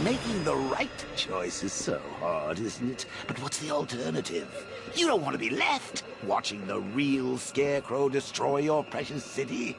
Making the right choice is so hard, isn't it? But what's the alternative? You don't want to be left watching the real Scarecrow destroy your precious city.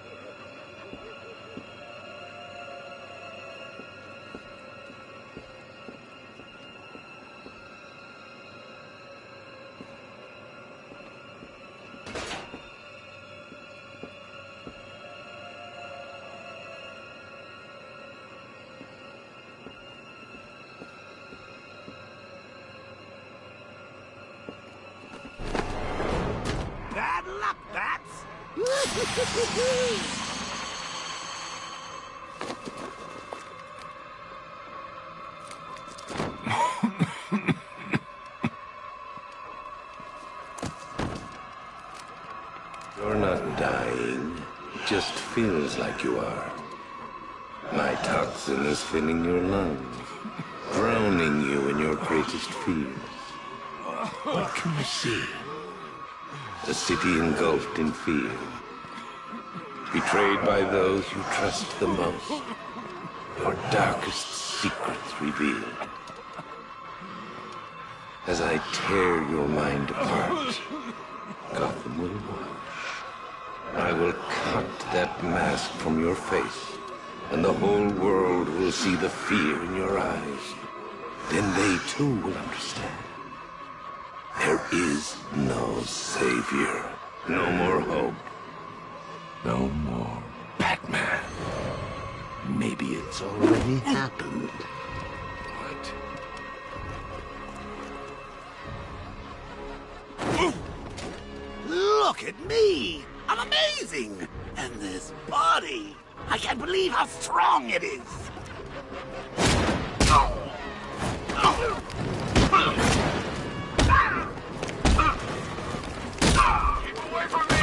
Bad luck, bats! You're not dying. It just feels like you are. My toxin is filling your lungs, drowning you in your greatest fears. What can you see? A city engulfed in fear. Betrayed by those you trust the most. Your darkest secrets revealed. As I tear your mind apart, Gotham will watch. I will cut that mask from your face, and the whole world will see the fear in your eyes. Then they too will understand. There is no savior, no more hope, no more Batman. Maybe it's already happened. Look at me! I'm amazing! And this body! I can't believe how strong it is! Keep away from me!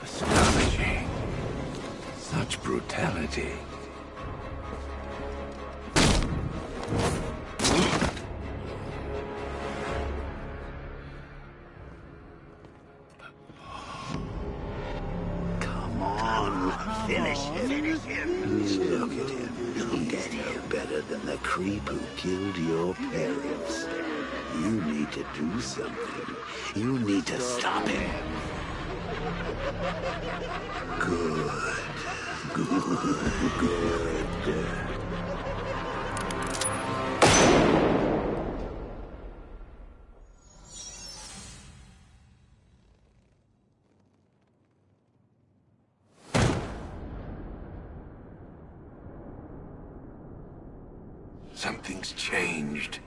Astonishing. Such brutality. Come on, finish him. Finish him. Look at him. Look at him. Better than the creep who killed your parents. You need to do something. You need to stop him. Good. Good. Something's changed.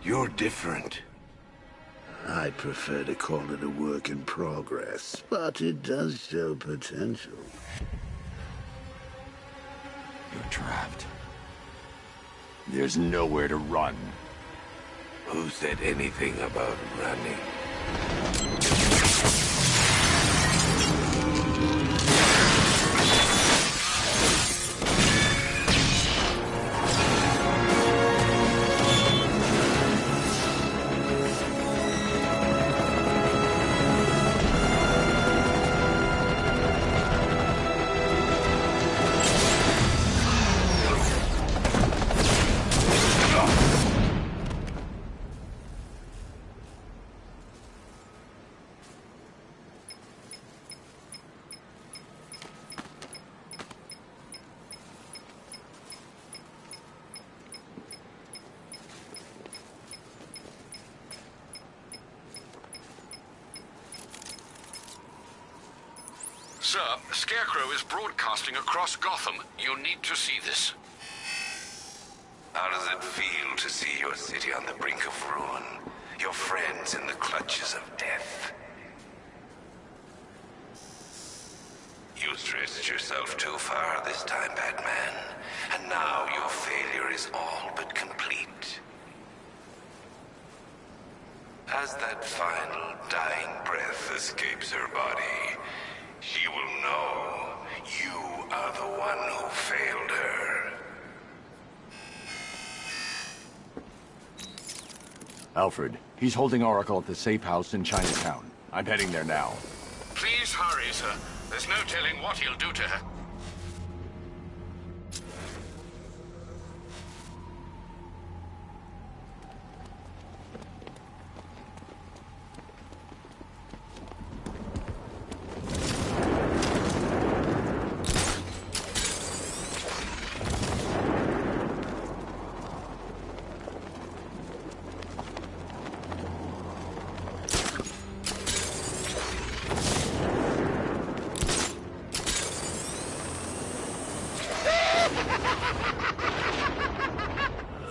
You're different. I prefer to call it a work in progress, but it does show potential. You're trapped. There's nowhere to run. Who said anything about running? Sir, Scarecrow is broadcasting across Gotham. You need to see this. How does it feel to see your city on the brink of ruin? Your friends in the clutches of death? You stretched yourself too far this time, Batman. And now your failure is all but complete. As that final dying breath escapes her body, she will know you are the one who failed her. Alfred, he's holding Oracle at the safe house in Chinatown. I'm heading there now. Please hurry, sir. There's no telling what he'll do to her.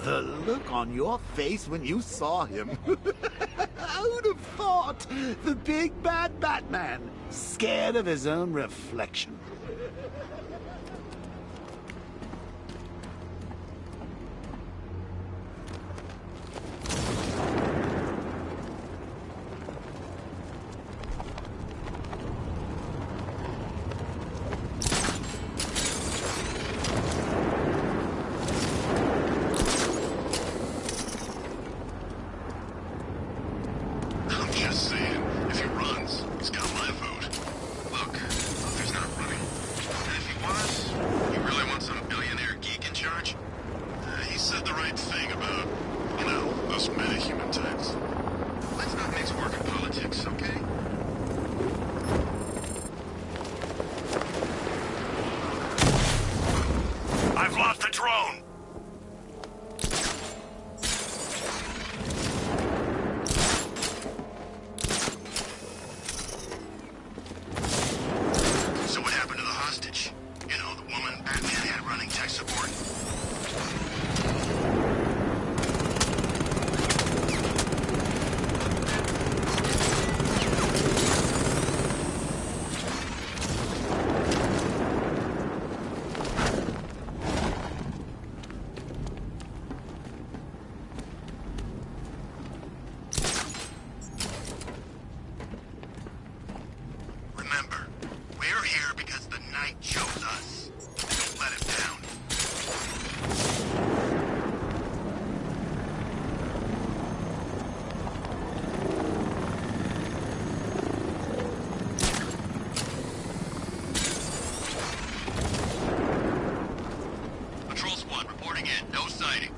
The look on your face when you saw him. Who'd have thought? The big bad Batman, scared of his own reflection. I've lost the drone! So what happened to the hostage? You know, the woman Batman had running tech support? Remember, we're here because the Knight chose us. Don't let him down. Patrol squad reporting in. No sighting.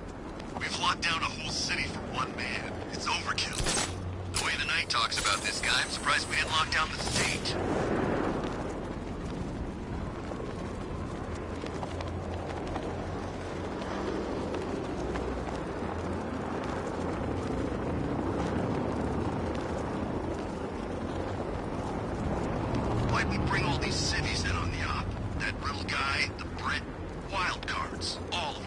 We've locked down a whole city for one man. It's overkill. The way the Knight talks about this guy, I'm surprised we didn't lock down the state. Why'd we bring all these cities in on the op? That little guy, the Brit, wild cards, all of them.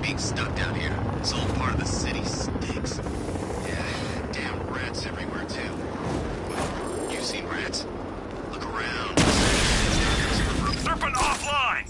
being stuck down here. This whole part of the city stinks. Yeah, damn rats everywhere, too. What, you seen rats? Look around. Serpent offline!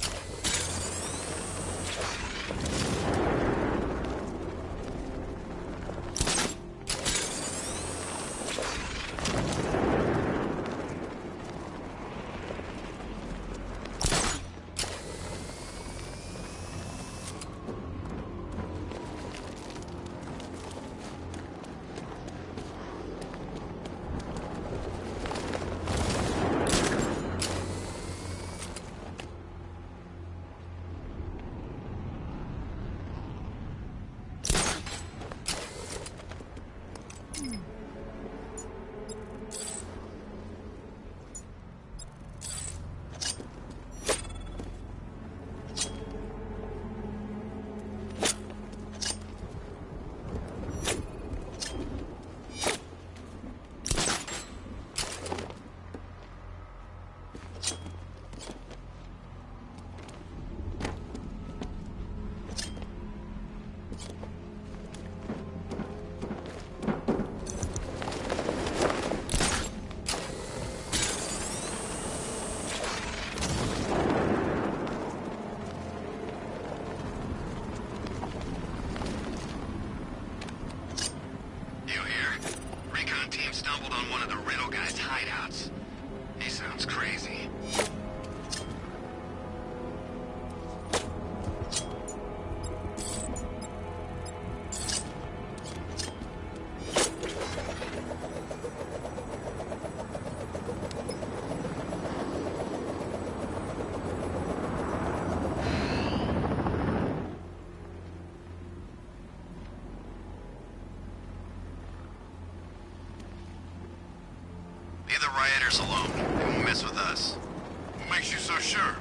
Leave the rioters alone. They won't mess with us. What makes you so sure?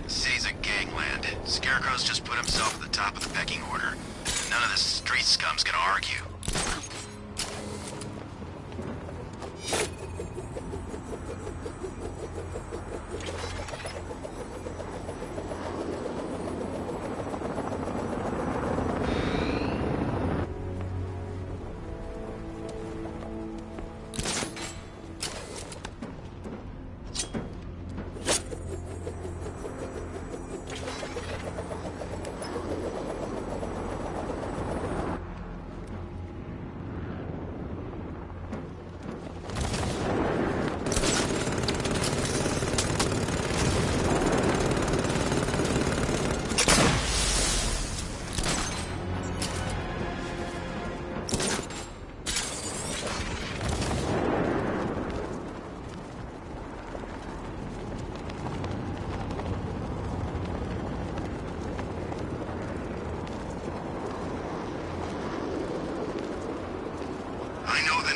The city's a gangland. Scarecrow's just put himself at the top of the pecking order. None of the street scum's gonna argue.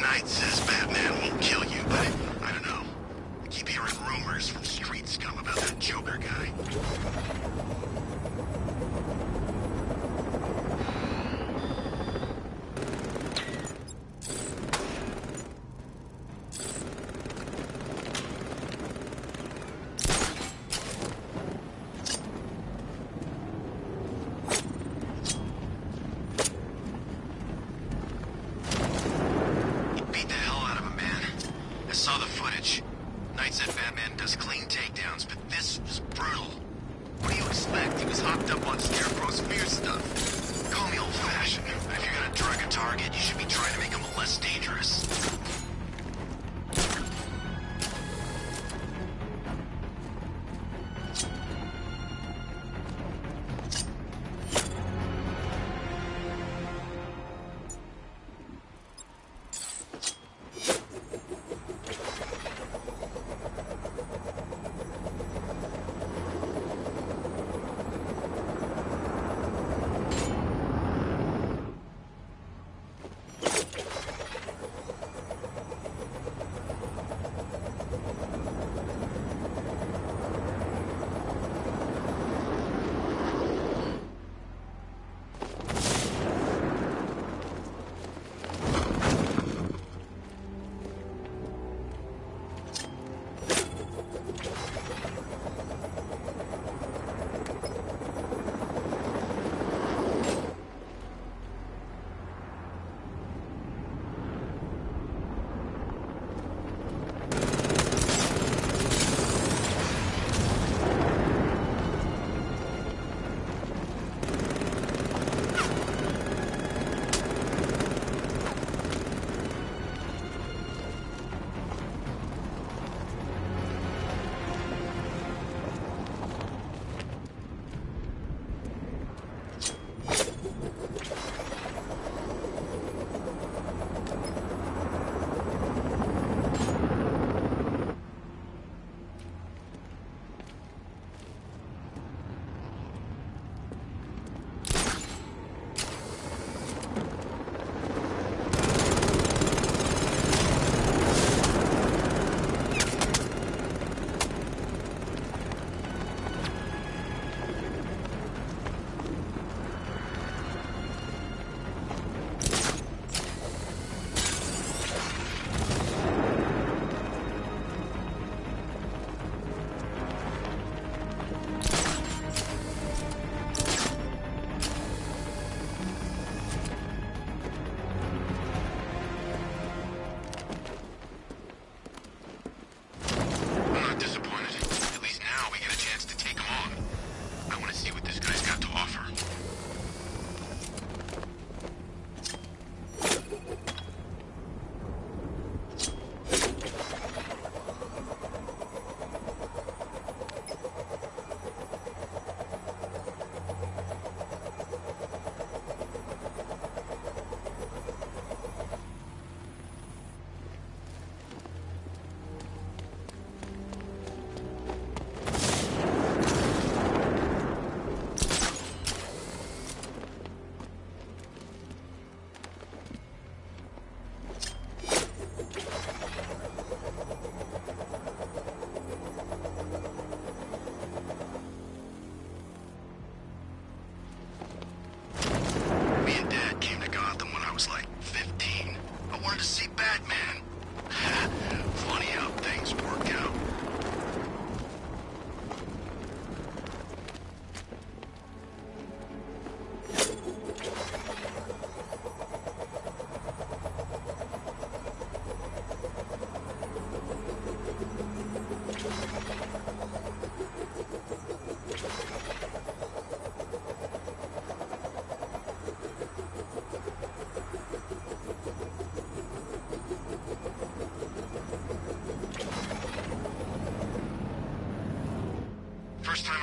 Knight says Batman won't kill you, but I don't know. I keep hearing rumors from street scum about that Joker guy. Knight said Batman does clean takedowns, but this was brutal. What do you expect? He was hopped up on Scarecrow's fear stuff. Call me old-fashioned, but if you're gonna drug a target, you should be trying to make him less dangerous.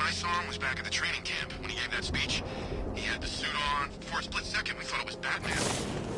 I saw him was back at the training camp when he gave that speech. He had the suit on. For a split second, we thought it was Batman.